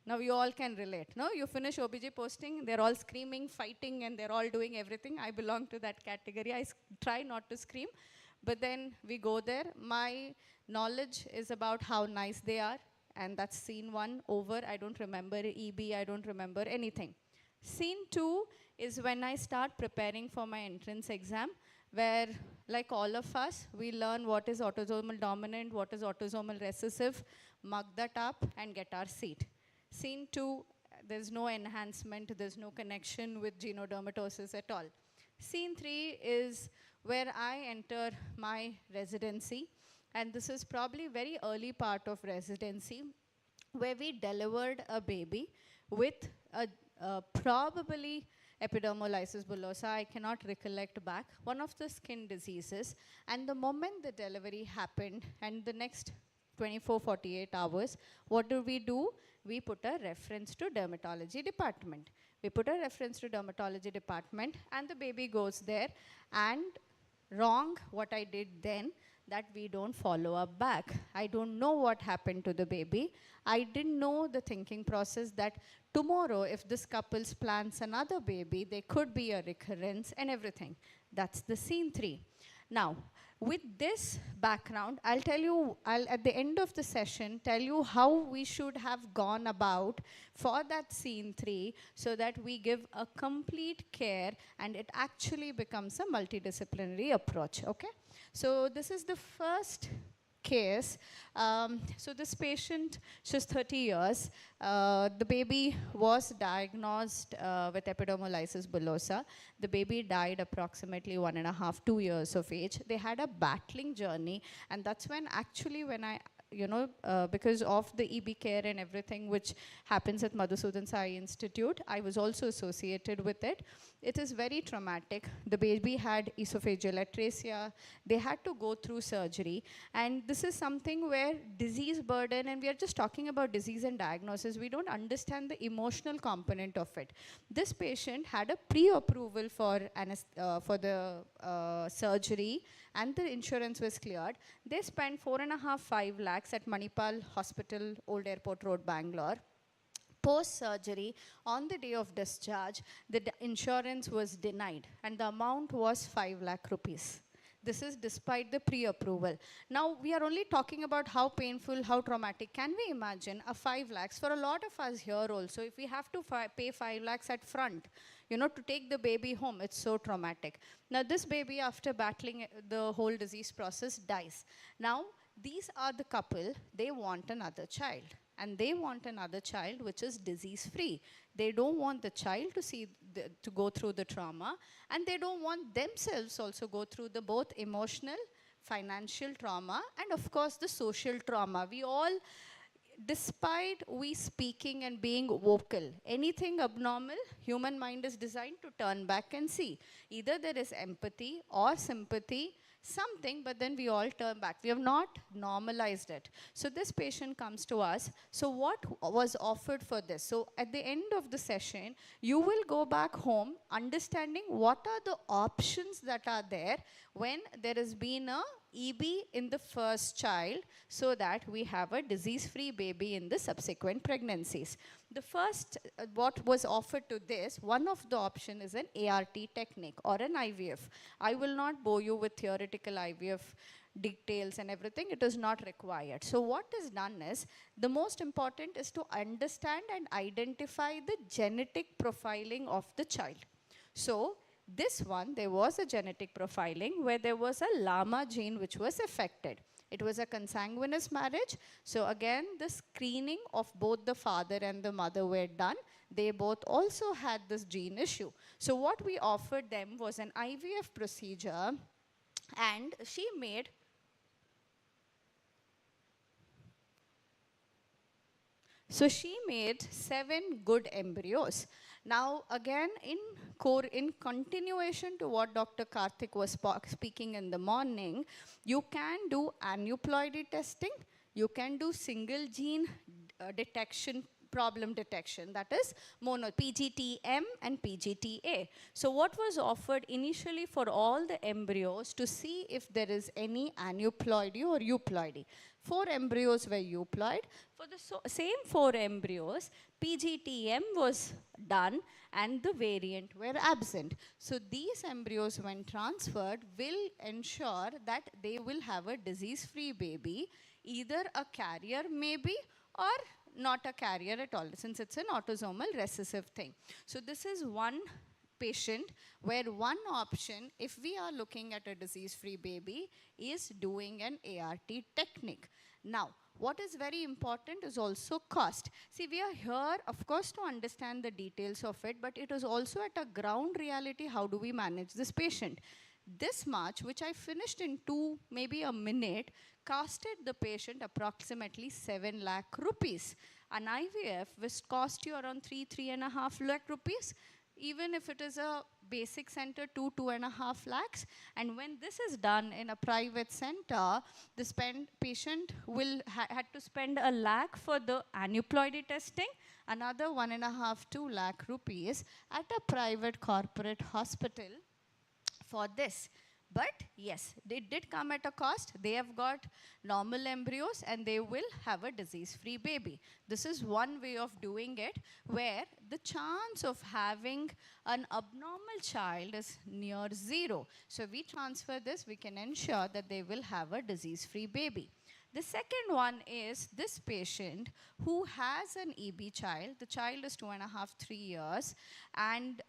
Now you all can relate, no? You finish OBG posting, they're all screaming, fighting, and they're all doing everything. I belong to that category. I try not to scream, but then we go there. My knowledge is about how nice they are, and that's scene 1 over. I don't remember EB, I don't remember anything. Scene 2 is when I start preparing for my entrance exam, where, like all of us, we learn what is autosomal dominant, what is autosomal recessive, mug that up, and get our seat. Scene 2, there's no enhancement, there's no connection with genodermatosis at all. Scene 3 is where I enter my residency, and this is probably very early part of residency, where we delivered a baby with a probably epidermolysis bullosa, I cannot recollect back, one of the skin diseases. And the moment the delivery happened, and the next 24-48 hours, what do? We put a reference to dermatology department. We put a reference to dermatology department, and the baby goes there. And wrong, what I did then, that we don't follow up back. I don't know what happened to the baby. I didn't know the thinking process that tomorrow, if this couple plans another baby, there could be a recurrence and everything. That's the scene 3. Now, with this background, I'll at the end of the session, tell you how we should have gone about for that scene 3 so that we give a complete care and it actually becomes a multidisciplinary approach, okay? So this is the first case. So this patient, she's 30 years. The baby was diagnosed with epidermolysis bullosa. The baby died approximately 1.5, 2 years of age. They had a battling journey, and that's when actually when I, because of the EB care and everything which happens at Madhusudan Sai Institute, I was also associated with it. It is very traumatic. The baby had esophageal atresia. They had to go through surgery. And this is something where disease burden, and we are just talking about disease and diagnosis, we don't understand the emotional component of it. This patient had a pre-approval for the surgery, and the insurance was cleared. They spent 4.5-5 lakhs at Manipal Hospital, Old Airport Road, Bangalore. Post-surgery, on the day of discharge, the insurance was denied, and the amount was 5 lakh rupees. This is despite the pre-approval. Now, we are only talking about how painful, how traumatic. Can we imagine a 5 lakhs? For a lot of us here also, if we have to pay 5 lakhs at front, to take the baby home, it's so traumatic. Now, this baby, after battling the whole disease process, dies. Now, these are the couple, they want another child. And they want another child which is disease-free. They don't want the child to go through the trauma, and they don't want themselves also go through the both emotional, financial trauma, and of course the social trauma. We all, despite we speaking and being vocal, anything abnormal, human mind is designed to turn back and see. Either there is empathy or sympathy, something, but then we all turn back. We have not normalized it. So this patient comes to us. So what was offered for this? So at the end of the session, you will go back home understanding what are the options that are there when there has been a EB in the first child, so that we have a disease-free baby in the subsequent pregnancies. The first, what was offered to this, one of the option is an ART technique or an IVF. I will not bore you with theoretical IVF details and everything, it is not required. So what is done is, the most important is to understand and identify the genetic profiling of the child. So this one, there was a genetic profiling where there was a llama gene which was affected. It was a consanguineous marriage. So again, the screening of both the father and the mother were done. They both also had this gene issue. So what we offered them was an IVF procedure, and she made So she made 7 good embryos. Now again, in continuation to what Dr. Karthik was speaking in the morning, you can do aneuploidy testing, you can do single gene detection, problem detection, that is PGTM and PGTA. So what was offered initially for all the embryos to see if there is any aneuploidy or euploidy. 4 embryos were euploid. For the same 4 embryos, PGTM was done and the variant were absent. So these embryos, when transferred, will ensure that they will have a disease-free baby, either a carrier maybe or not a carrier at all, since it's an autosomal recessive thing. So this is one patient where one option, if we are looking at a disease-free baby, is doing an ART technique. Now, what is very important is also cost. See, we are here, of course, to understand the details of it, but it is also at a ground reality, how do we manage this patient? This much, which I finished in maybe a minute, costed the patient approximately 7 lakh rupees. An IVF will cost you around 3.5 lakh rupees. Even if it is a basic center, 2.5 lakhs. And when this is done in a private center, the patient will had to spend 1 lakh for the aneuploidy testing, another 1.5–2 lakh rupees at a private corporate hospital for this. But yes, it did come at a cost. They have got normal embryos and they will have a disease-free baby. This is one way of doing it, where the chance of having an abnormal child is near 0. So we transfer this, we can ensure that they will have a disease-free baby. The second one is this patient who has an EB child. The child is 2.5–3 years. And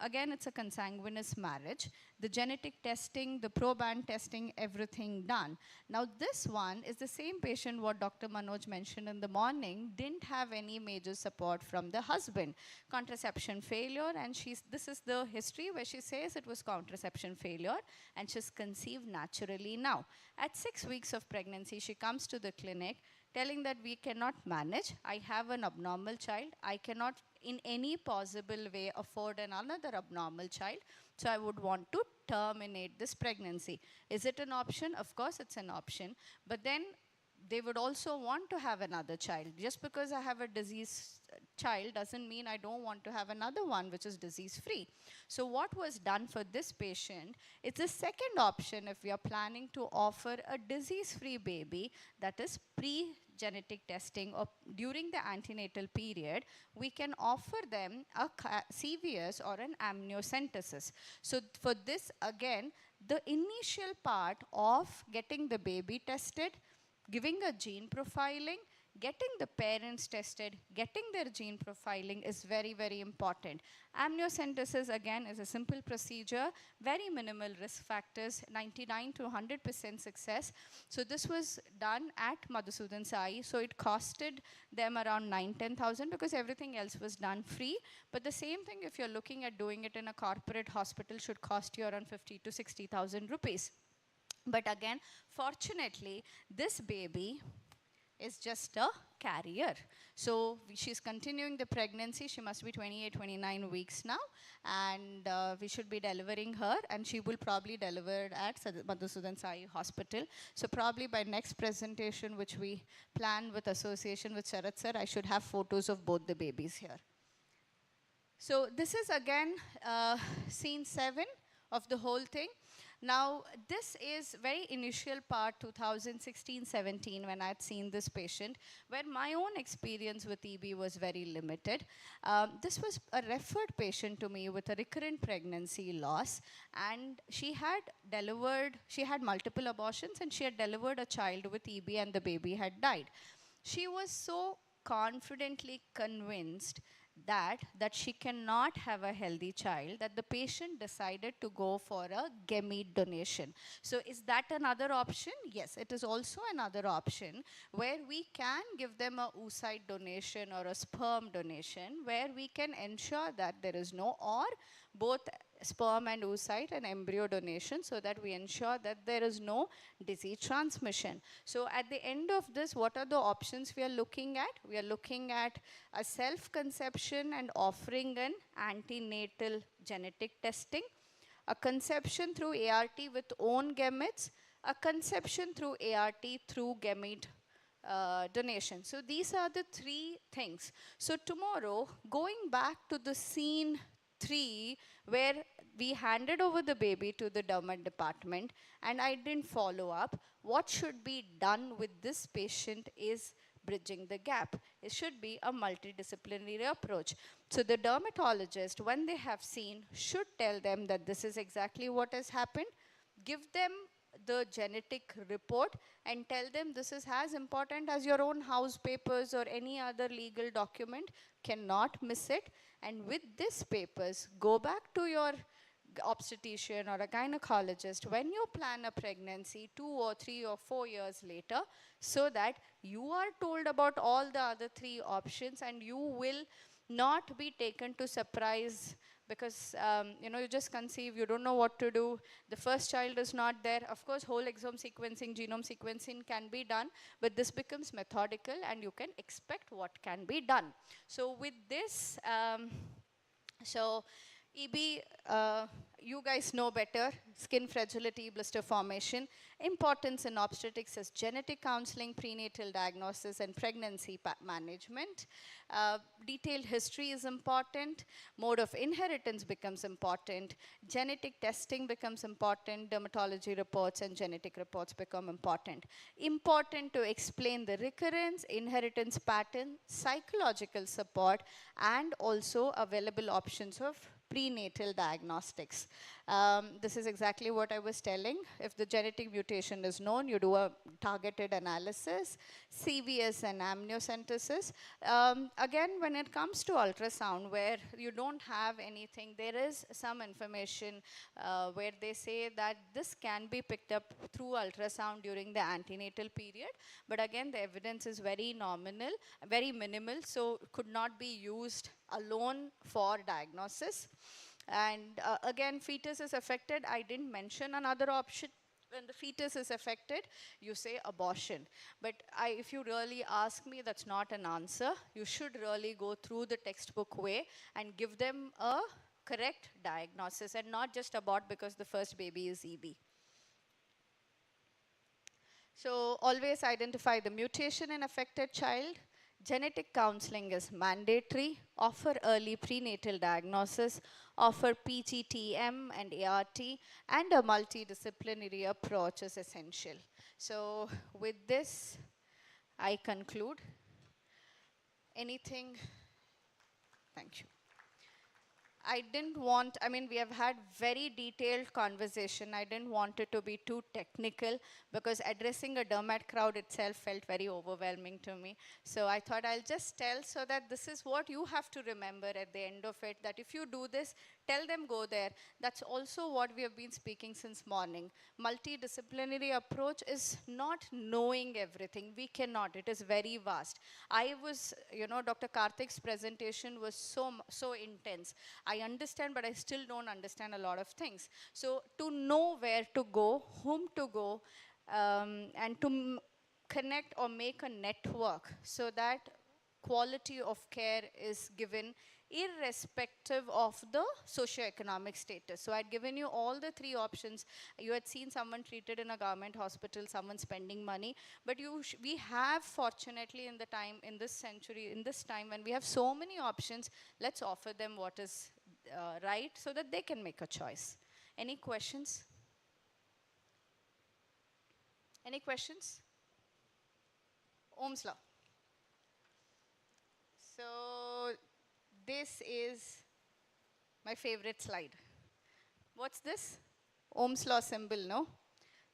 again, it's a consanguineous marriage. The genetic testing, the proband testing, everything done. Now this one is the same patient what Dr. Manoj mentioned in the morning, didn't have any major support from the husband. Contraception failure, and this is the history where she says it was contraception failure, and she's conceived naturally now. At 6 weeks of pregnancy, she comes to the clinic telling that we cannot manage. I have an abnormal child. I cannot in any possible way afford another abnormal child. So I would want to terminate this pregnancy. Is it an option? Of course it's an option. But then they would also want to have another child. Just because I have a diseased child doesn't mean I don't want to have another one which is disease-free. So what was done for this patient, it's a second option if we are planning to offer a disease-free baby, that is pre-genetic testing or during the antenatal period, we can offer them a CVS or an amniocentesis. So for this, again, the initial part of getting the baby tested, giving a gene profiling, getting the parents tested, getting their gene profiling is very, very important. Amniocentesis, again, is a simple procedure, very minimal risk factors, 99 to 100% success. So this was done at Madhusudan Sai. So it costed them around 9–10,000 because everything else was done free. But the same thing, if you're looking at doing it in a corporate hospital, should cost you around 50 to 60,000 rupees. But again, fortunately, this baby is just a carrier. So she's continuing the pregnancy. She must be 28–29 weeks now. And we should be delivering her. And she will probably deliver at Madhusudan Sai Hospital. So probably by next presentation, which we plan with association with Sharat sir, I should have photos of both the babies here. So this is again scene 7 of the whole thing. Now, this is very initial part, 2016-17, when I'd seen this patient, where my own experience with EB was very limited. This was a referred patient to me with a recurrent pregnancy loss, and she had multiple abortions, and she had delivered a child with EB, and the baby had died. She was so confidently convinced that she cannot have a healthy child, that the patient decided to go for a gamete donation. So is that another option? Yes, it is also another option where we can give them a oocyte donation or a sperm donation, where we can ensure that there is no, or both sperm and oocyte and embryo donation, so that we ensure that there is no disease transmission. So at the end of this, what are the options we are looking at? We are looking at a self-conception and offering an antenatal genetic testing, a conception through ART with own gametes, a conception through ART through gamete donation. So these are the three things. So tomorrow, going back to the scene 3, where we handed over the baby to the dermat department and I didn't follow up, what should be done with this patient is bridging the gap. It should be a multidisciplinary approach. So the dermatologist, when they have seen, should tell them that this is exactly what has happened, give them the genetic report and tell them this is as important as your own house papers or any other legal document, cannot miss it. And with these papers, go back to your obstetrician or a gynecologist when you plan a pregnancy 2 or 3 or 4 years later, so that you are told about all the other 3 options and you will not be taken to surprise, because you just conceive, you don't know what to do, the first child is not there. Of course, whole exome sequencing, genome sequencing can be done, but this becomes methodical and you can expect what can be done. So with this, EB, you guys know better, skin fragility, blister formation. Importance in obstetrics is genetic counseling, prenatal diagnosis, and pregnancy management. Detailed history is important. Mode of inheritance becomes important. Genetic testing becomes important. Dermatology reports and genetic reports become important. Important to explain the recurrence, inheritance pattern, psychological support, and also available options of prenatal diagnostics. This is exactly what I was telling. If the genetic mutation is known, you do a targeted analysis, CVS and amniocentesis. Again, when it comes to ultrasound, where you don't have anything, there is some information where they say that this can be picked up through ultrasound during the antenatal period. But again, the evidence is very nominal, very minimal, so could not be used alone for diagnosis. And again, fetus is affected. I didn't mention another option. When the fetus is affected, you say abortion. But if you really ask me, that's not an answer. You should really go through the textbook way and give them a correct diagnosis and not just abort because the first baby is EB. So always identify the mutation in affected child. Genetic counseling is mandatory. Offer early prenatal diagnosis. Offer PGTM and ART. And a multidisciplinary approach is essential. So with this, I conclude. Anything? Thank you. I didn't want, we have had very detailed conversation. I didn't want it to be too technical because addressing a dermat crowd itself felt very overwhelming to me. So I thought I'll just tell so that this is what you have to remember at the end of it, that if you do this, tell them go there. That's also what we have been speaking since morning. Multidisciplinary approach is not knowing everything. We cannot. It is very vast. I was, Dr. Karthik's presentation was so intense. I understand, but I still don't understand a lot of things. So to know where to go, whom to go, and to connect or make a network so that quality of care is given irrespective of the socioeconomic status. So I'd given you all the 3 options. You had seen someone treated in a government hospital, someone spending money, but we have, fortunately, in this century, in this time when we have so many options, let's offer them what is right so that they can make a choice. Any questions? Any questions? Ohm's law. So this is my favorite slide. What's this? Ohm's law symbol, no?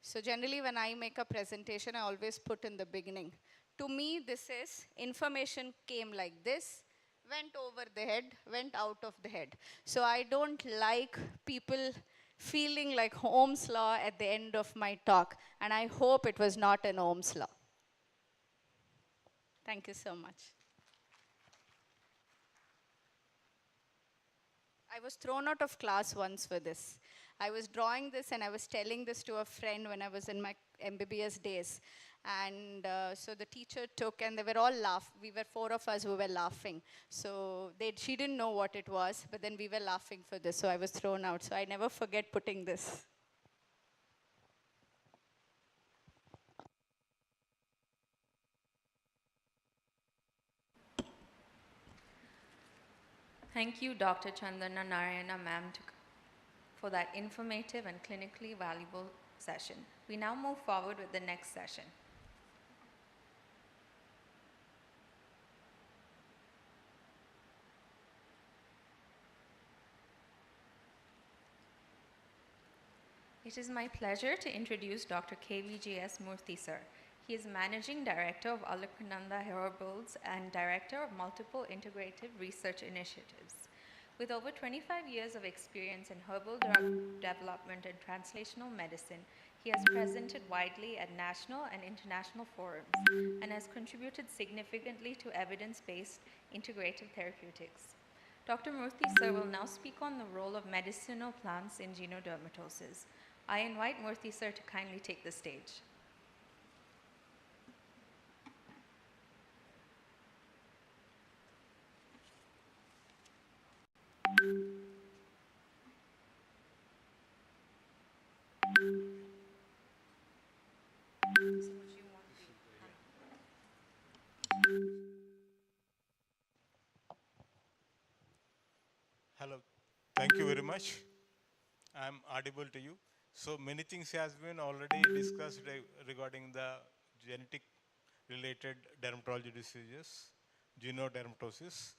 So generally when I make a presentation, I always put in the beginning. To me, this is information came like this, went over the head, went out of the head. So I don't like people feeling like Ohm's law at the end of my talk. And I hope it was not an Ohm's law. Thank you so much. I was thrown out of class once for this. I was drawing this and I was telling this to a friend when I was in my MBBS days. And so the teacher took, and they were all laughing. We were 4 of us who were laughing. So she didn't know what it was, but then we were laughing for this. So I was thrown out. So I never forget putting this. Thank you, Dr. Chandana Narayana ma'am, for that informative and clinically valuable session. We now move forward with the next session. It is my pleasure to introduce Dr. KVJS Murthy, sir. He is Managing Director of Alakananda Herbals and Director of multiple integrative research initiatives. With over 25 years of experience in herbal drug development and translational medicine, he has presented widely at national and international forums and has contributed significantly to evidence-based integrative therapeutics. Dr. Murthy, sir, will now speak on the role of medicinal plants in genodermatosis. I invite Murthy, sir, to kindly take the stage. Hello, thank you very much. I'm audible to you. So many things has been already discussed regarding the genetic related dermatology diseases, genodermatosis.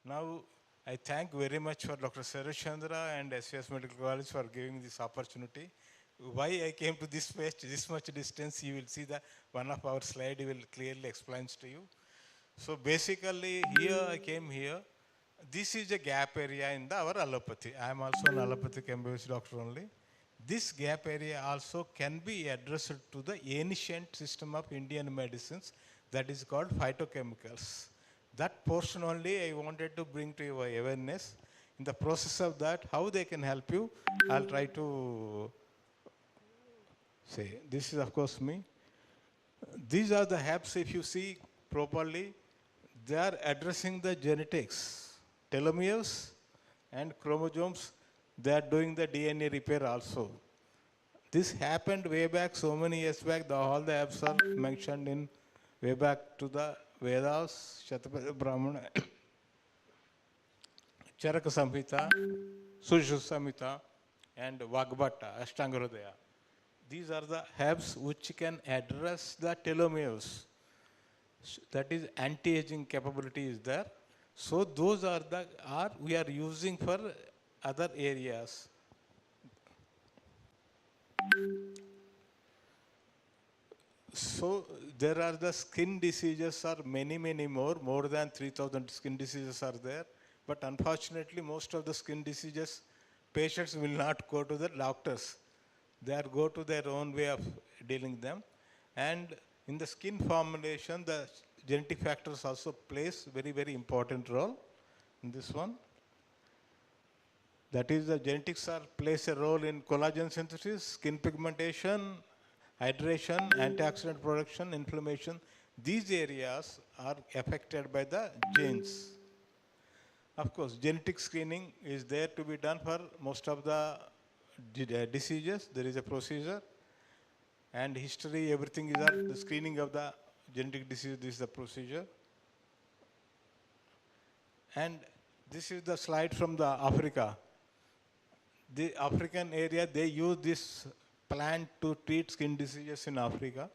Now, I thank very much for Dr. Saraj Chandra and SVS Medical College for giving this opportunity. Why I came to this place, this much distance, you will see that one of our slide will clearly explains to you. So basically here I came here. This is a gap area in our allopathy. I am also an allopathic MBBS doctor only. This gap area also can be addressed to the ancient system of Indian medicines that is called phytochemicals. That portion only I wanted to bring to your awareness. In the process of that, how they can help you, I'll try to say. This is of course me. These are the HAPs, if you see properly, they are addressing the genetics, telomeres and chromosomes. They are doing the DNA repair also. This happened way back, so many years back. All the apps are mentioned in way back to the Vedas, Shatapatha Brahmana, Charaka Samhita, Sushruta Samhita, and Vagbhatta, Ashtangarodaya. These are the herbs which can address the telomeres. That is anti-aging capability is there. So those are we are using for other areas. So there are the skin diseases are many more than 3,000 skin diseases are there. But unfortunately, most of the skin diseases, patients will not go to the doctors. They go to their own way of dealing them. And in the skin formulation, the genetic factors also plays very important role in this one. That is, the genetics plays a role in collagen synthesis, skin pigmentation, hydration, antioxidant production, inflammation. These areas are affected by the genes. Of course, genetic screening is there to be done for most of the diseases. There is a procedure. And history, everything is there. The screening of the genetic disease, this is the procedure. And this is the slide from the Africa. The African area, they use this plant to treat skin diseases in Africa.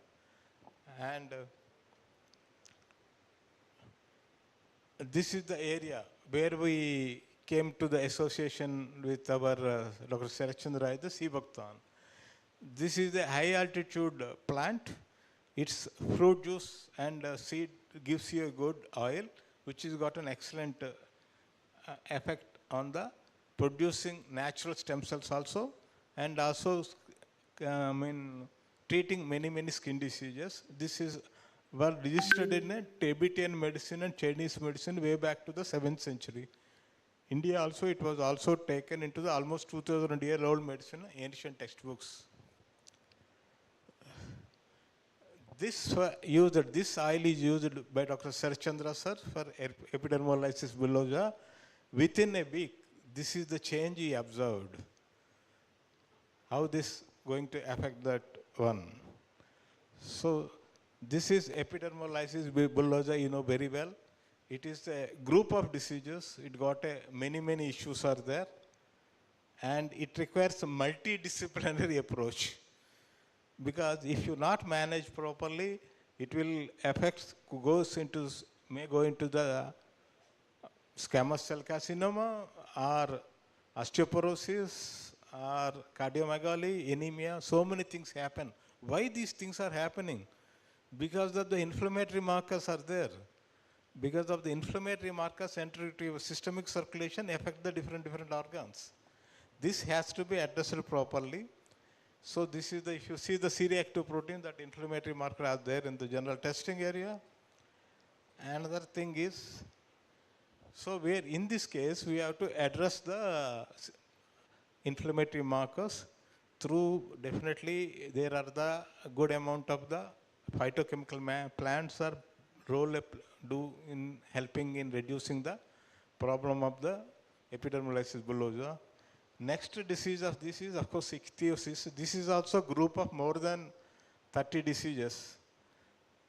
And this is the area where we came to the association with our Dr. Sarachandra, the sea Bhaktan. This is a high altitude plant. Its fruit juice and seed gives you a good oil, which has got an excellent effect on the producing natural stem cells also, and also treating many skin diseases. This is were registered in a Tibetan medicine and Chinese medicine way back to the 7th century. India also, it was also taken into the almost 2000-year-old medicine, ancient textbooks. This oil is used by Dr. Sarachandra sir for epidermolysis bullosa. Within a week, this is the change he observed. How this going to affect that one? So this is epidermolysis bullosa, you know very well. It is a group of diseases. It got many issues are there, and it requires a multidisciplinary approach. Because if you not manage properly, it will may go into the squamous cell carcinoma or osteoporosis or cardiomegaly, anemia. So many things happen. Why these things are happening? Because of the inflammatory markers are there. Because of the inflammatory markers enter into your systemic circulation, affect the different organs. This has to be addressed properly. So this is if you see the C-reactive protein, that inflammatory marker are there in the general testing area. Another thing is, so where in this case, we have to address the inflammatory markers through, definitely there are the good amount of the phytochemical plants are do in helping in reducing the problem of the epidermolysis bullosa. Next disease of this is, of course, ichthyosis. This is also a group of more than 30 diseases.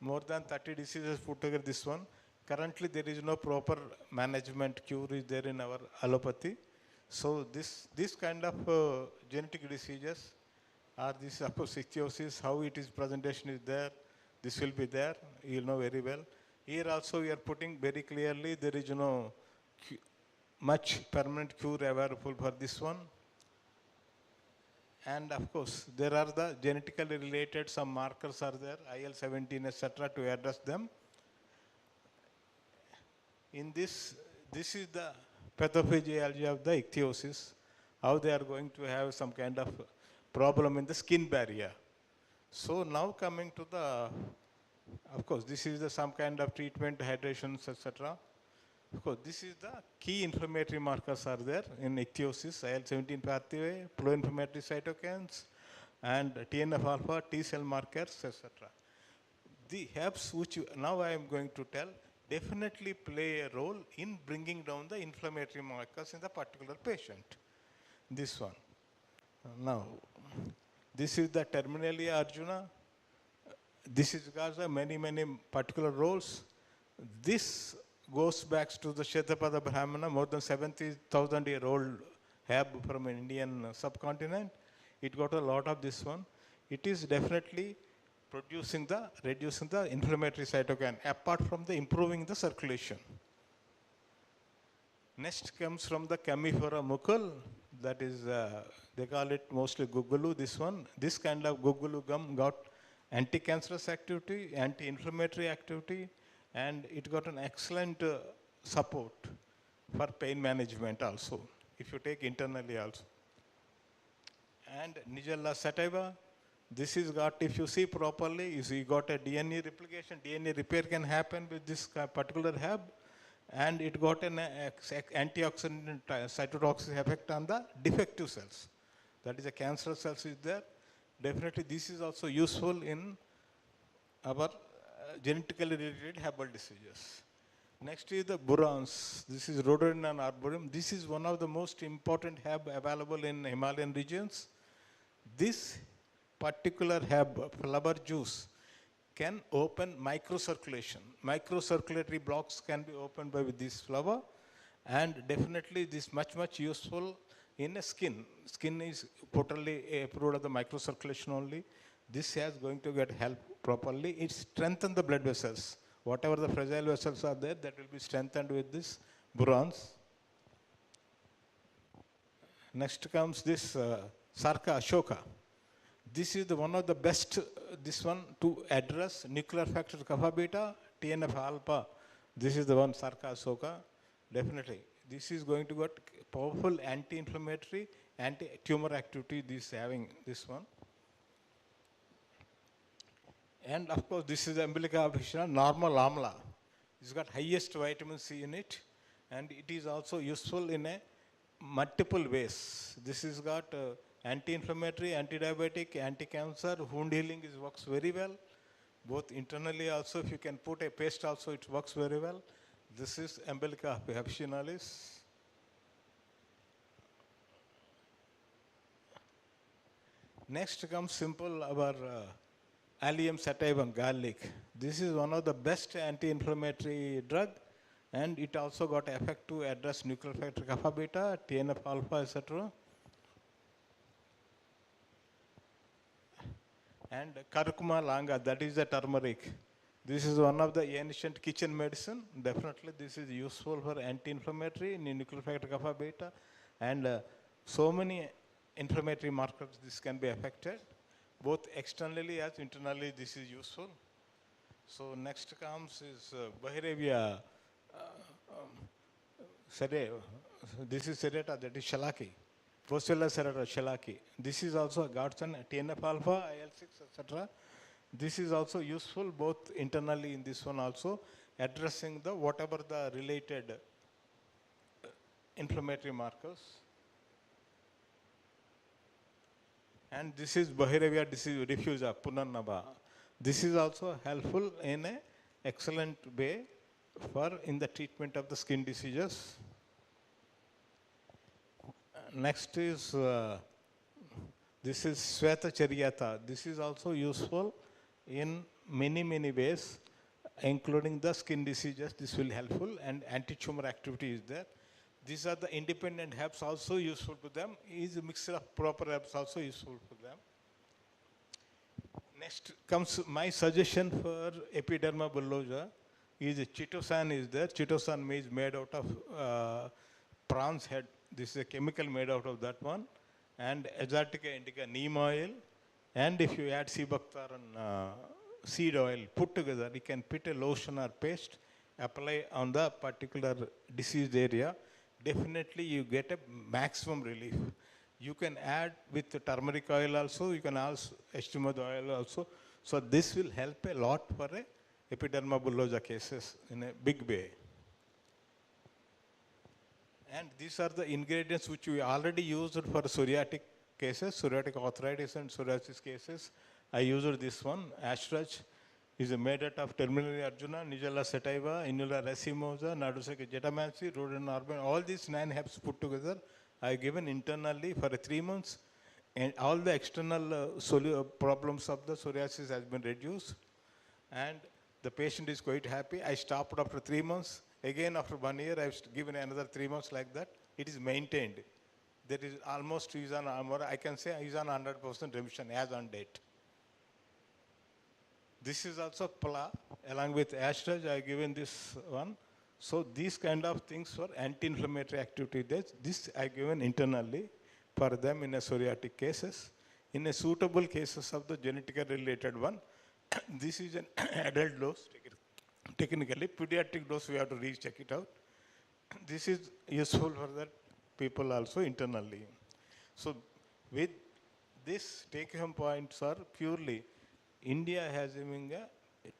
More than 30 diseases put together this one. Currently, there is no proper management cure is there in our allopathy. So this kind of genetic diseases are this, of course, ichthyosis, how it is presentation is there. This will be there, you know very well. Here also we are putting very clearly, there is no much permanent cure available for this one. And of course, there are the genetically related, some markers are there, IL-17, etc., to address them. In this is the pathophysiology of the ichthyosis, how they are going to have some kind of problem in the skin barrier. So now coming to the, of course, this is some kind of treatment, hydrations, etc. Of course, this is the key inflammatory markers are there in ichthyosis, IL-17 pathway, pro-inflammatory cytokines, and TNF-alpha, T-cell markers, etc. The HEBs, which now I am going to tell, definitely play a role in bringing down the inflammatory markers in the particular patient. This one. Now, this is the terminally Arjuna. This is got many particular roles. This goes back to the Shetapada Brahmana, more than 70,000-year-old Heb from an Indian subcontinent. It got a lot of this one. It is definitely reducing the inflammatory cytokine, apart from the improving the circulation. Next comes from the Camifera mucul, that is, they call it mostly gugulu, this one. This kind of gugulu gum got anti-cancerous activity, anti-inflammatory activity, and it got an excellent support for pain management also, if you take internally also. And Nigella sativa, this is got, if you see properly, you got a DNA replication, DNA repair can happen with this particular Heb, and it got an antioxidant cytotoxic effect on the defective cells. That is, a cancer cells is there. Definitely this is also useful in our genetically related herbal diseases. Next is the burons. This is rhododendron arboreum. This is one of the most important herb available in Himalayan regions. This particular herb, flower juice, can open microcirculation. Microcirculatory blocks can be opened by this flower, and definitely this much useful in a skin is totally approved of the microcirculation only. This is going to get help properly. It strengthens the blood vessels. Whatever the fragile vessels are there, that will be strengthened with this bronze. Next comes this Sarka Ashoka. This is one of the best, this one to address nuclear factor kapha beta, TNF alpha. This is the one Sarka Ashoka, definitely. This is going to get powerful anti-inflammatory, anti-tumor activity, this having this one. And of course, this is umbilical aficionado, normal amla. It's got highest vitamin C in it, and it is also useful in a multiple ways. This has got anti-inflammatory, anti-diabetic, anti-cancer, wound healing works very well. Both internally also, if you can put a paste also, it works very well. This is Umbilica officinalis. Next comes simple our allium sativum garlic. This is one of the best anti-inflammatory drug, and it also got effect to address nuclear factor kapha beta, TNF alpha, etc. And curcuma longa, that is the turmeric. This is one of the ancient kitchen medicine. Definitely this is useful for anti-inflammatory, nuclear factor kapha beta, and so many inflammatory markers this can be affected. Both externally as internally this is useful. So next comes is Bahirevia this is serrata, that is shalaki. Procella serrata, shalaki. This is also got an TNF alpha, IL-6, etc. This is also useful both internally in this one also, addressing the whatever the related inflammatory markers. And this is Bahirevia disease diffusa, Punannaba. This is also helpful in an excellent way for in the treatment of the skin diseases. Next is this is Sweta Charyata. This is also useful in many ways, including the skin diseases. This will helpful, and anti-tumor activity is there. These are the independent herbs also useful to them. Is a mixture of proper herbs also useful for them. Next comes my suggestion for epiderma bullosa. Is chitosan is there. Chitosan is made out of prawns head. This is a chemical made out of that one. And Azatica indica neem oil. And if you add Sebactaran seed oil put together, you can put a lotion or paste, apply on the particular diseased area. Definitely you get a maximum relief. You can add with the turmeric oil also, you can also estimate oil also. So this will help a lot for a epiderma bullosa cases in a big way. And these are the ingredients which we already used for psoriatic cases, psoriatic arthritis and psoriasis cases. I used this one, Ashtrach. Is made out of Terminally Arjuna, Nigella sativa, Inula racemosa, Nadusaka jetamancy, rhododendron, all these 9 herbs put together, I given internally for 3 months, and all the external problems of the psoriasis has been reduced, and the patient is quite happy. I stopped after 3 months. Again, after 1 year, I've given another 3 months like that. It is maintained. There is almost, I can say he's on 100% remission as on date. This is also PLA, along with Ashtrach, I have given this one. So these kind of things for anti-inflammatory activity, this I have given internally for them in a psoriatic cases. In a suitable cases of the genetically related one, this is an adult dose, technically. Pediatric dose, we have to recheck it out. This is useful for that people also internally. So with this take-home points are purely India has having a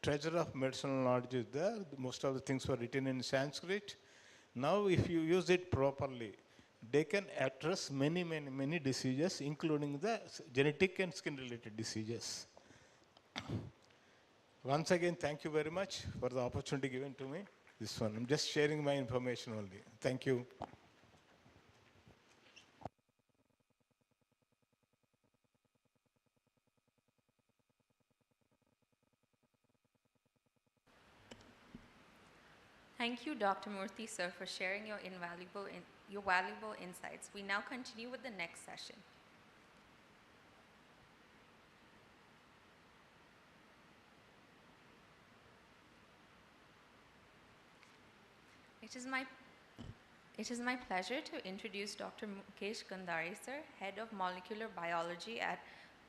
treasure of medicinal knowledge is there. Most of the things were written in Sanskrit. Now, if you use it properly, they can address many diseases, including the genetic and skin-related diseases. Once again, thank you very much for the opportunity given to me. This one, I'm just sharing my information only. Thank you. Thank you, Dr. Murthy, sir, for sharing your valuable insights. We now continue with the next session. It is my pleasure to introduce Dr. Mukesh Gandhari, sir, Head of Molecular Biology at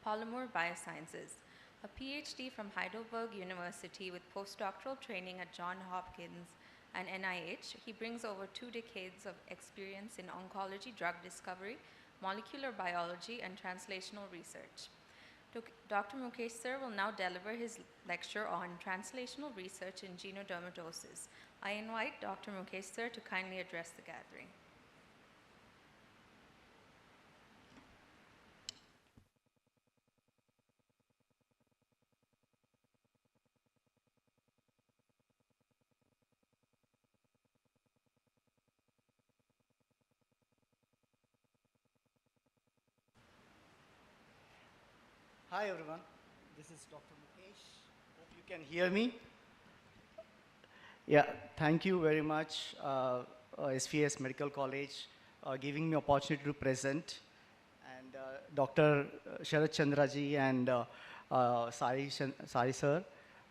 Polymer Biosciences, a PhD from Heidelberg University with postdoctoral training at Johns Hopkins and NIH. He brings over 2 decades of experience in oncology drug discovery, molecular biology, and translational research. Dr. Mukesh, sir, will now deliver his lecture on translational research in genodermatosis. I invite Dr. Mukesh, sir, to kindly address the gathering. Hi everyone, this is Dr. Mukesh. Hope you can hear me. Yeah, thank you very much, SVS Medical College, giving me opportunity to present. And Dr. Sharat Chandraji and Sai sir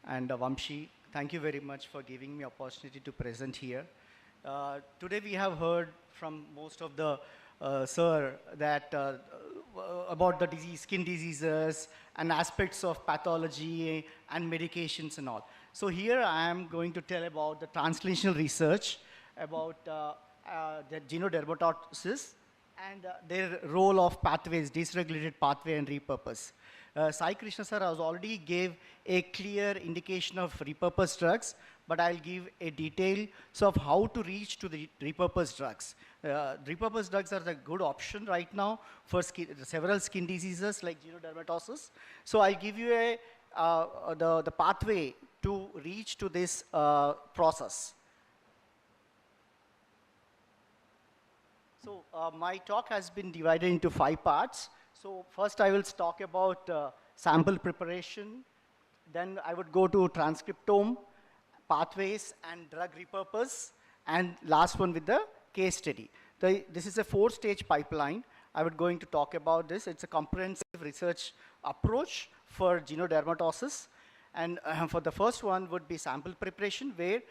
and Vamshi, thank you very much for giving me opportunity to present here. Today we have heard from most of the sir that about the disease, skin diseases and aspects of pathology and medications and all. So here I am going to tell about the translational research about the genodermatosis and their role of pathways, dysregulated pathway and repurpose. Sai Krishna sir has already gave a clear indication of repurposed drugs, but I'll give a detail of how to reach to the repurposed drugs. Repurposed drugs are a good option right now for several skin diseases like genodermatosis. So I'll give you the pathway to reach to this process. So my talk has been divided into 5 parts. So first I will talk about sample preparation, then I would go to transcriptome, pathways and drug repurpose, and last one with the case study. This is a 4-stage pipeline. I would going to talk about this. It's a comprehensive research approach for genodermatosis. And for the first one would be sample preparation, where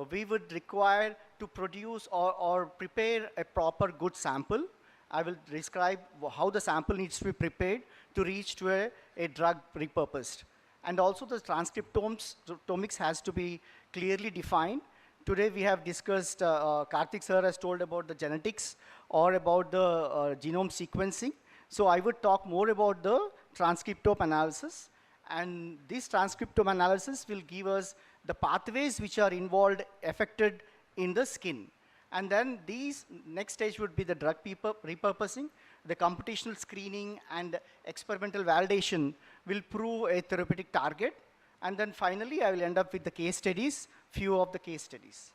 we would require to produce or prepare a proper good sample. I will describe how the sample needs to be prepared to reach to a drug repurposed. And also the transcriptomics has to be clearly defined. Today we have discussed, Karthik sir has told about the genetics or about the genome sequencing. So I would talk more about the transcriptome analysis. And this transcriptome analysis will give us the pathways which are involved, affected in the skin. And then these next stage would be the drug repurposing. The computational screening and experimental validation will prove a therapeutic target. And then finally, I will end up with the case studies, few of the case studies.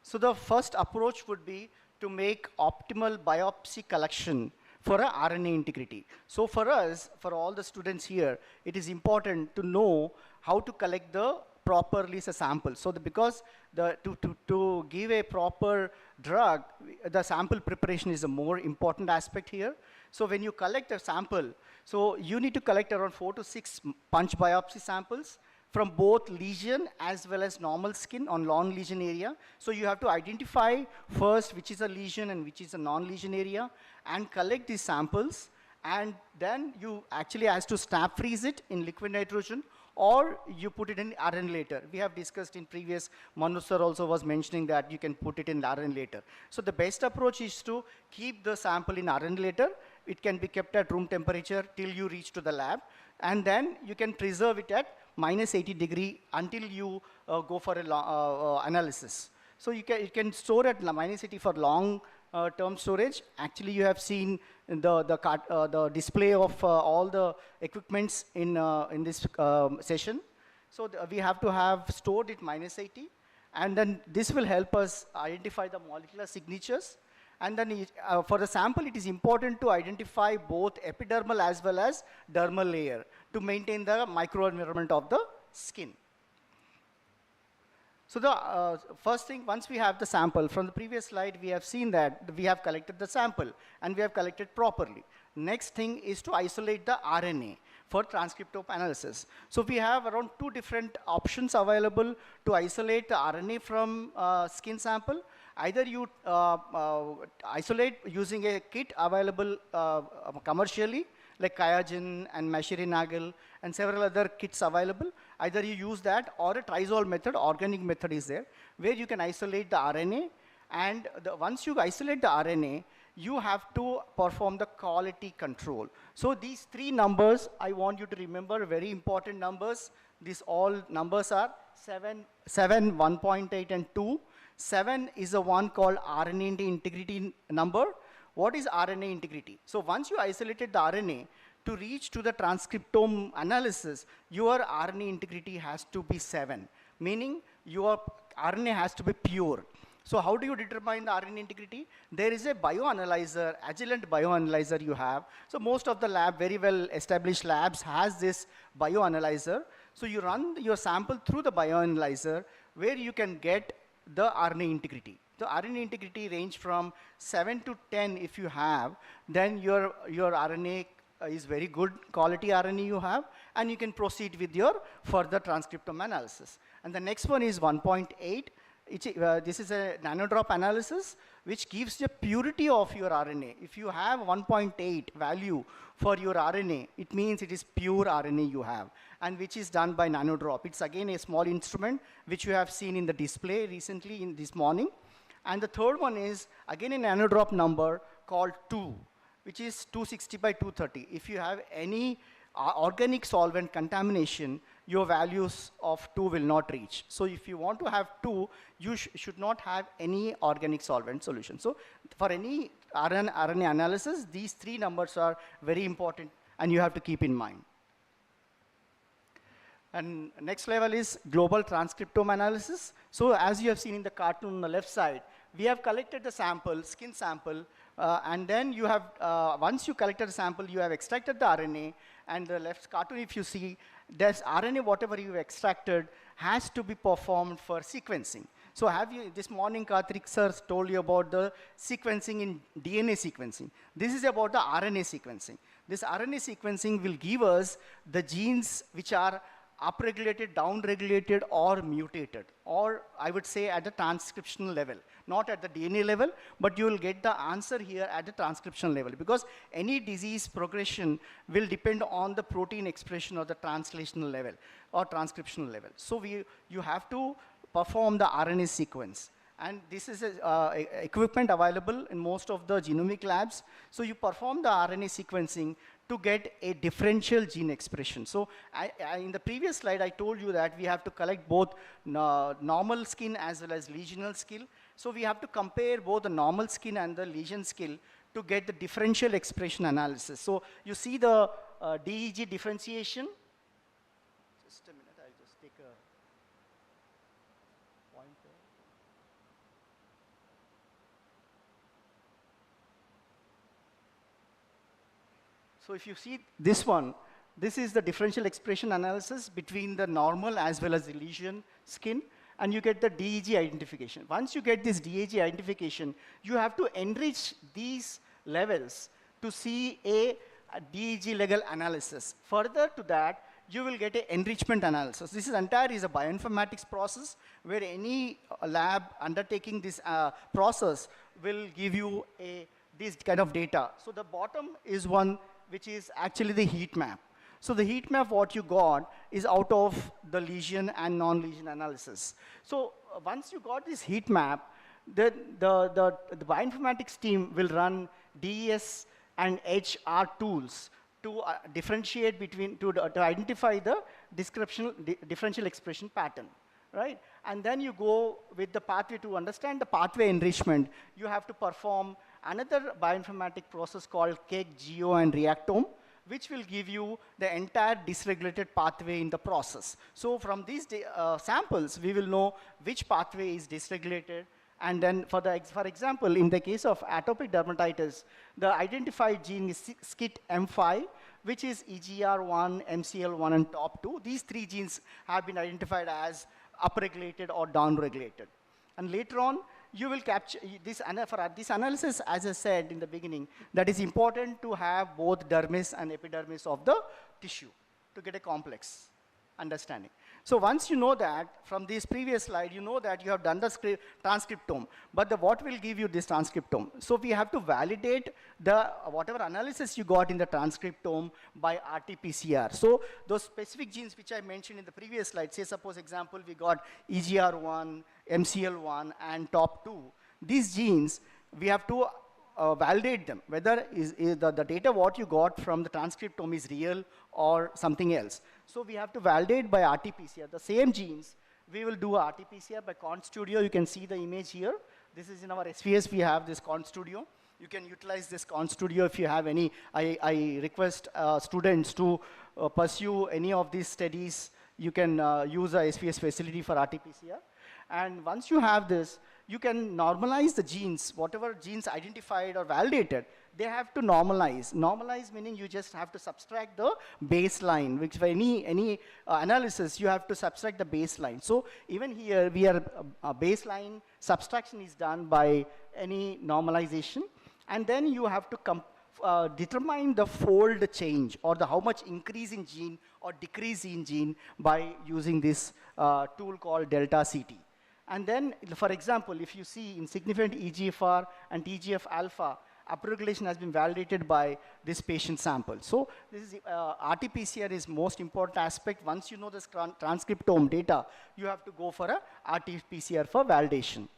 So the first approach would be to make optimal biopsy collection for a RNA integrity. So for us, for all the students here, it is important to know how to collect the properly a sample. So because to give a proper drug, the sample preparation is a more important aspect here. So when you collect a sample, so you need to collect around 4 to 6 punch biopsy samples from both lesion as well as normal skin on non-lesion area. So you have to identify first which is a lesion and which is a non-lesion area and collect these samples, and then you actually has to snap freeze it in liquid nitrogen or you put it in RNA later. We have discussed in previous, Manu sir also was mentioning that you can put it in RNA later. So the best approach is to keep the sample in RNA later. It can be kept at room temperature till you reach to the lab, and then you can preserve it at -80° until you go for a analysis. So you can store at -80 for long term storage. Actually, you have seen the display of all the equipments in this session. So we have to have stored it -80, and then this will help us identify the molecular signatures. And then for the sample, it is important to identify both epidermal as well as dermal layer to maintain the microenvironment of the skin. So the first thing, once we have the sample, from the previous slide, we have seen that we have collected the sample and we have collected properly. Next thing is to isolate the RNA for transcriptome analysis. So we have around 2 different options available to isolate the RNA from skin sample. Either you isolate using a kit available commercially, like Qiagen and Mashiri-Nagel and several other kits available. Either you use that or a trisol method, organic method is there, where you can isolate the RNA. And once you isolate the RNA, you have to perform the quality control. So these 3 numbers, I want you to remember, very important numbers. These all numbers are 7, 1.8 and 2. 7 is the one called RNA integrity number. What is RNA integrity? So once you isolated the RNA, to reach to the transcriptome analysis, your RNA integrity has to be 7, meaning your RNA has to be pure. So how do you determine the RNA integrity? There is a bioanalyzer, Agilent bioanalyzer you have. So most of the lab, very well established labs has this bioanalyzer. So you run your sample through the bioanalyzer where you can get the RNA integrity. The RNA integrity range from 7 to 10 if you have, then your RNA is very good quality RNA you have, and you can proceed with your further transcriptome analysis. And the next one is 1.8. This is a nanodrop analysis which gives the purity of your RNA. If you have 1.8 value for your RNA, it means it is pure RNA you have, and which is done by nanodrop. It's again a small instrument which you have seen in the display recently in this morning. And the third one is again a nanodrop number called 2, which is 260 by 230. If you have any organic solvent contamination, your values of 2 will not reach. So if you want to have 2, you should not have any organic solvent solution. So for any RNA analysis, these 3 numbers are very important and you have to keep in mind. And next level is global transcriptome analysis. So as you have seen in the cartoon on the left side, we have collected the sample, skin sample, and then you have, once you collected the sample, you have extracted the RNA, and the left cartoon, if you see, this RNA, whatever you extracted, has to be performed for sequencing. So have you, this morning Karthik sir told you about the sequencing in DNA sequencing. This is about the RNA sequencing. This RNA sequencing will give us the genes which are upregulated, downregulated, or mutated, or I would say at the transcriptional level, not at the DNA level, but you will get the answer here at the transcriptional level, because any disease progression will depend on the protein expression or the translational level or transcriptional level. So you have to perform the RNA sequence. And this is equipment available in most of the genomic labs. So you perform the RNA sequencing to get a differential gene expression. So in the previous slide, I told you that we have to collect both normal skin as well as lesional skin. So we have to compare both the normal skin and the lesion skin to get the differential expression analysis. So you see the DEG differentiation. Just a minute, I'll just take a pointer. So if you see this one, this is the differential expression analysis between the normal as well as the lesion skin, and you get the DEG identification. Once you get this DEG identification, you have to enrich these levels to see a DEG level analysis. Further to that, you will get an enrichment analysis. This is entire is a bioinformatics process where any lab undertaking this process will give you this kind of data. So the bottom is one which is actually the heat map. So the heat map what you got is out of the lesion and non-lesion analysis. So once you got this heat map, the bioinformatics team will run DES and HR tools to differentiate between, to identify the differential expression pattern, right? And then you go with the pathway. To understand the pathway enrichment, you have to perform another bioinformatic process called KEG, GEO, and Reactome, which will give you the entire dysregulated pathway in the process. So from these samples, we will know which pathway is dysregulated. And then for example, in the case of atopic dermatitis, the identified gene is SCIT-M5, which is EGR1, MCL1, and TOP2. These 3 genes have been identified as upregulated or downregulated. And later on, you will capture this, for this analysis, as I said in the beginning, that is important to have both dermis and epidermis of the tissue to get a complex understanding. So once you know that, from this previous slide, you know that you have done the transcriptome, but what will give you this transcriptome? So we have to validate the whatever analysis you got in the transcriptome by RT-PCR. So those specific genes which I mentioned in the previous slide, say suppose example we got EGR1, MCL1, and TOP2. These genes, we have to validate them, whether the data what you got from the transcriptome is real or something else. So we have to validate by RT-PCR. The same genes, we will do RT-PCR by Quant Studio. You can see the image here. This is in our SVS, we have this Quant Studio. You can utilize this Quant Studio if you have any. I request students to pursue any of these studies. You can use a SVS facility for RT-PCR. And once you have this, you can normalize the genes, whatever genes identified or validated, they have to normalize. Normalize meaning you just have to subtract the baseline, which for any analysis, you have to subtract the baseline. So even here, we are baseline subtraction is done by any normalization. And then you have to determine the fold change or how much increase in gene or decrease in gene by using this tool called delta CT. And then, for example, if you see insignificant EGFR and TGF alpha, upregulation has been validated by this patient sample. So this is RT-PCR is most important aspect. Once you know this transcriptome data, you have to go for a RT-PCR for validation.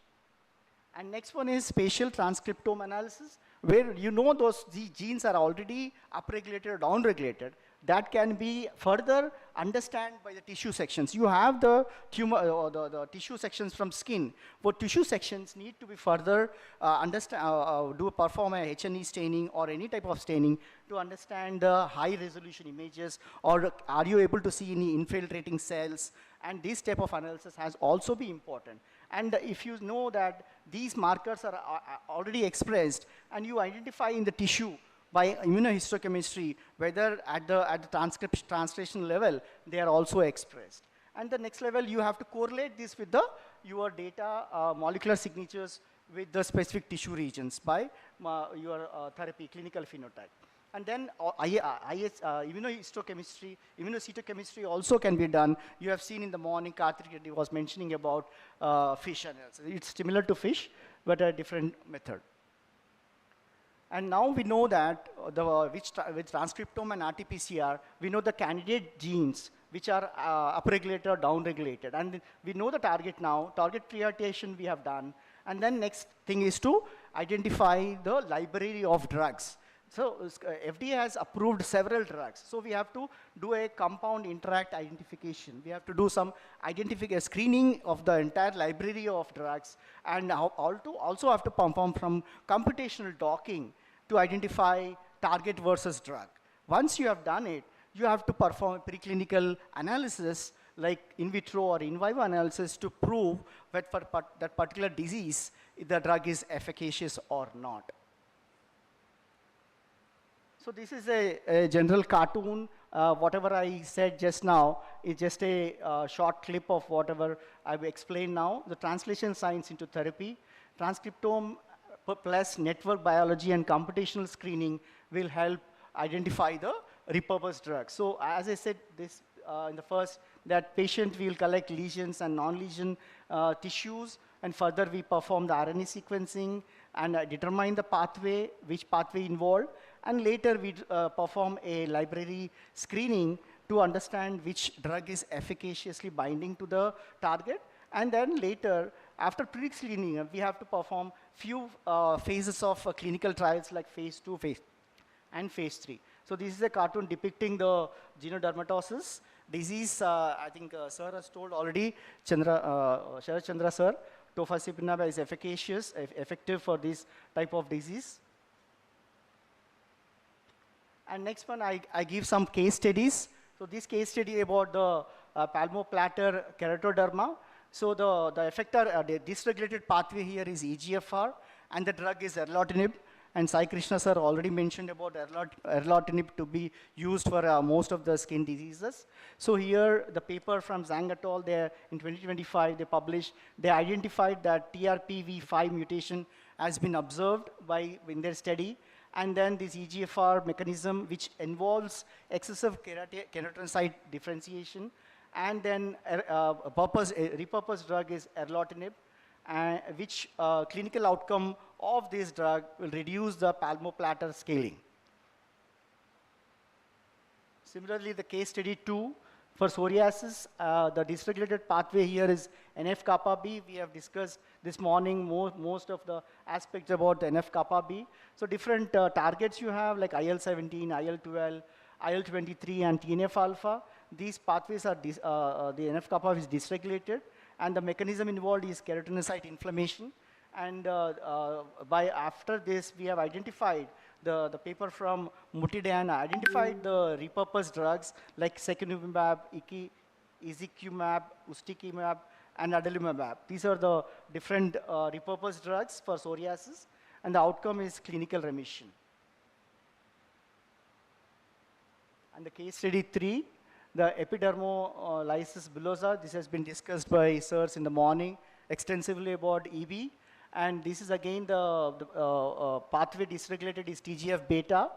And next one is spatial transcriptome analysis, where you know those genes are already upregulated or downregulated. That can be further understood by the tissue sections. You have the tumor, the tissue sections from skin, but tissue sections need to be further perform a H&E staining or any type of staining to understand the high resolution images, or are you able to see any infiltrating cells? And this type of analysis has also been important. And if you know that these markers are already expressed and you identify in the tissue by immunohistochemistry, whether at the translation level, they are also expressed. And the next level, you have to correlate this with your data molecular signatures with the specific tissue regions by your therapy, clinical phenotype. And then immunohistochemistry also can be done. You have seen in the morning, Karthik Reddy was mentioning about fish analysis. It's similar to fish, but a different method. And now we know that with transcriptome and RT-PCR, we know the candidate genes which are upregulated or downregulated. And we know the target now. Target prioritization we have done. And then next thing is to identify the library of drugs. So FDA has approved several drugs. So we have to do a compound interact identification. We have to do some screening of the entire library of drugs, and also have to perform from computational docking to identify target versus drug. Once you have done it, you have to perform preclinical analysis like in vitro or in vivo analysis to prove that for that particular disease, the drug is efficacious or not. So this is a general cartoon. Whatever I said just now is just a short clip of whatever I've explained now. The translation science into therapy. Transcriptome plus network biology and computational screening will help identify the repurposed drugs. So as I said this in the first, that patient will collect lesions and non-lesion tissues, and further we perform the RNA sequencing and determine the pathway, which pathway involved, and later we perform a library screening to understand which drug is efficaciously binding to the target. And then later, after pre-screening, we have to perform few phases of clinical trials like phase 2, and phase 3. So this is a cartoon depicting the genodermatosis disease. I think sir has told already, Sharat Chandra sir, tofasitinib is effective for this type of disease. And next one, I give some case studies. So this case study about the palmoplatar keratoderma. So the effector, the dysregulated pathway here is EGFR, and the drug is erlotinib. And Sai Krishna sir already mentioned about erlotinib to be used for most of the skin diseases. So here, the paper from Zhang et al. There in 2025, they published, they identified that TRPV5 mutation has been observed in their study. And then this EGFR mechanism, which involves excessive keratinocyte differentiation. And then repurposed drug is erlotinib, which clinical outcome of this drug will reduce the palmoplatar scaling. Similarly, the case study 2 for psoriasis, the dysregulated pathway here is NF-kappa B. We have discussed this morning most of the aspects about NF-kappa B. So different targets you have like IL-17, IL-12, IL-23, and TNF-alpha. These pathways are, the NF-kappa is dysregulated, and the mechanism involved is keratinocyte inflammation. And after this, we have identified the paper from Mutidan identified the repurposed drugs like secukinumab, izokibep, ustekinumab, and adalimumab. These are the different repurposed drugs for psoriasis, and the outcome is clinical remission. And the case study 3, the epidermolysis bullosa. This has been discussed by sirs in the morning extensively about EB. And this is again the pathway dysregulated is TGF-beta,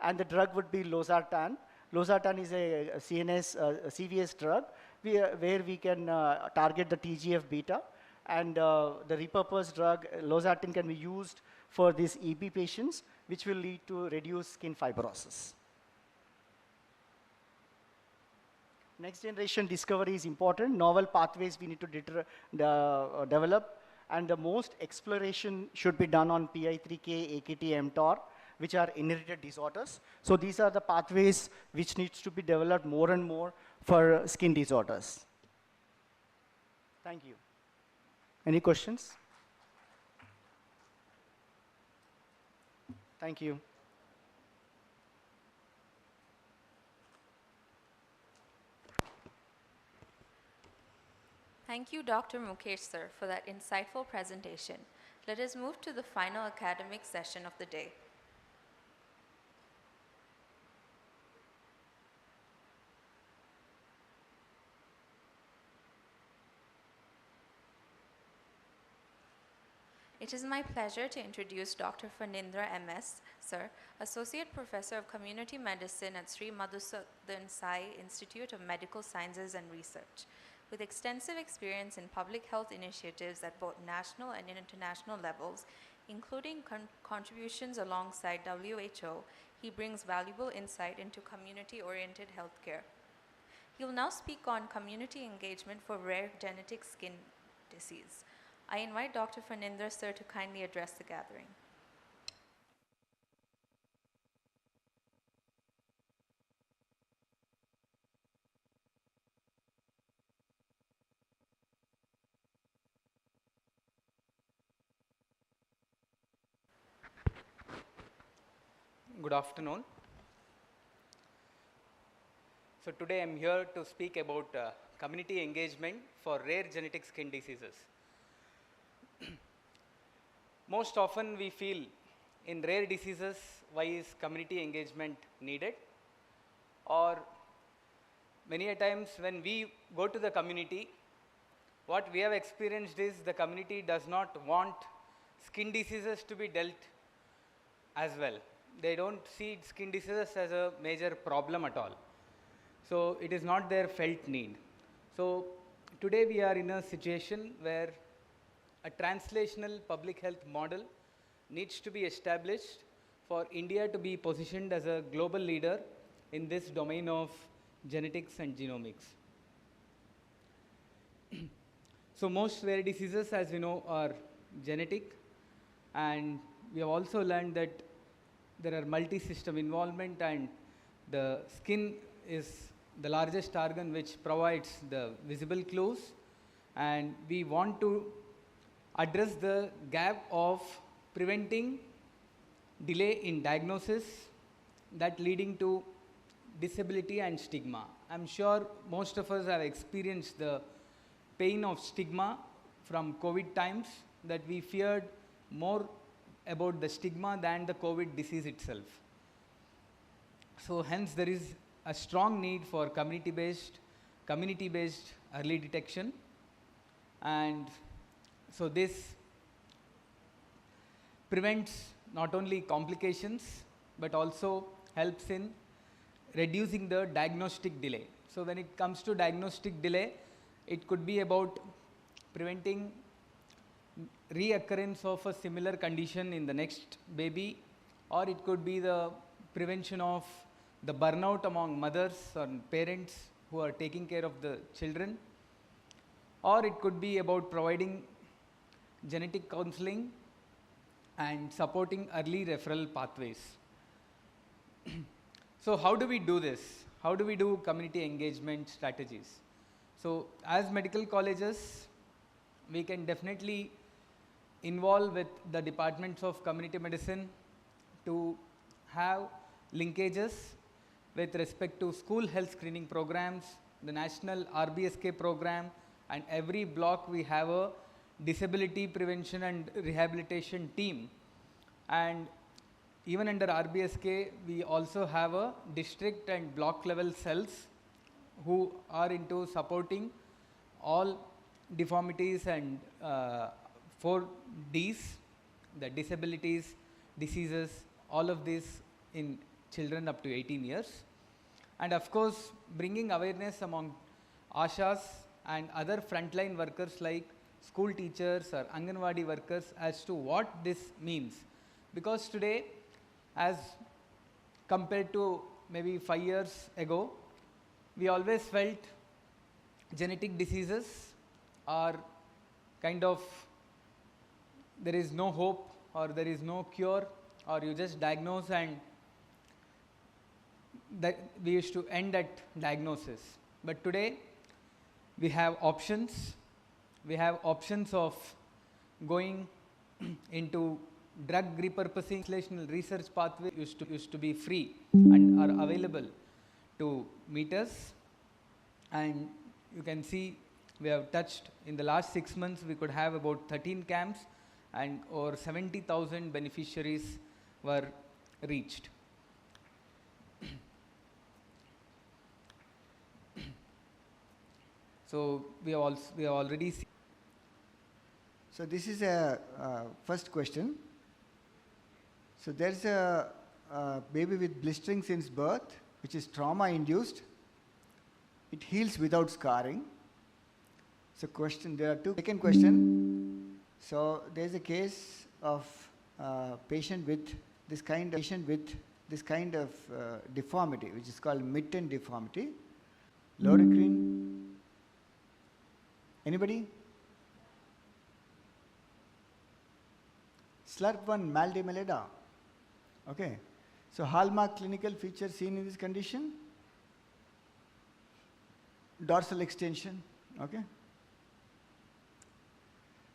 and the drug would be losartan. Losartan is a CVS drug where we can target the TGF-beta, and the repurposed drug losartan can be used for these EB patients, which will lead to reduced skin fibrosis. Next generation discovery is important. Novel pathways we need to develop. And the most exploration should be done on PI3K, AKT, mTOR, which are inherited disorders. So these are the pathways which needs to be developed more and more for skin disorders. Thank you. Any questions? Thank you. Thank you, Dr. Mukesh sir, for that insightful presentation. Let us move to the final academic session of the day. It is my pleasure to introduce Dr. Phanindra MS, sir, Associate Professor of Community Medicine at Sri Madhusudan Sai Institute of Medical Sciences and Research. With extensive experience in public health initiatives at both national and international levels, including contributions alongside WHO, he brings valuable insight into community-oriented healthcare. He will now speak on community engagement for rare genetic skin disease. I invite Dr. Phanindra sir to kindly address the gathering. Good afternoon. So today I'm here to speak about community engagement for rare genetic skin diseases. Most often we feel in rare diseases, why is community engagement needed? Or many a times when we go to the community, what we have experienced is the community does not want skin diseases to be dealt as well. They don't see skin diseases as a major problem at all. So it is not their felt need. So today we are in a situation where a translational public health model needs to be established for India to be positioned as a global leader in this domain of genetics and genomics. So most rare diseases, as we know, are genetic, and we have also learned that there are multi-system involvement, and the skin is the largest organ which provides the visible clues, and we want to address the gap of preventing delay in diagnosis that leading to disability and stigma. I'm sure most of us have experienced the pain of stigma from COVID times, that we feared more about the stigma than the COVID disease itself. So hence there is a strong need for community-based early detection, and so this prevents not only complications but also helps in reducing the diagnostic delay. So when it comes to diagnostic delay, it could be about preventing reoccurrence of a similar condition in the next baby, or it could be the prevention of the burnout among mothers or parents who are taking care of the children, or it could be about providing genetic counseling and supporting early referral pathways. So how do we do this? How do we do community engagement strategies? So as medical colleges, we can definitely involve with the departments of community medicine to have linkages with respect to school health screening programs, the national RBSK program, and every block we have a disability prevention and rehabilitation team. And even under RBSK, we also have a district and block level cells who are into supporting all deformities and 4Ds, the disabilities, diseases, all of these in children up to 18 years. And of course, bringing awareness among ASHAs and other frontline workers like school teachers or Anganwadi workers as to what this means. Because today, as compared to maybe 5 years ago, we always felt genetic diseases are kind of, there is no hope or there is no cure, or you just diagnose and that we used to end at diagnosis. But today we have options. We have options of going into drug repurposing. Translational research pathway used to be free and are available to meet us. And you can see we have touched in the last 6 months, we could have about 13 camps and over 70,000 beneficiaries were reached. So we have already seen. So this is a first question. So there's a baby with blistering since birth, which is trauma induced. It heals without scarring. So question, there are two. Second question. So there's a case of patient with this kind of deformity, which is called mitten deformity. Loricrine. Anybody? SLRP1 maldemeleda. Okay. So hallmark clinical features seen in this condition. Dorsal extension. Okay.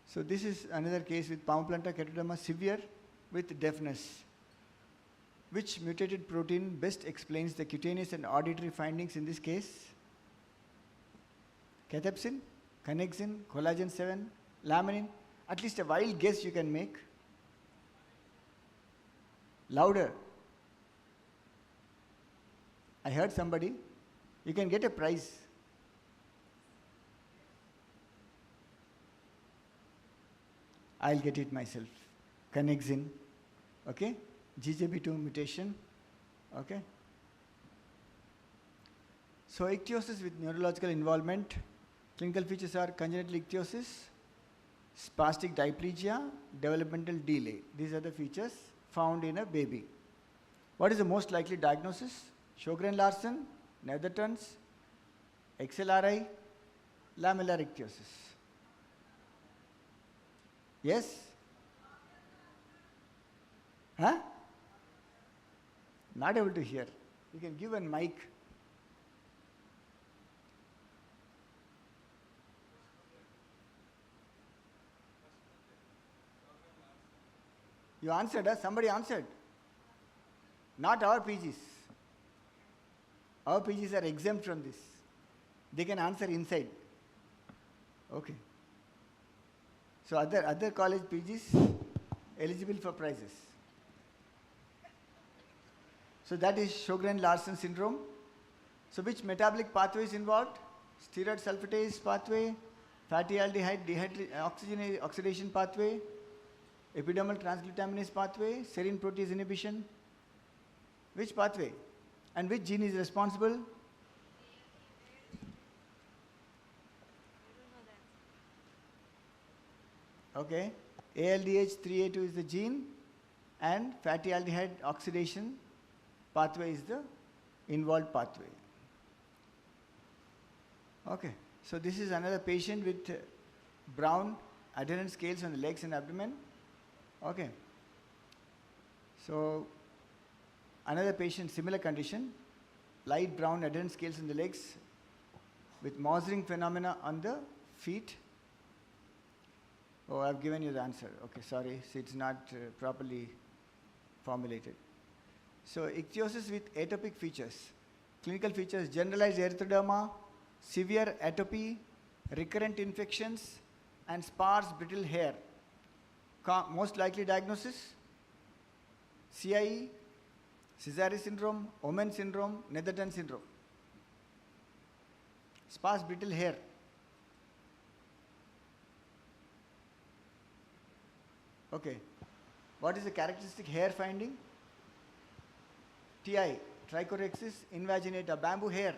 So this is another case with palmoplantar keratoderma severe with deafness. Which mutated protein best explains the cutaneous and auditory findings in this case? Cathepsin, connexin, collagen 7, laminin. At least a wild guess you can make. Louder. I heard somebody. You can get a prize. I'll get it myself. Connexin. Okay? GJB2 mutation. Okay? So ichthyosis with neurological involvement. Clinical features are congenital ichthyosis, spastic diplegia, developmental delay. These are the features found in a baby. What is the most likely diagnosis? Sjogren-Larsen, Netherton's, XLRI, lamellar ichthyosis. Yes? Huh? Not able to hear. You can give a mic. You answered, somebody answered. Not our PGs. Our PGs are exempt from this. They can answer inside. Okay. So other college PGs, eligible for prizes. So that is Sjogren-Larsen syndrome. So which metabolic pathway is involved? Steroid sulfatase pathway, fatty aldehyde oxidation pathway, epidermal transglutaminase pathway, serine protease inhibition. Which pathway? And which gene is responsible? Okay, ALDH3A2 is the gene and fatty aldehyde oxidation pathway is the involved pathway. Okay, so this is another patient with brown adherent scales on the legs and abdomen. Okay, so another patient, similar condition, light brown adherent scales on the legs with mousing phenomena on the feet. Oh, I've given you the answer. Okay, sorry, so it's not properly formulated. So ichthyosis with atopic features. Clinical features: generalized erythroderma, severe atopy, recurrent infections, and sparse brittle hair. Most likely diagnosis: CIE, Sézary syndrome, Omen syndrome, Netherton syndrome. Sparse brittle hair. Okay. What is the characteristic hair finding? TI, trichorexis invaginata, bamboo hair.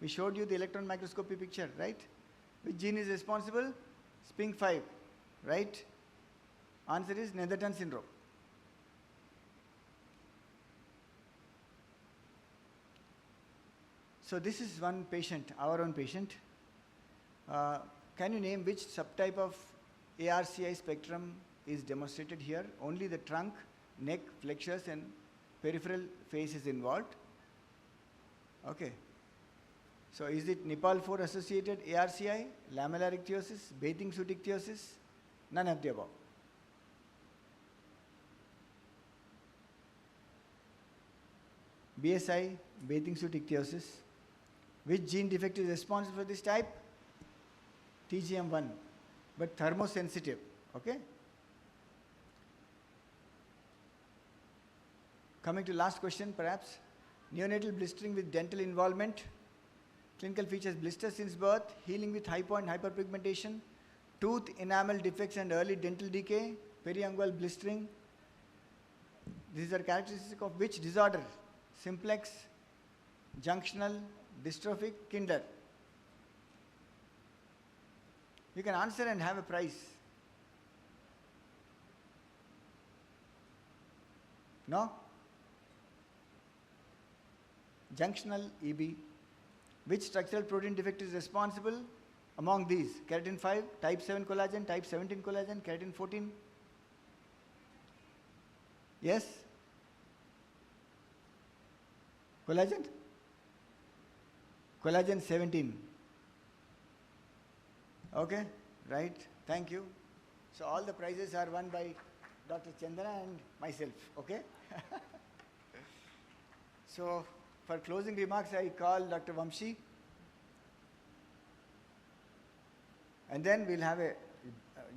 We showed you the electron microscopy picture, right? Which gene is responsible? SPINK5, right? Answer is Netherton syndrome. So this is one patient, our own patient. Can you name which subtype of ARCI spectrum is demonstrated here? Only the trunk, neck, flexures and peripheral face is involved. Okay. So is it Nepal 4 associated ARCI, lamellar ichthyosis, bathing suit ichthyosis? None of the above. BSI, bathing suit ichthyosis. Which gene defect is responsible for this type? TGM1, but thermosensitive. Okay. Coming to last question, perhaps. Neonatal blistering with dental involvement. Clinical features: blister since birth, healing with hypo and hyperpigmentation, tooth enamel defects and early dental decay, periungual blistering. These are characteristics of which disorder? Simplex, junctional, dystrophic, Kinder. You can answer and have a prize. No? Junctional EB. Which structural protein defect is responsible among these? Keratin 5, type 7 collagen, type 17 collagen, keratin 14? Yes? Collagen? Collagen 17. Okay, right. Thank you. So all the prizes are won by Dr. Chandana and myself. Okay? So for closing remarks, I call Dr. Vamshi. And then we'll have a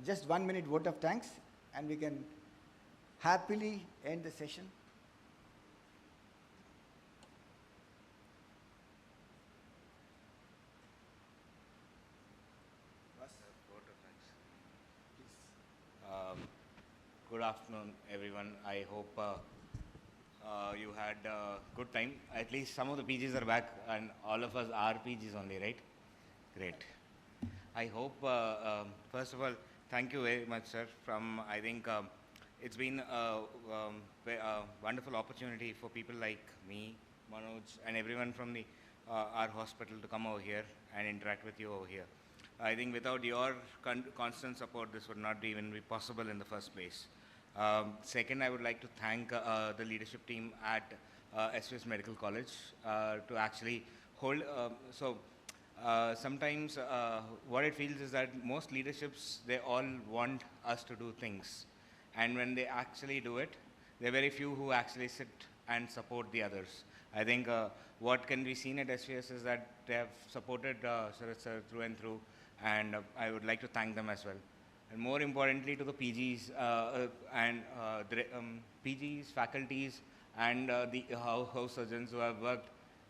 just 1 minute vote of thanks and we can happily end the session. Good afternoon, everyone. I hope you had a good time. At least some of the PGs are back and all of us are PGs only, right? Great. I hope, first of all, thank you very much, sir. I think it's been a wonderful opportunity for people like me, Manoj, and everyone from our hospital to come over here and interact with you over here. I think without your constant support, this would not even be possible in the first place. Second, I would like to thank the leadership team at SVS Medical College to actually hold. Sometimes what it feels is that most leaderships, they all want us to do things. And when they actually do it, there are very few who actually sit and support the others. I think what can be seen at SVS is that they have supported Sarat sir through and through, and I would like to thank them as well. and more importantly to the PGs and PGs, faculties, and the house surgeons who have worked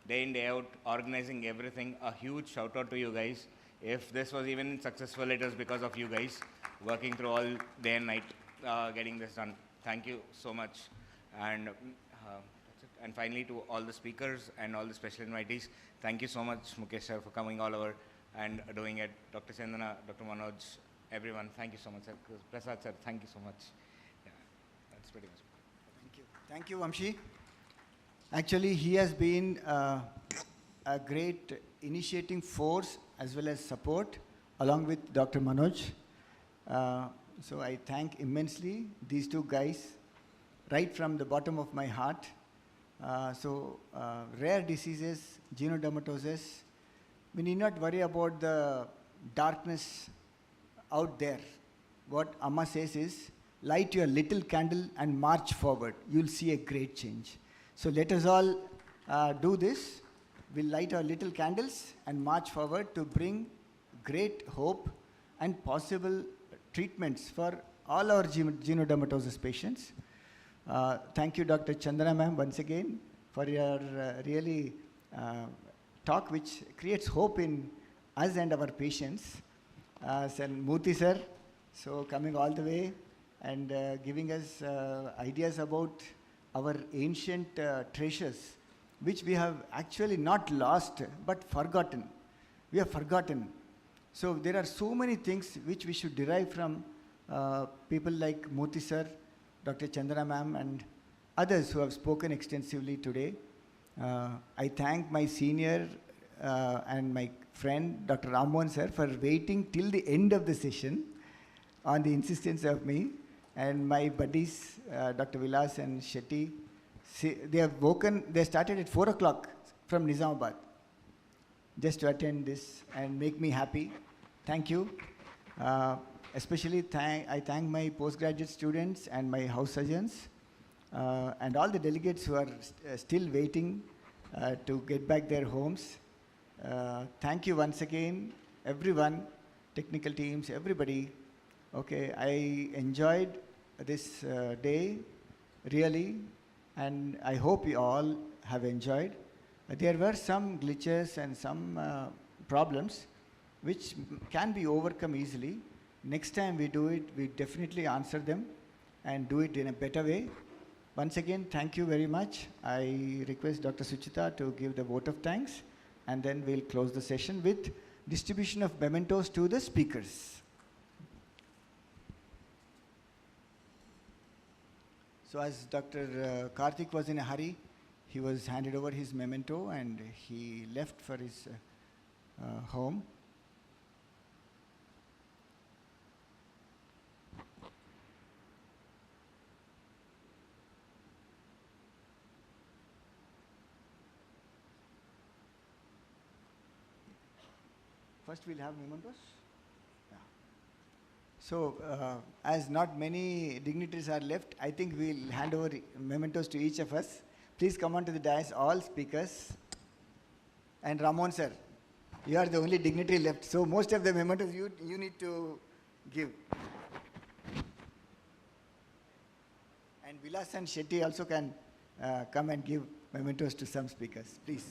day in, day out, organizing everything. A huge shout out to you guys. If this was even successful, it was because of you guys working through all day and night, getting this done. Thank you so much. And that's it. And finally, to all the speakers and all the special invitees, thank you so much, Mukesh sir, for coming all over and doing it. Dr. Chandana, Dr. Manoj, everyone, thank you so much, sir. Prasad sir, thank you so much. Yeah, that's pretty much. Thank you. Thank you, Vamshi. Actually, he has been a great initiating force as well as support along with Dr. Manoj. So I thank immensely these two guys right from the bottom of my heart. Rare diseases, genodermatosis, we need not worry about the darkness out there. What Amma says is, light your little candle and march forward. You'll see a great change. So let us all do this. We'll light our little candles and march forward to bring great hope and possible treatments for all our genodermatosis patients. Thank you, Dr. Chandana ma'am, once again, for your really talk which creates hope in us and our patients. And Murthy sir, so coming all the way and giving us ideas about our ancient treasures, which we have actually not lost but forgotten. We have forgotten. So there are so many things which we should derive from people like Murthy sir, Dr. Chandana ma'am, and others who have spoken extensively today. I thank my senior and my friend, Dr. Rammohan sir, for waiting till the end of the session on the insistence of me, and my buddies, Dr. Vilas and Shetty. They started at 4 o'clock from Nizamabad just to attend this and make me happy. Thank you. Especially I thank my postgraduate students and my house surgeons and all the delegates who are still waiting to get back their homes. Thank you once again, everyone, technical teams, everybody. Okay, I enjoyed this day, really, and I hope you all have enjoyed. There were some glitches and some problems which can be overcome easily. Next time we do it, we definitely answer them and do it in a better way. Once again, thank you very much. I request Dr. Suchita to give the vote of thanks, and then we'll close the session with distribution of mementos to the speakers. So as Dr. Karthik was in a hurry, he was handed over his memento and he left for his home. First we'll have mementos. Yeah. So as not many dignitaries are left, I think we'll hand over mementos to each of us. Please come on to the dais, all speakers. And Ramon sir, you are the only dignitary left. So most of the mementos you need to give. And Vilas and Shetty also can come and give mementos to some speakers. Please.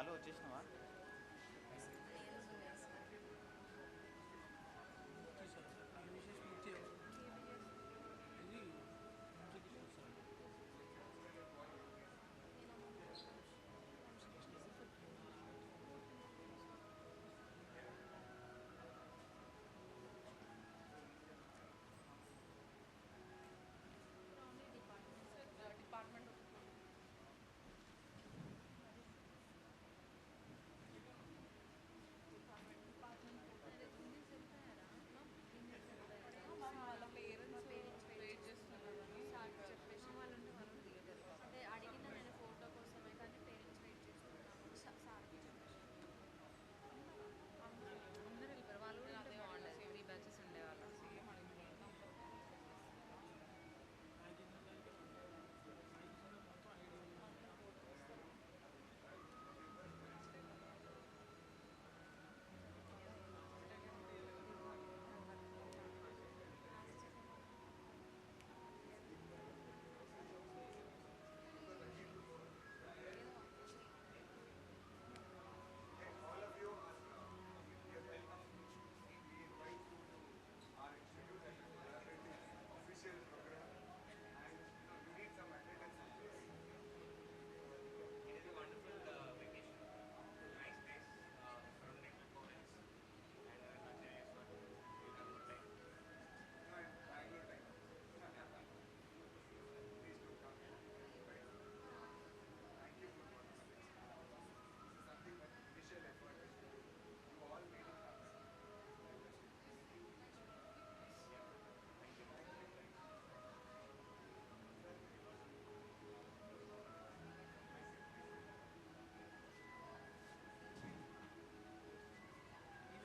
Balu వచ్చేసినావా?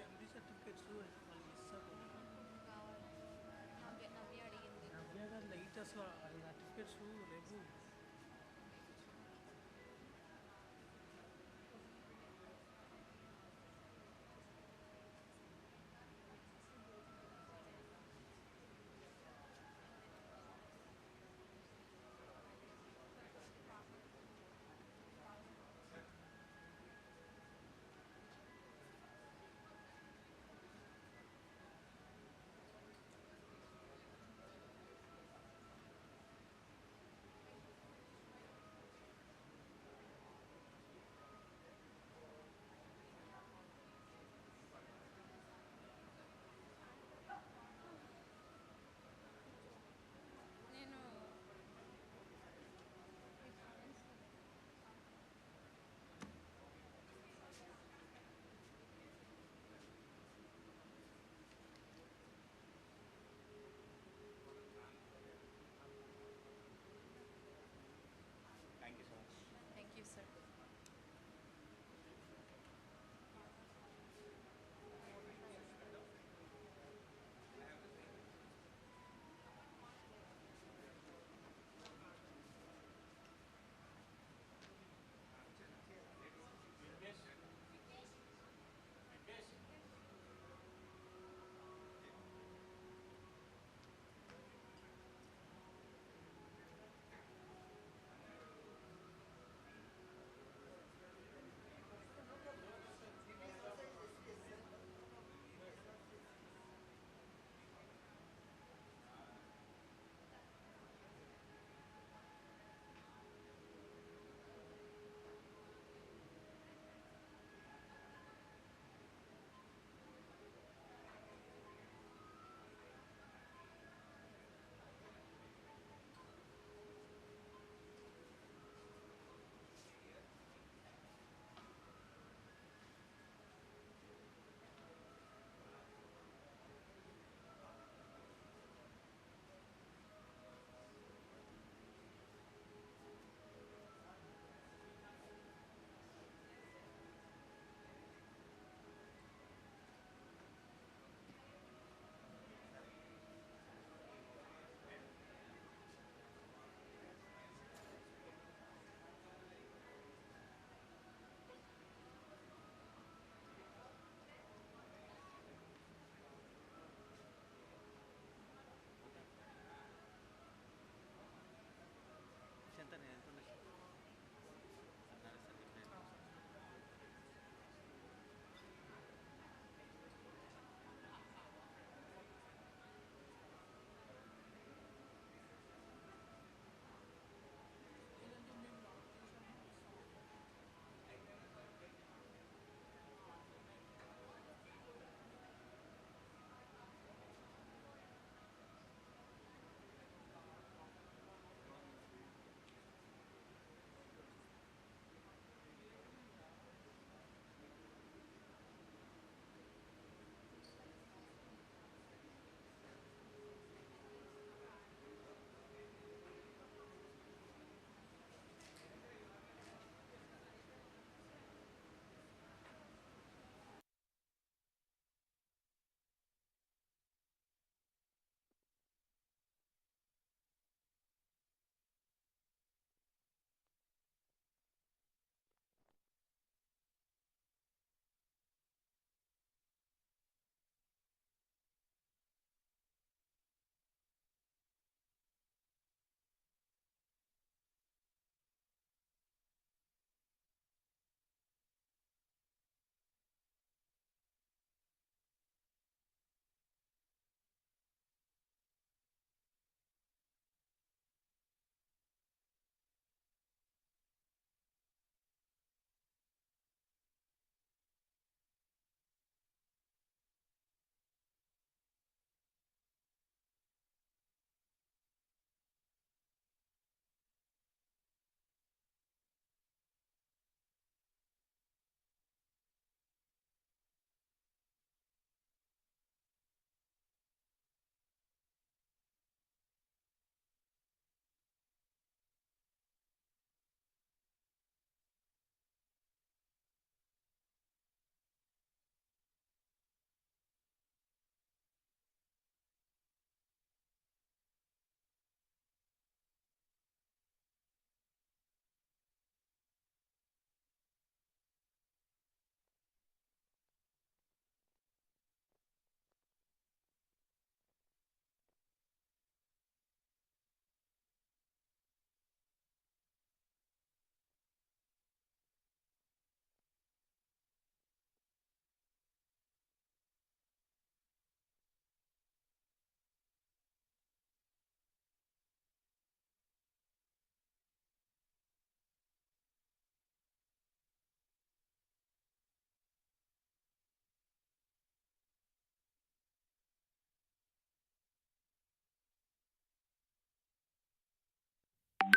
అసలు certificates లేవు.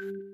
you.